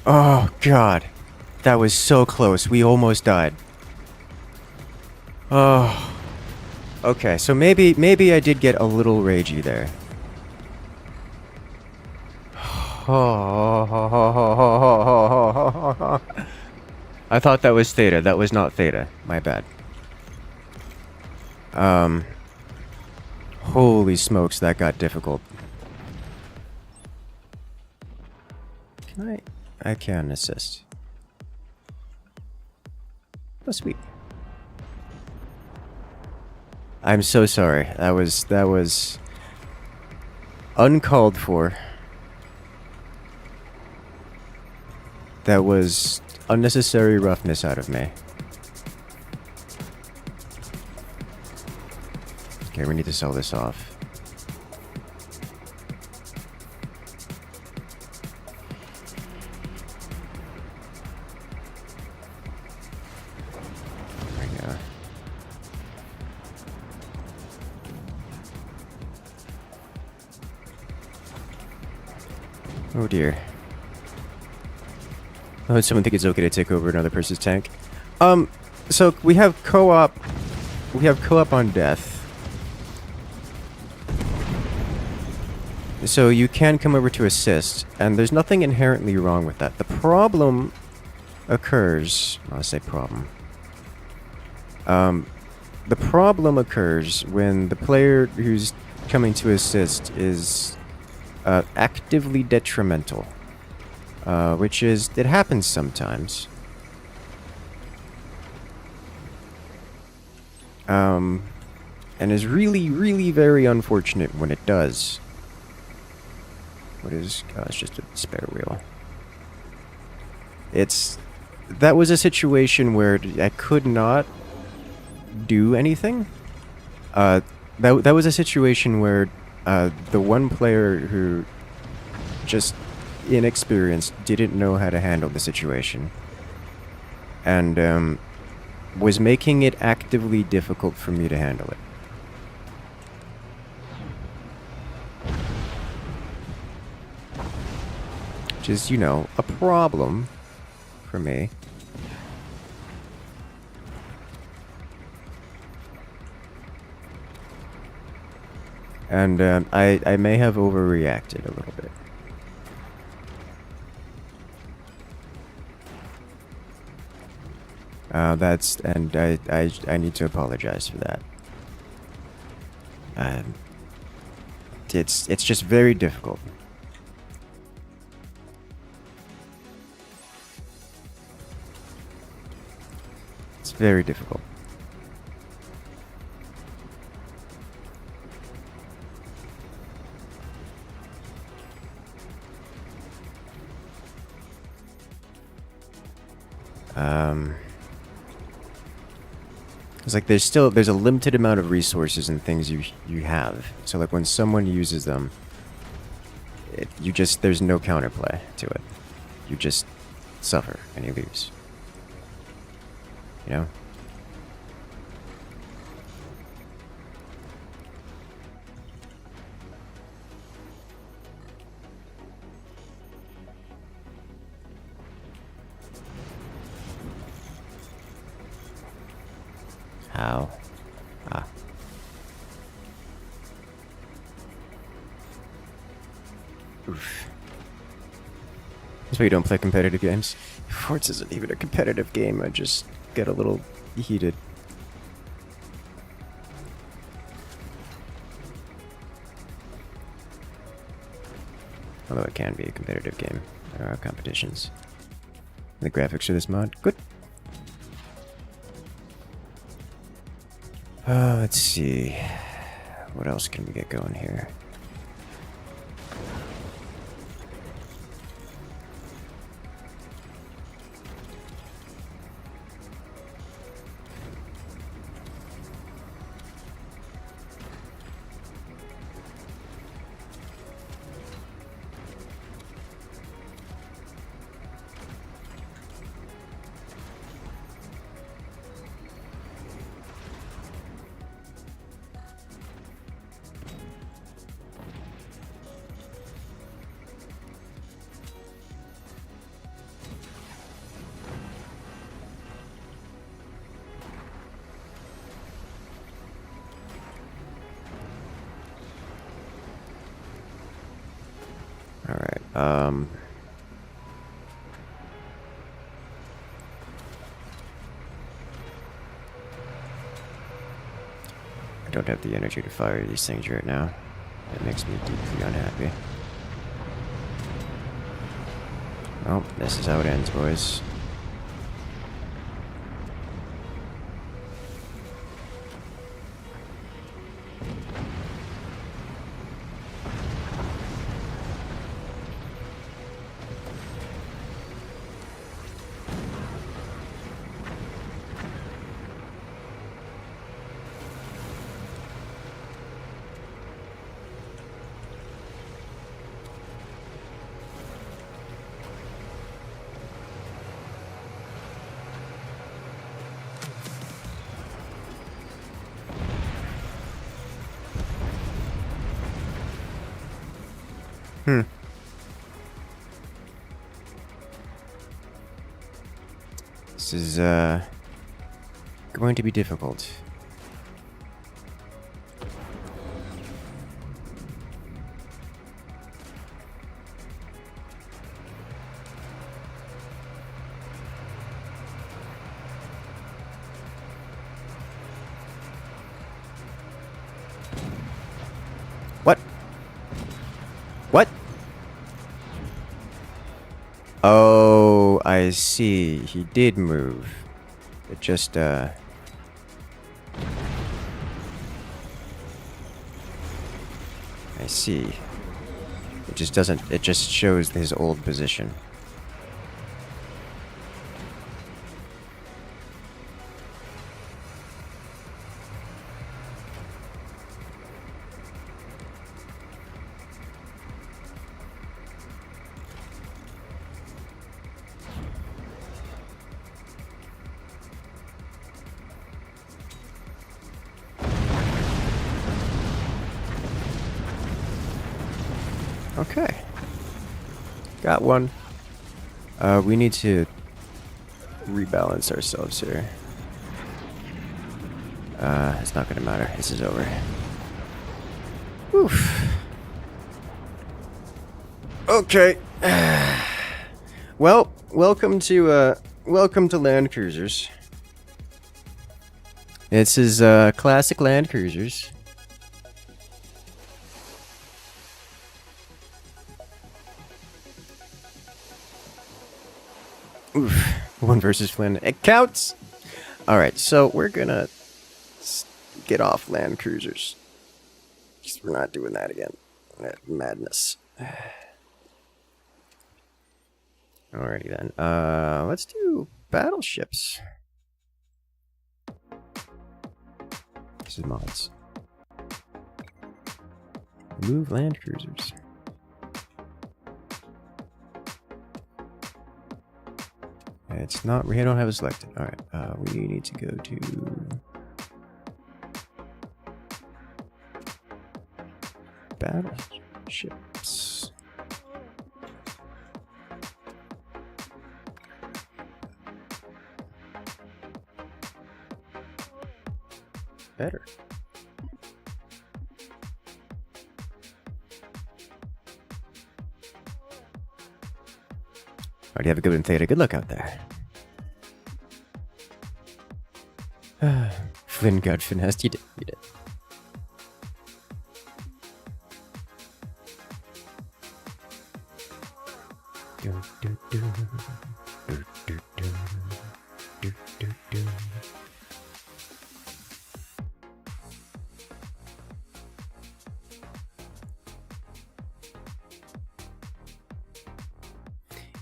Oh, God. That was so close. We almost died. Oh. Okay, so maybe I did get a little ragey there. I thought that was Theta. That was not Theta. My bad. Holy smokes, that got difficult. Can I can assist. Oh, sweet. I'm so sorry. That was uncalled for. That was unnecessary roughness out of me. Okay, we need to sell this off. There we go. Oh dear. Oh, someone think it's okay to take over another person's tank? So we have co-op. We have co-op on death. So you can come over to assist, and there's nothing inherently wrong with that. The problem occurs... I'll say problem. The problem occurs when the player who's coming to assist is actively detrimental. Which is... It happens sometimes. And is really, really very unfortunate when it does. What is... Oh, it's just a spare wheel. That was a situation where I could not do anything. That was a situation where the one player who just inexperienced didn't know how to handle the situation. And was making it actively difficult for me to handle it. Which is, you know, a problem for me. And I may have overreacted a little bit. And I need to apologize for that. It's just very difficult. It's very difficult. It's like there's a limited amount of resources and things you have. So like when someone uses them, there's no counterplay to it. You just suffer and you lose. You know? How? Ah. Oof. That's why you don't play competitive games. Forts isn't even a competitive game, I just get a little heated. Although it can be a competitive game. There are competitions. The graphics for this mod, good. Let's see. What else can we get going here? Alright, I don't have the energy to fire these things right now. It makes me deeply unhappy. Well, this is how it ends, boys. This is, going to be difficult. What? What? Oh, I see. He did move. It just, I see. It just doesn't, it just shows his old position. Okay. Got one. We need to rebalance ourselves here. It's not gonna matter. This is over. Oof. Okay. Well, welcome to Land Cruisers. This is classic Land Cruisers. Oof. One versus Flynn. It counts! Alright, so we're gonna get off Land Cruisers. Because we're not doing that again. Madness. Alrighty then. Let's do Battleships. This is mods. Remove Land Cruisers. It's not, we don't have it selected. Alright, we need to go to Battleships. Better. Alright, have a good one, Theta. Good luck out there. Flynn got finessed. You did. You did. Yeah,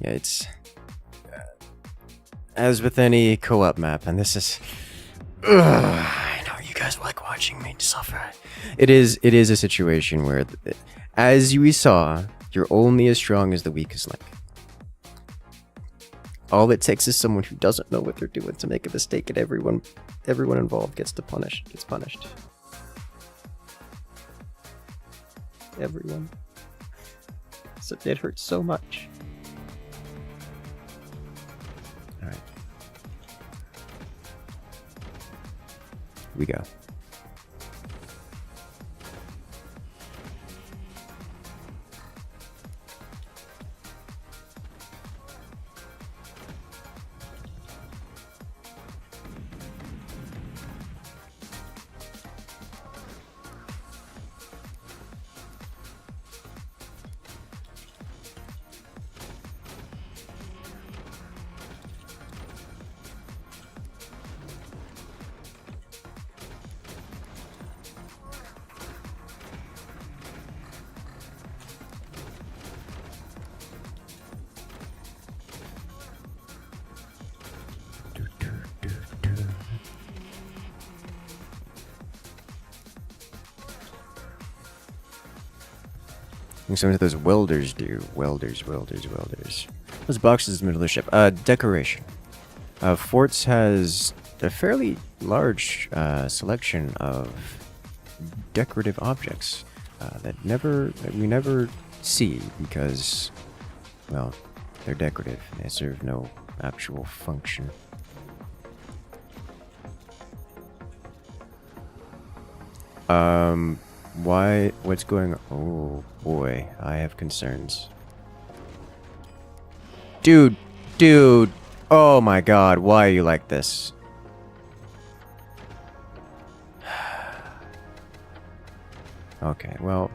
it's as with any co-op map, and this is. I know you guys like watching me suffer. It is a situation where, as we saw, you're only as strong as the weakest link. All it takes is someone who doesn't know what they're doing to make a mistake, and everyone involved gets punished. Everyone. So it hurts so much. Alright. We go. Some of those welders do. Welders. Those boxes in the middle of the ship. Decoration. Forts has a fairly large selection of decorative objects that we never see because, well, they're decorative. They serve no actual function. Why? What's going on? Oh boy, I have concerns. Dude! Oh my god, why are you like this? Okay, well...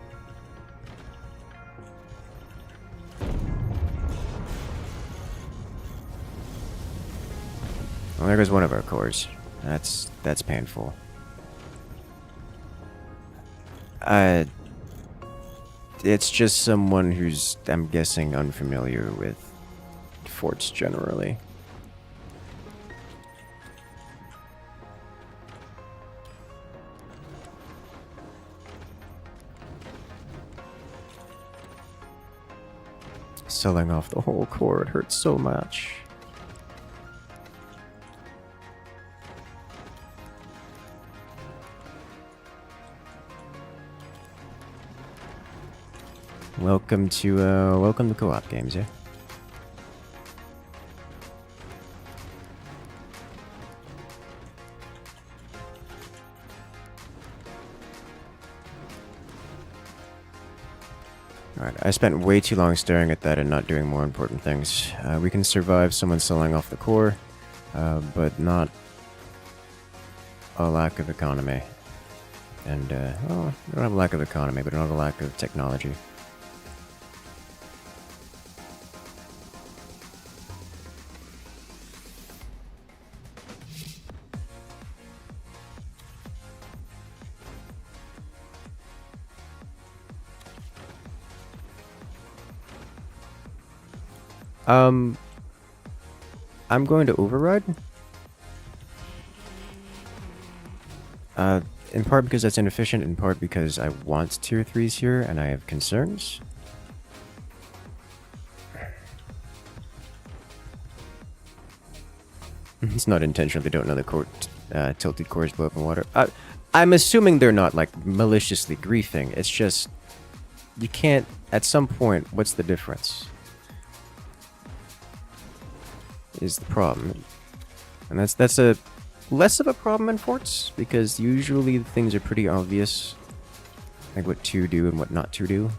Well, there goes one of our cores. That's painful. It's just someone who's, I'm guessing, unfamiliar with forts generally. Selling off the whole core, it hurts so much. Welcome to co-op games, yeah? Alright, I spent way too long staring at that and not doing more important things. We can survive someone selling off the core, but not a lack of economy. And, well, we don't have a lack of economy, but not a lack of technology. I'm going to override. In part because that's inefficient, in part because I want tier 3s here and I have concerns. It's not intentional, they don't know the tilted cores blow up in water. I'm assuming they're not, like, maliciously griefing. It's just, you can't, at some point, what's the difference? Is the problem. And that's a less of a problem in forts, because usually things are pretty obvious, like what to do and what not to do.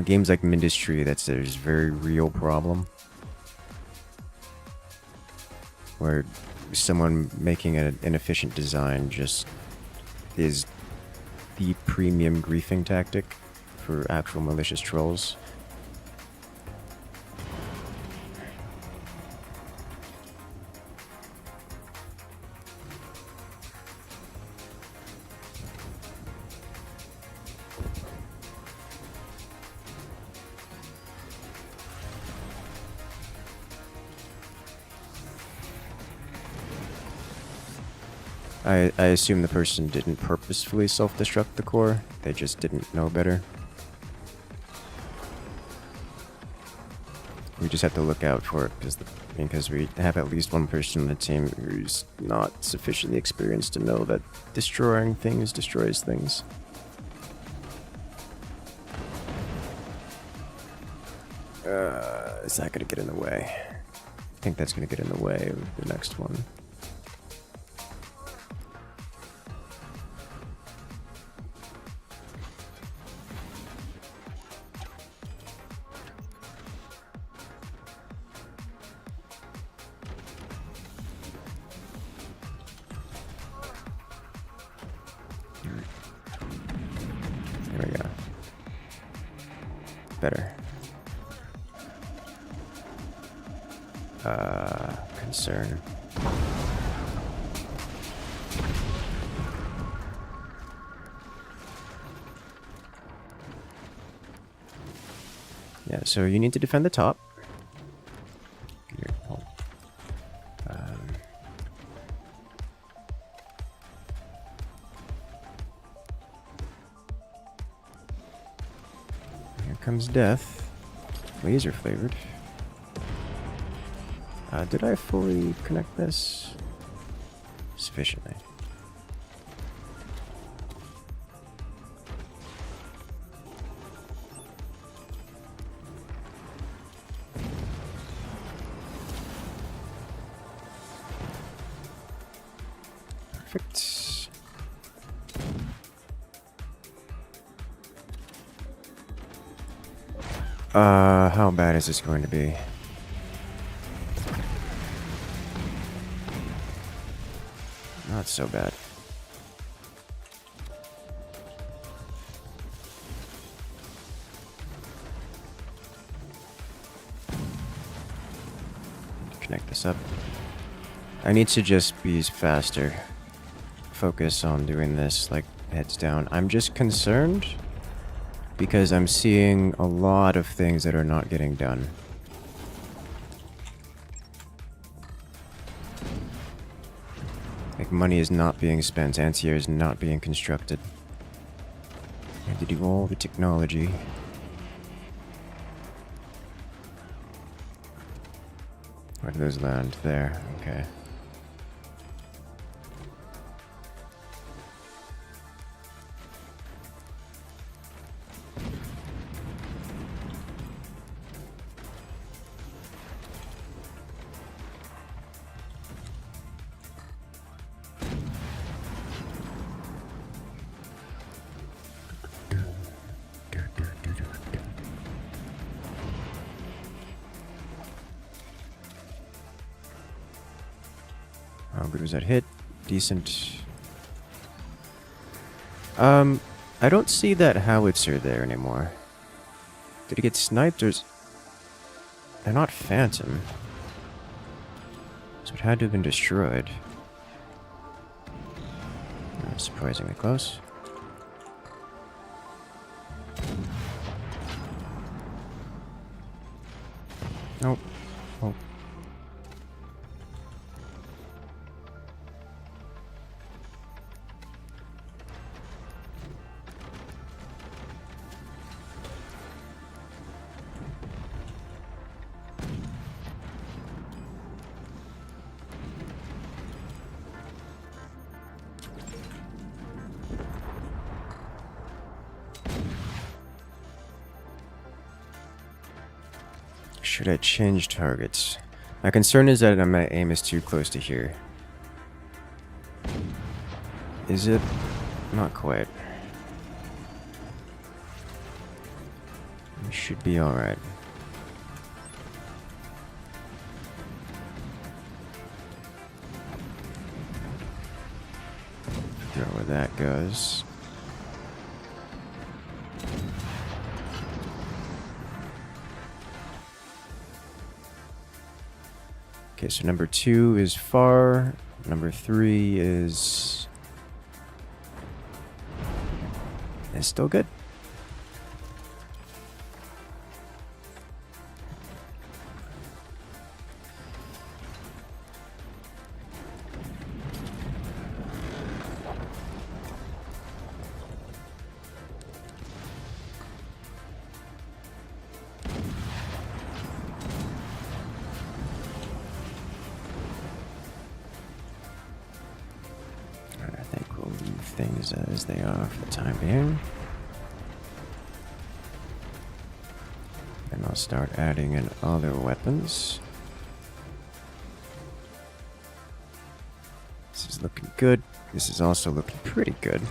Games like Mindustry, there's a very real problem. Where someone making an inefficient design just is the premium griefing tactic for actual malicious trolls. I assume the person didn't purposefully self-destruct the core. They just didn't know better. We just have to look out for it because we have at least one person on the team who's not sufficiently experienced to know that destroying things destroys things. Is that gonna get in the way? I think that's gonna get in the way of the next one. There we go. Better. Concern. Yeah, so you need to defend the top. Here, hold. Here comes death. Laser flavored. Did I fully connect this? Sufficiently. Perfect. How bad is this going to be? Not so bad. Connect this up. I need to just be faster. Focus on doing this, like, heads down. I'm just concerned because I'm seeing a lot of things that are not getting done. Like, money is not being spent, anti-air is not being constructed. I have to do all the technology. Where do those land? There, okay. How good was that hit? Decent. I don't see that howitzer there anymore. Did he get sniped or they're not phantom. So it had to have been destroyed. Surprisingly close. Nope. Oh. Should I change targets? My concern is that my aim is too close to here. Is it? Not quite. We should be alright. Figure out where that goes. Okay, so number 2 is far. Number 3 is still good. things as they are for the time being. And I'll start adding in other weapons. This is looking good. This is also looking pretty good.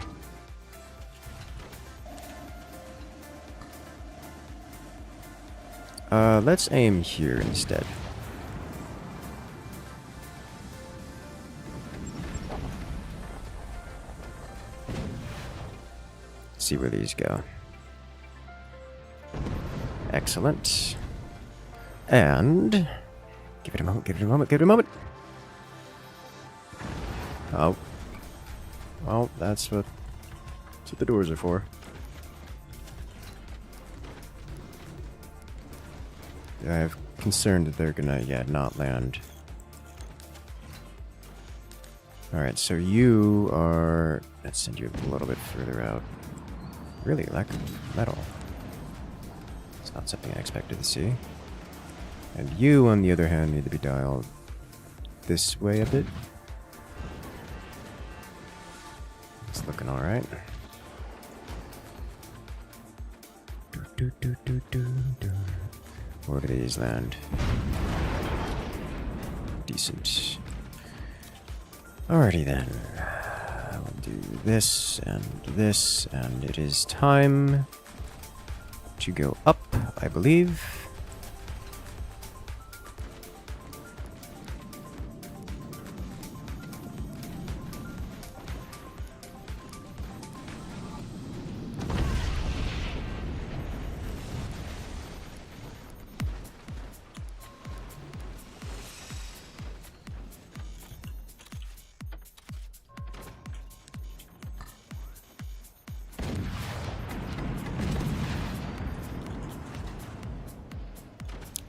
Let's aim here instead. See where these go. Excellent. And give it a moment, give it a moment, give it a moment. Oh. Well, that's what the doors are for. I have concern that they're gonna, not land. Alright, so you are... Let's send you a little bit further out. Really lack of metal. It's not something I expected to see. And you, on the other hand, need to be dialed this way a bit. It's looking alright. Where do these land? Decent. Alrighty then. I'll do this, and it is time to go up, I believe.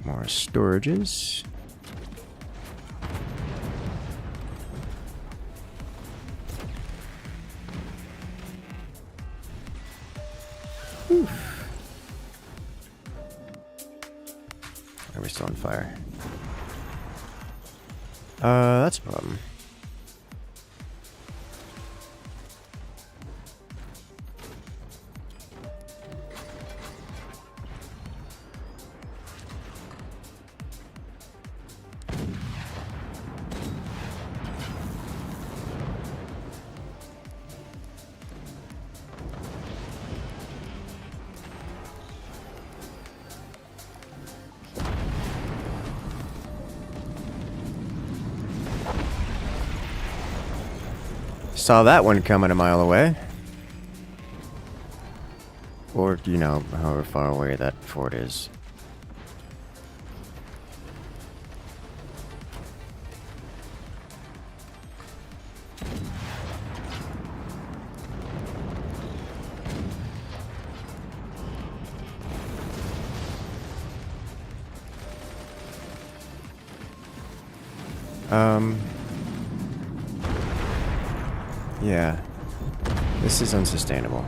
More storages. Oof. Are we still on fire? That's a problem. Saw that one coming a mile away. Or, you know, however far away that fort is. Yeah. This is unsustainable.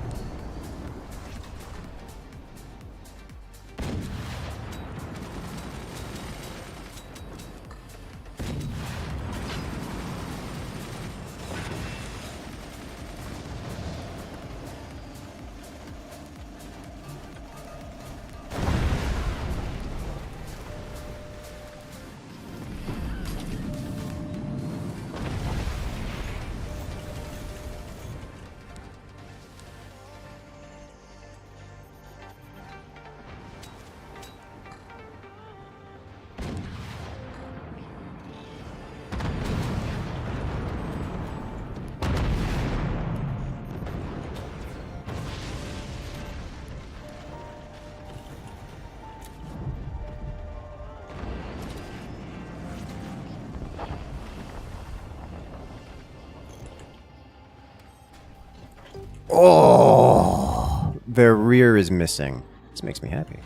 Oh, their rear is missing. This makes me happy.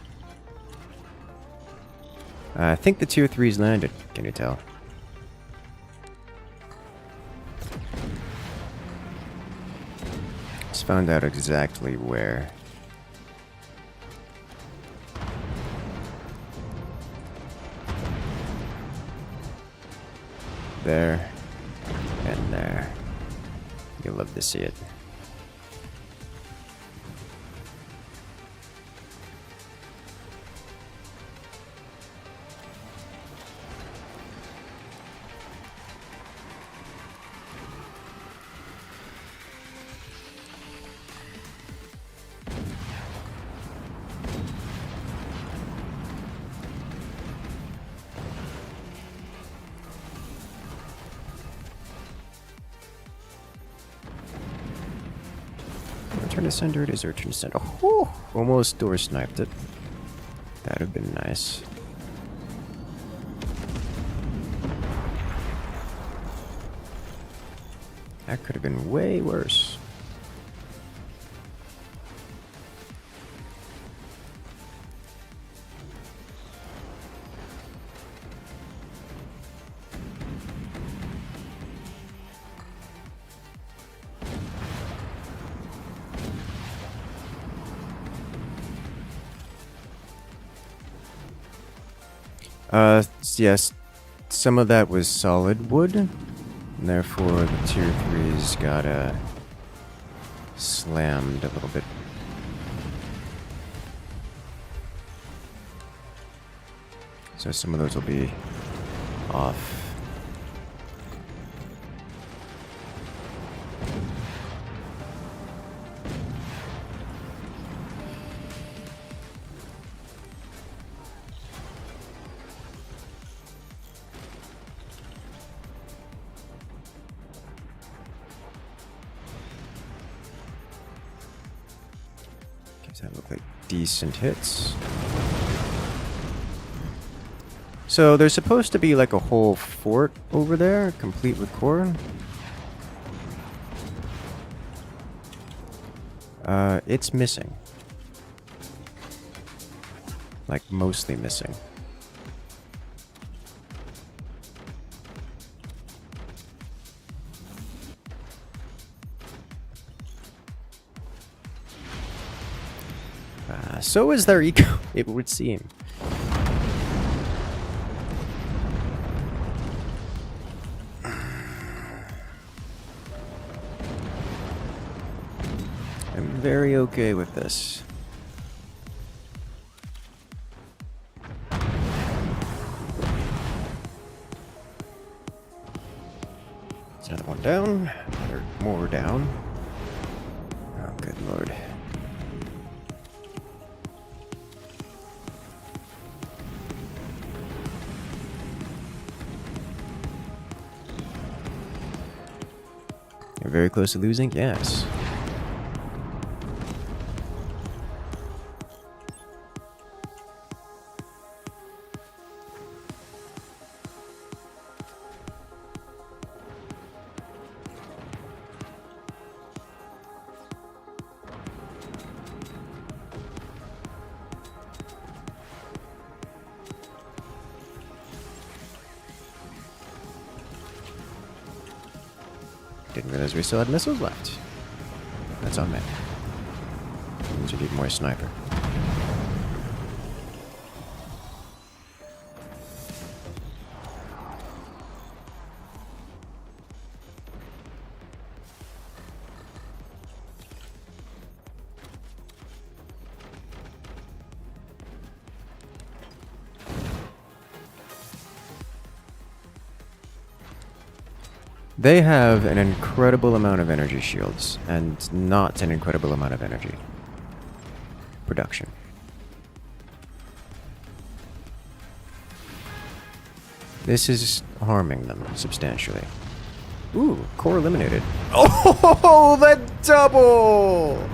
I think the tier 3's landed. Can you tell? Just found out exactly where. There and there. You'll love to see it. Turn to center, it is our turn to center. Oh, almost door sniped it. That'd have been nice. That could have been way worse. Yes, some of that was solid wood, and therefore the tier 3s got slammed a little bit. So some of those will be off. That look like decent hits. So there's supposed to be like a whole fort over there, complete with core. It's missing. Like mostly missing. So is their eco, it would seem. I'm very okay with this. There's another one down. Or more down. Oh, good lord. You're very close to losing? Yes. Didn't realize we still had missiles left. That's on me. Means we need more sniper. They have an incredible amount of energy shields, and not an incredible amount of energy production. This is harming them substantially. Ooh, core eliminated. Oh, the double!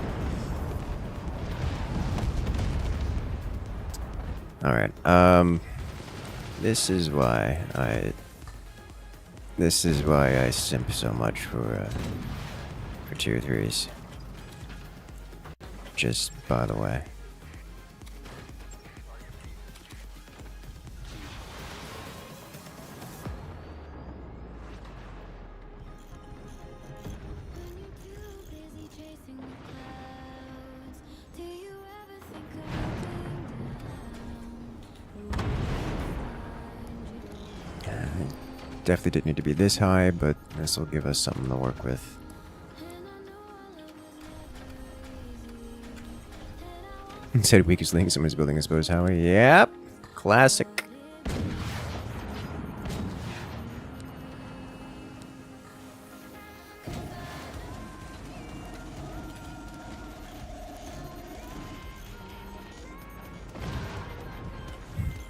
Alright, this is why I simp so much for tier 3s. Just by the way. Definitely didn't need to be this high, but this will give us something to work with. Said weakest link, someone's building a suppose how? Yep, classic.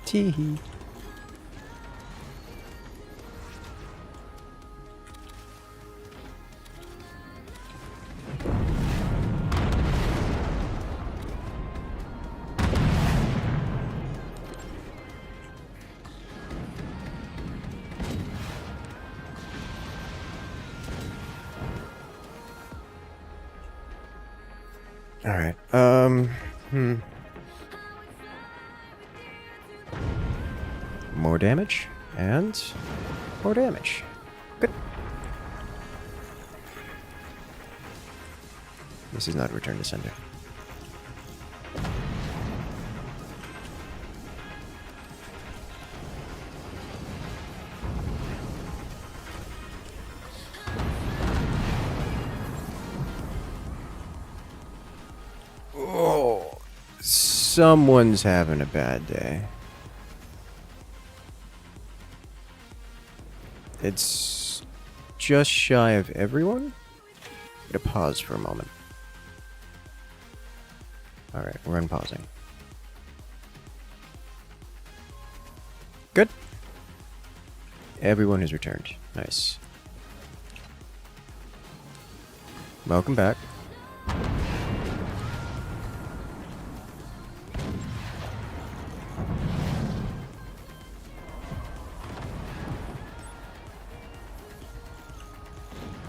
Teehee. Alright, more damage, and more damage. Good. This is not a return to sender. Oh, someone's having a bad day. It's just shy of everyone. Gonna pause for a moment. Alright, we're unpausing. Good. Everyone has returned. Nice. Welcome back.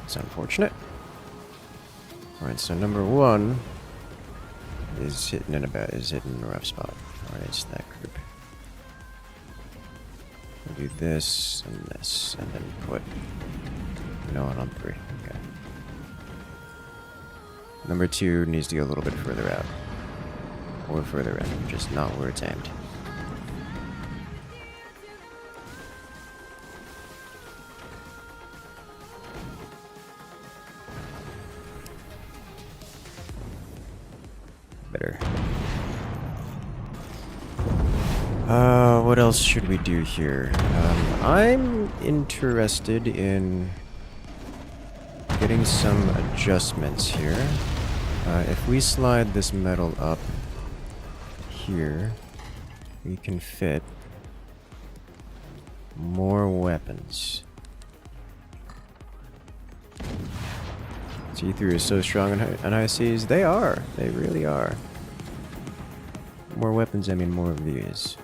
It's unfortunate. Alright, so number one is hitting in a rough spot. Alright, it's that group. We'll do this and then put no one on 3. Okay. Number 2 needs to go a little bit further out. Or further in, just not where it's aimed. Better. What else should we do here? I'm interested in getting some adjustments here. If we slide this metal up here, we can fit more weapons. T3 is so strong on high seas. They are. They really are. More weapons, I mean more of these.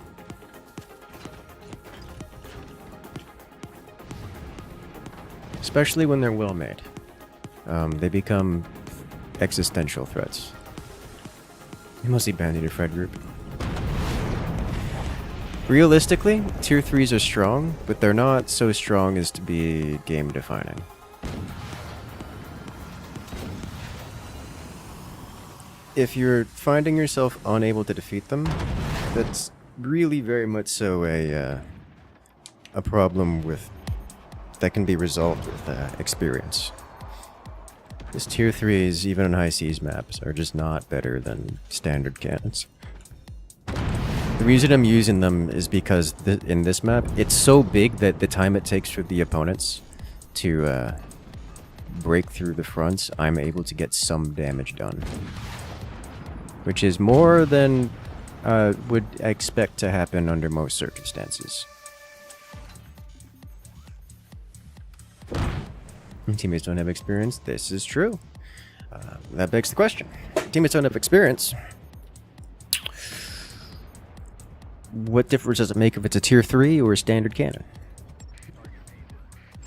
Especially when they're well made. They become existential threats. Mostly banded Fred group. Realistically, tier 3s are strong, but they're not so strong as to be game defining. If you're finding yourself unable to defeat them, that's really very much so a problem that can be resolved with experience. Because tier 3s, even on high seas maps, are just not better than standard cannons. The reason I'm using them is because in this map, it's so big that the time it takes for the opponents to break through the fronts, I'm able to get some damage done. Which is more than would expect to happen under most circumstances. Teammates don't have experience. This is true. That begs the question. Teammates don't have experience. What difference does it make if it's a tier 3 or a standard cannon?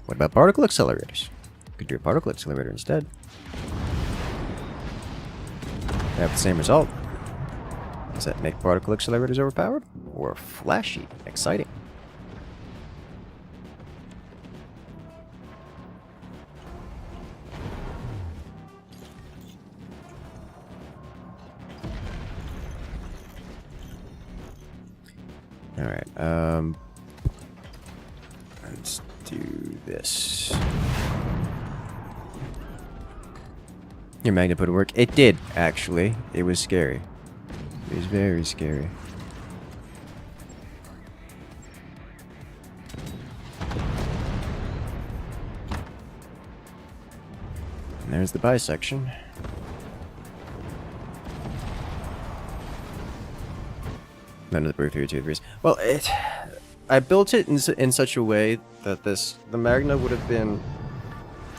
What about particle accelerators? Could do a particle accelerator instead. They have the same result. Does that make particle accelerators overpowered? Or flashy, exciting? Alright, let's do this. Your magnet put to work. It did, actually. It was scary. It was very scary. And there's the bisection. None of the breakthrough tier 3s. Well, I built it in such a way that the Magna would have been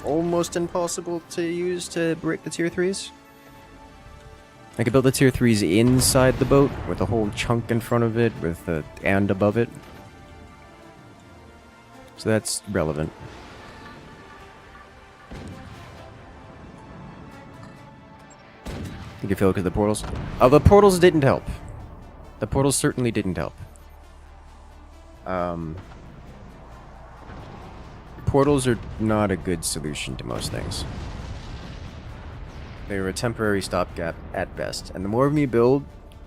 almost impossible to use to break the tier 3s. I could build the tier 3s inside the boat with a whole chunk in front of it with the and above it. So that's relevant. You can feel it because the portals. Oh, the portals didn't help. The portals certainly didn't help. Portals are not a good solution to most things. They're a temporary stopgap at best, and the more of them you build,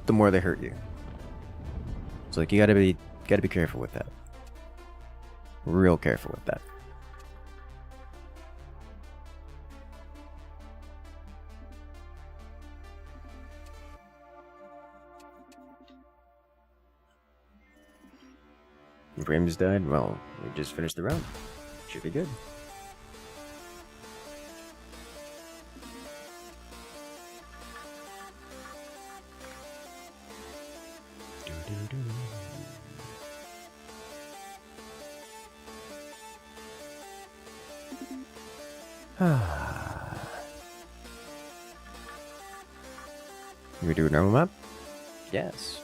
the more they hurt you. So like you gotta be careful with that. Real careful with that. Frames died? Well, we just finished the round. Should be good. You do a normal map? Yes.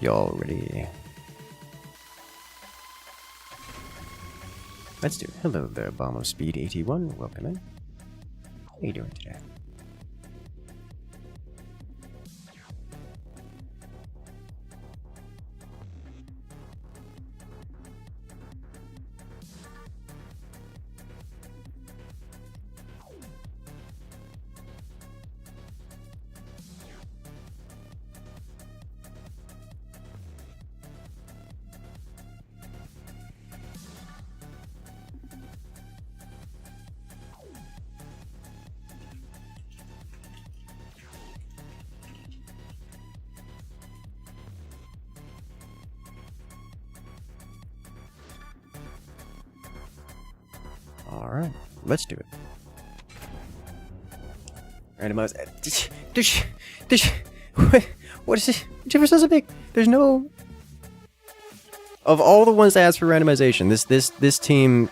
Y'all ready? Let's do it. Hello there, Bomb of Speed 81. Welcome in. How are you doing today? Alright, let's do it. Randomize. What is it? Which difference does it make? There's no. Of all the ones that ask for randomization, this team,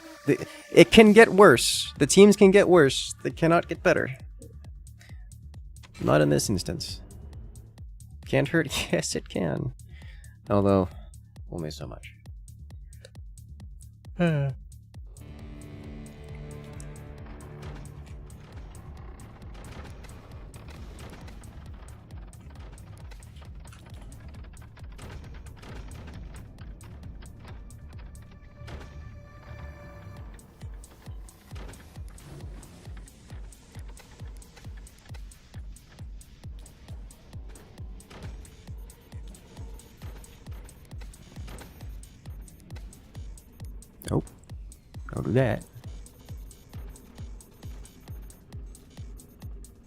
it can get worse. The teams can get worse. They cannot get better. Not in this instance. Can't hurt? Yes, it can. Although, only so much. Nope. Don't do that.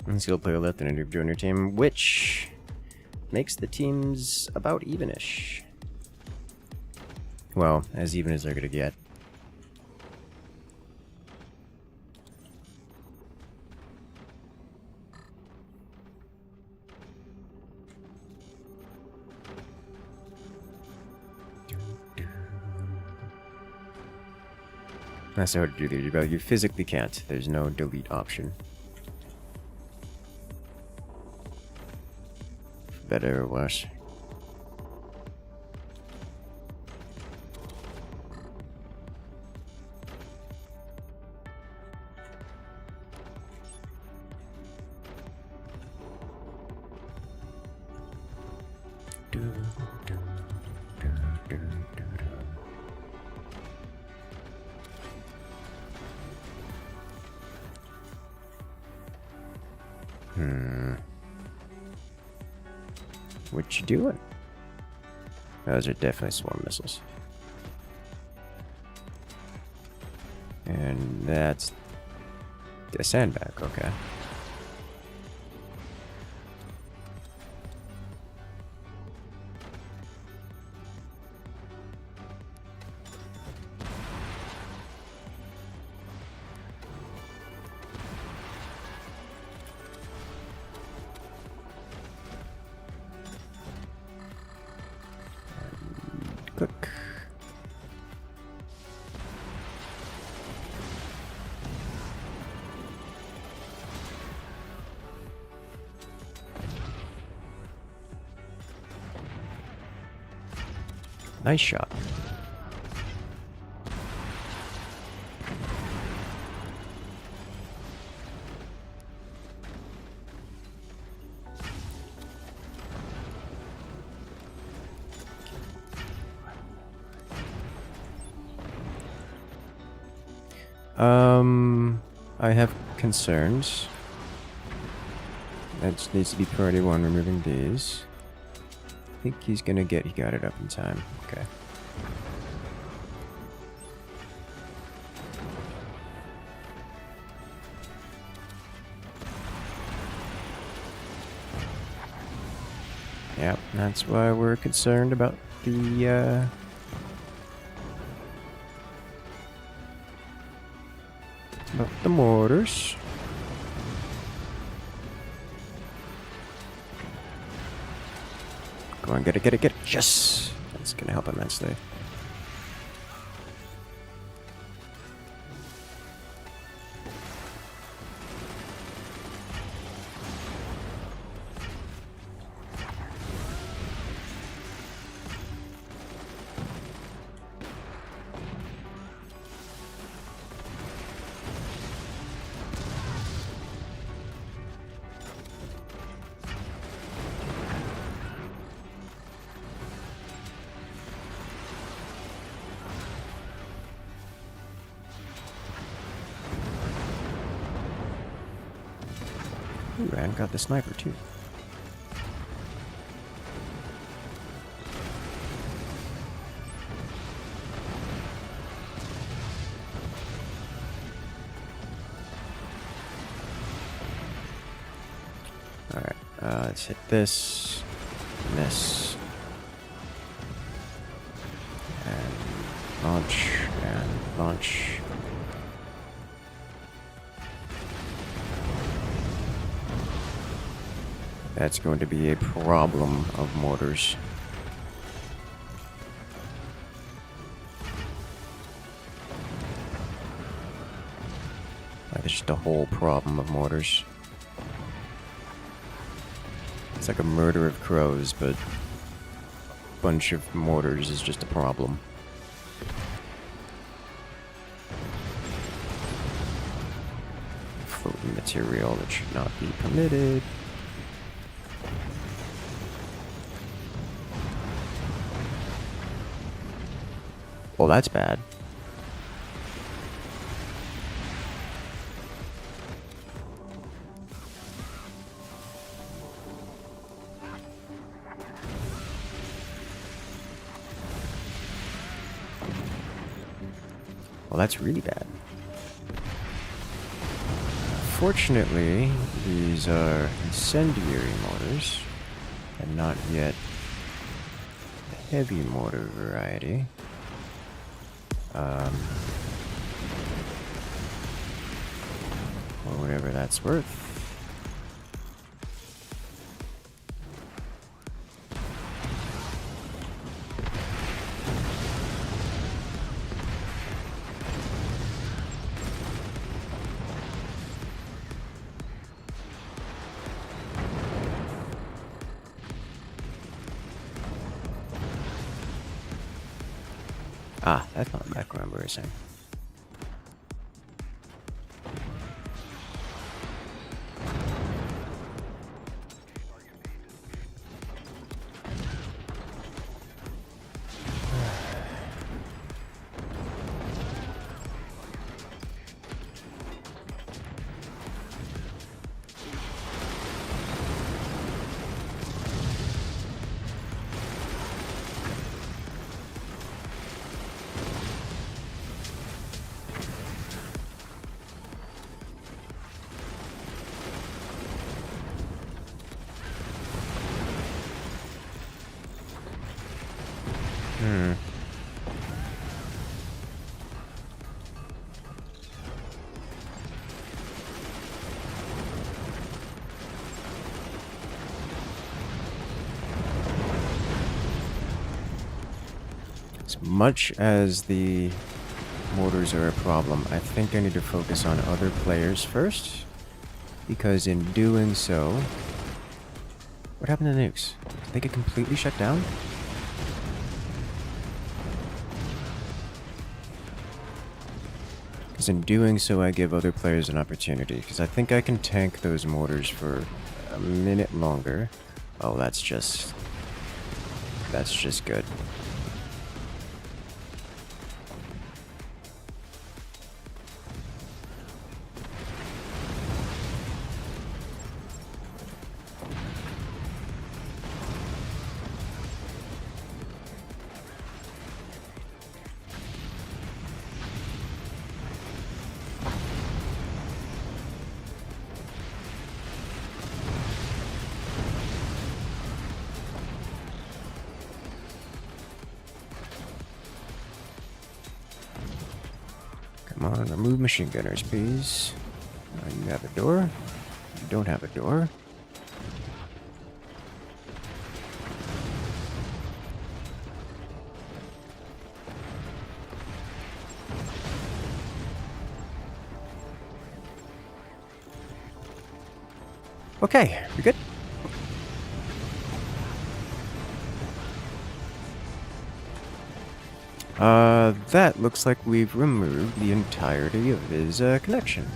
Unskilled player left and a junior team, which makes the teams about evenish. Well, as even as they're gonna get. That's hard to do there. You physically can't. There's no delete option. Better or worse. What you doing? Those are definitely swarm missiles. And that's a sandbag, okay. Nice shot. I have concerns. That just needs to be priority 1, removing these. I think he got it up in time. Okay. Yep, that's why we're concerned about the, mortars. Go on, get it. Yes! That's gonna help immensely. Ooh, I got the sniper too. Alright, let's hit this, and this, and launch, and launch. That's going to be a problem of mortars. Like, it's just a whole problem of mortars. It's like a murder of crows, but a bunch of mortars is just a problem. Floating material that should not be permitted. Well, that's bad. Well, that's really bad. Fortunately, these are incendiary mortars, and not yet the heavy mortar variety. Or whatever that's worth. Ah, that's not back where I'm saying. As much as the mortars are a problem, I think I need to focus on other players first, because in doing so... What happened to the nukes? Did they get completely shut down? Because in doing so, I give other players an opportunity. Because I think I can tank those mortars for a minute longer. Oh, that's just good. Come on, remove machine gunners, please. You have a door. You don't have a door. Okay, we good? That looks like we've removed the entirety of his connection.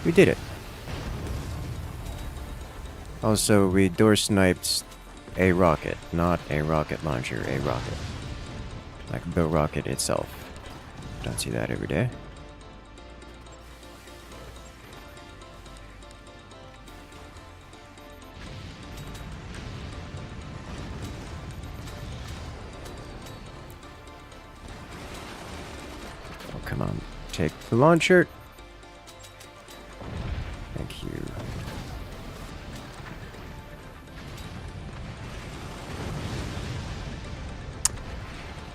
We did it. Also, we door sniped a rocket, not a rocket launcher, a rocket. Like the rocket itself. Don't see that every day. Come on, take the launcher. Thank you.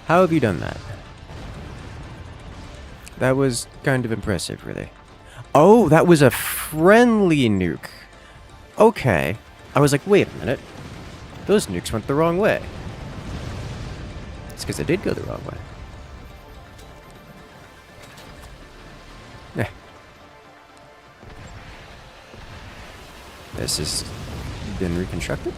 How have you done that? That was kind of impressive, really. Oh, that was a friendly nuke. Okay. I was like, wait a minute. Those nukes went the wrong way. It's because they did go the wrong way. This has been reconstructed?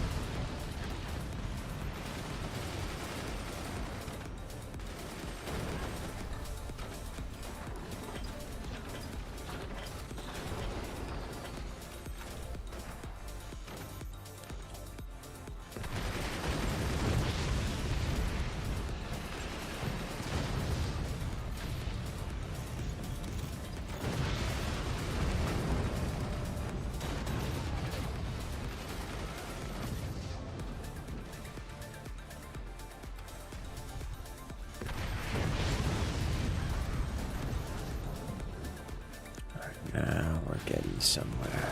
Now we're getting somewhere.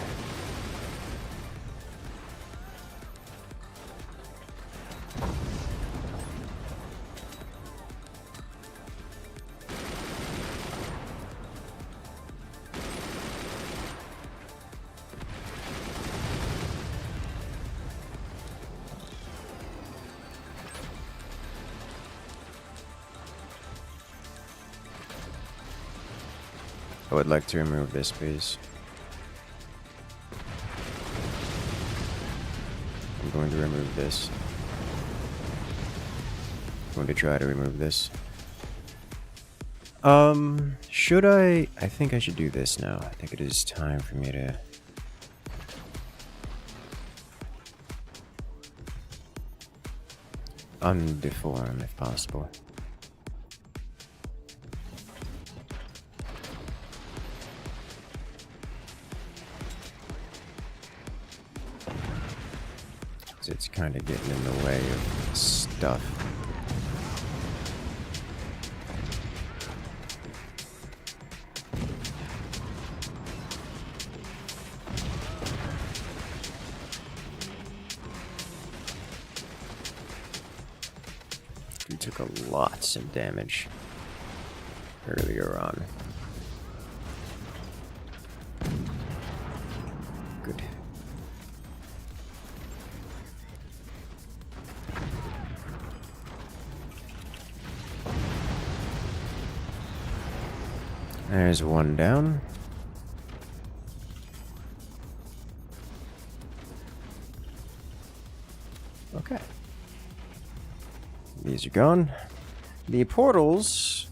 I would like to remove this, please. I'm going to remove this. I'm going to try to remove this. Should I? I think I should do this now. I think it is time for me to... undeform, if possible. It's kind of getting in the way of stuff. We took a lot of damage earlier on. Good. There's one down. Okay. These are gone. The portals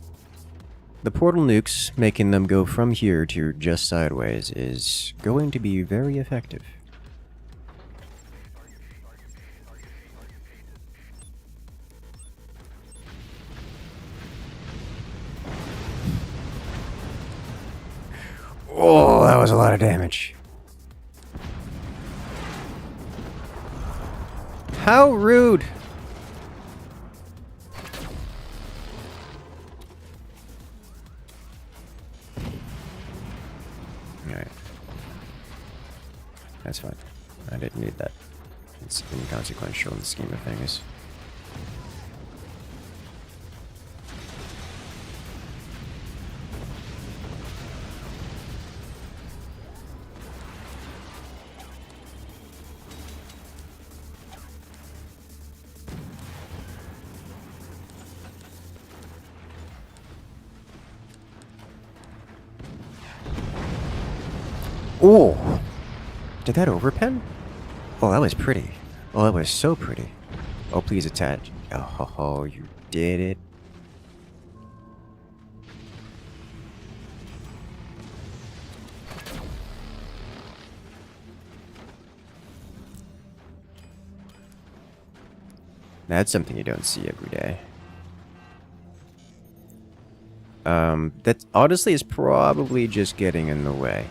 The portal nukes, making them go from here to just sideways, is going to be very effective. Oh, that was a lot of damage. How rude! Alright. That's fine. I didn't need that. It's inconsequential in the scheme of things. Oh! Did that overpen? Oh, that was pretty. Oh, that was so pretty. Oh, please attach. Oh, you did it. That's something you don't see every day. That honestly is probably just getting in the way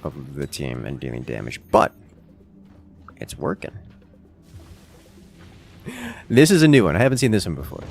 of the team and dealing damage, but it's working. This is a new one. I haven't seen this one before.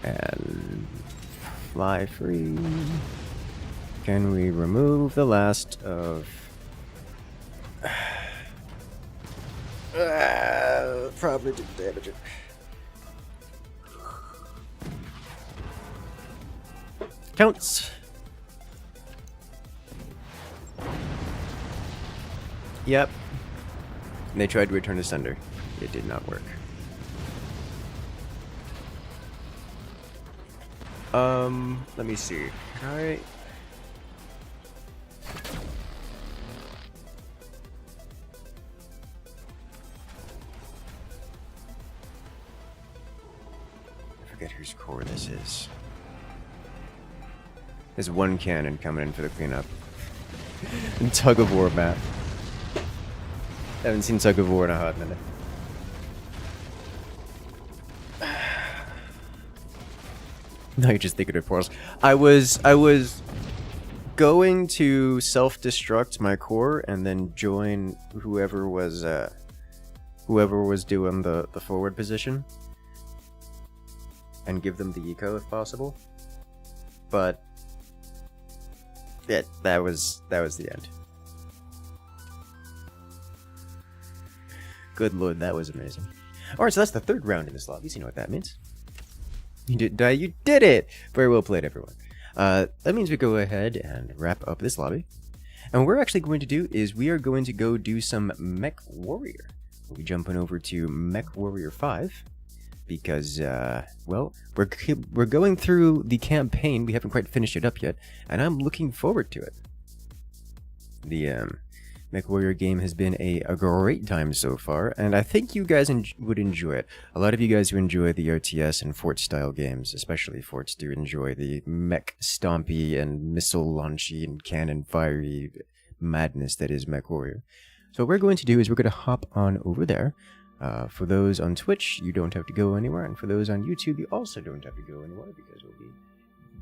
And fly free. Can we remove the last of... probably didn't damage it. Counts. Yep. And they tried to return to sender. It did not work. Let me see. Can I... I forget whose core this is. There's one cannon coming in for the cleanup. And Tug of War map. Haven't seen Tug of War in a hot minute. No, you're just thinking of portals. I was going to self-destruct my core and then join whoever was doing the forward position and give them the eco if possible. But that was the end. Good lord, that was amazing. Alright, so that's the third round in this lobby, so you know what that means. You did it! Very well played, everyone. That means we go ahead and wrap up this lobby. And what we're actually going to do is we are going to go do some Mech Warrior. We'll be jumping over to Mech Warrior 5. Because, well, we're going through the campaign. We haven't quite finished it up yet. And I'm looking forward to it. The, Mech Warrior game has been a great time so far, and I think you guys would enjoy it. A lot of you guys who enjoy the RTS and Fort style games, especially Forts, do enjoy the mech stompy and missile launchy and cannon fiery madness that is Mech Warrior. So what we're going to do is we're going to hop on over there. For those on Twitch, you don't have to go anywhere, and for those on YouTube, you also don't have to go anywhere because we'll be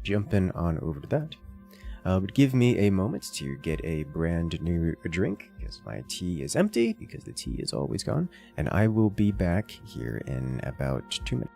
jumping on over to that. But give me a moment to get a brand new drink, because my tea is empty, because the tea is always gone, and I will be back here in about 2 minutes.